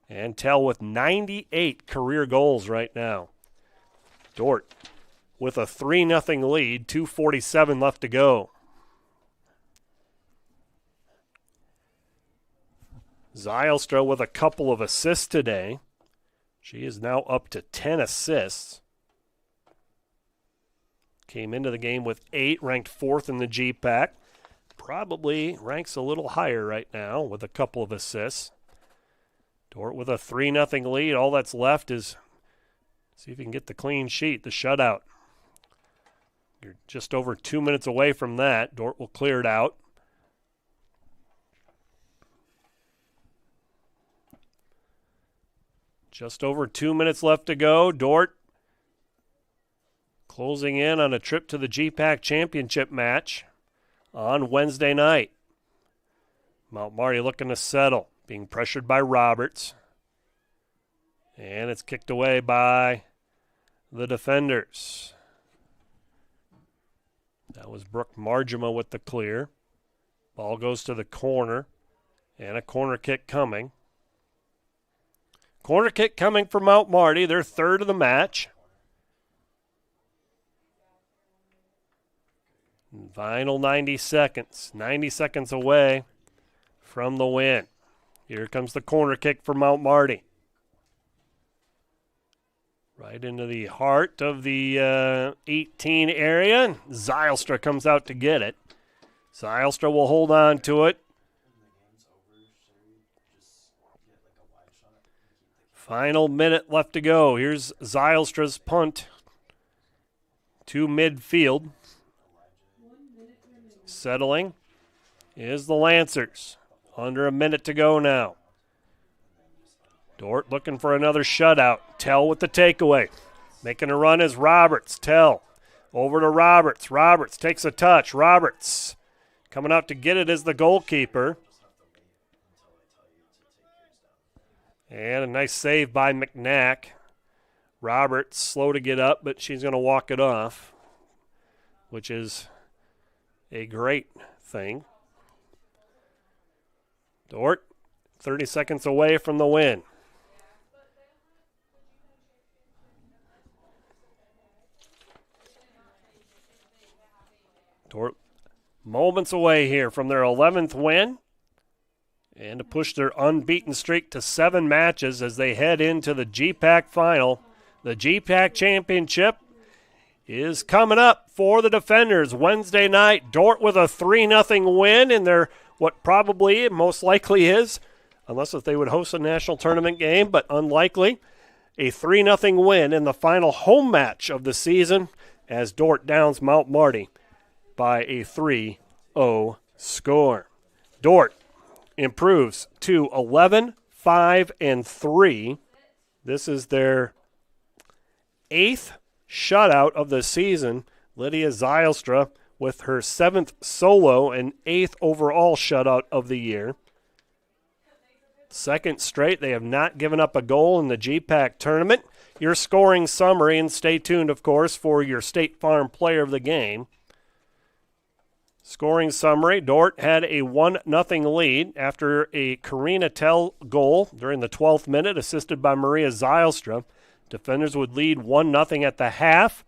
And Tell with 98 career goals right now. Dordt with a 3-0 lead, 2:47 left to go. Zylstra with a couple of assists today. She is now up to 10 assists. Came into the game with 8, ranked 4th in the GPAC. probably ranks a little higher right now with a couple of assists. Dordt with a 3-0 lead. All that's left is see if you can get the clean sheet, the shutout. You're just over 2 minutes away from that. Dordt will clear it out. Just over 2 minutes left to go. Dordt closing in on a trip to the GPAC championship match on Wednesday night. Mount Marty looking to settle, being pressured by Roberts. And it's kicked away by the defenders. That was Brooke Margema with the clear. Ball goes to the corner, and a corner kick coming. Corner kick coming for Mount Marty, their third of the match. Final 90 seconds. 90 seconds away from the win. Here comes the corner kick for Mount Marty. Right into the heart of the 18 area. Zylstra comes out to get it. Zylstra will hold on to it. Final minute left to go. Here's Zylstra's punt to midfield. Settling is the Lancers. Under a minute to go now. Dordt looking for another shutout. Tell with the takeaway. Making a run is Roberts. Tell over to Roberts. Roberts takes a touch. Roberts coming out to get it is the goalkeeper. And a nice save by McNack. Roberts slow to get up, but she's going to walk it off, which is a great thing. Dordt, 30 seconds away from the win. Dordt moments away here from their 11th win and to push their unbeaten streak to 7 matches as they head into the GPAC final. The GPAC championship is coming up for the defenders Wednesday night. Dordt with a 3-0 win in their what probably most likely is, unless if they would host a national tournament game, but unlikely, a 3-0 win in the final home match of the season as Dordt downs Mount Marty by a 3-0 score. Dordt improves to 11-5-3. This is their 8th shutout of the season. Lydia Zylstra with her 7th solo and 8th overall shutout of the year. Second straight, they have not given up a goal in the GPAC tournament. Your scoring summary, and stay tuned, of course, for your State Farm Player of the Game. Scoring summary, Dordt had a 1-0 lead after a Karina Tell goal during the 12th minute, assisted by Maria Zylstra. Defenders would lead 1-0 at the half.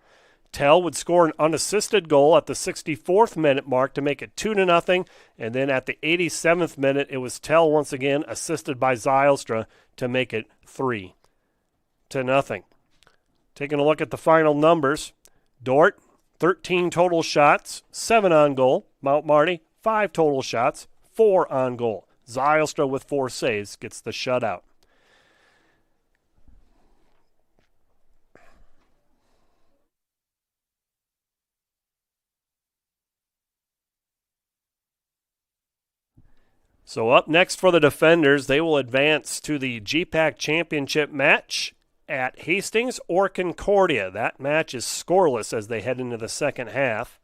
Tell would score an unassisted goal at the 64th minute mark to make it 2-0, and then at the 87th minute, it was Tell once again, assisted by Zylstra, to make it 3-0. Taking a look at the final numbers, Dordt, 13 total shots, 7 on goal. Mount Marty, 5 total shots, 4 on goal. Zylstra with 4 saves gets the shutout. So up next for the defenders, they will advance to the GPAC championship match at Hastings or Concordia. That match is scoreless as they head into the second half.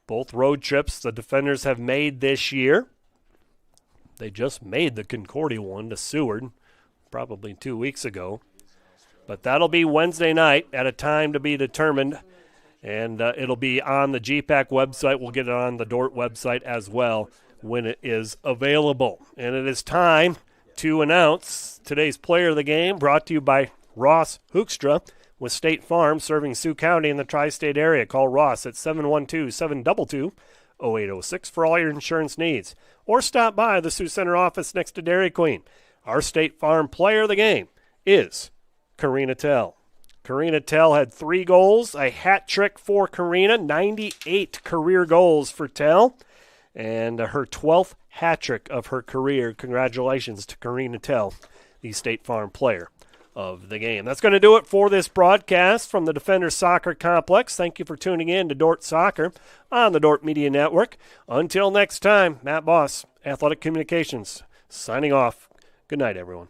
Both road trips the defenders have made this year. They just made the Concordia one to Seward probably 2 weeks ago. But that'll be Wednesday night at a time to be determined, and it'll be on the GPAC website. We'll get it on the Dordt website as well when it is available. And it is time to announce today's player of the game, brought to you by Ross Hoekstra with State Farm, serving Sioux County in the tri-state area. Call Ross at 712-722-0806 for all your insurance needs. Or stop by the Sioux Center office next to Dairy Queen. Our State Farm player of the game is Karina Tell. Karina Tell had 3 goals, a hat trick for Karina, 98 career goals for Tell, and her 12th hat trick of her career. Congratulations to Karina Tell, the State Farm player of the game. That's going to do it for this broadcast from the Defender Soccer Complex. Thank you for tuning in to Dordt Soccer on the Dordt Media Network. Until next time, Matt Boss, Athletic Communications, signing off. Good night, everyone.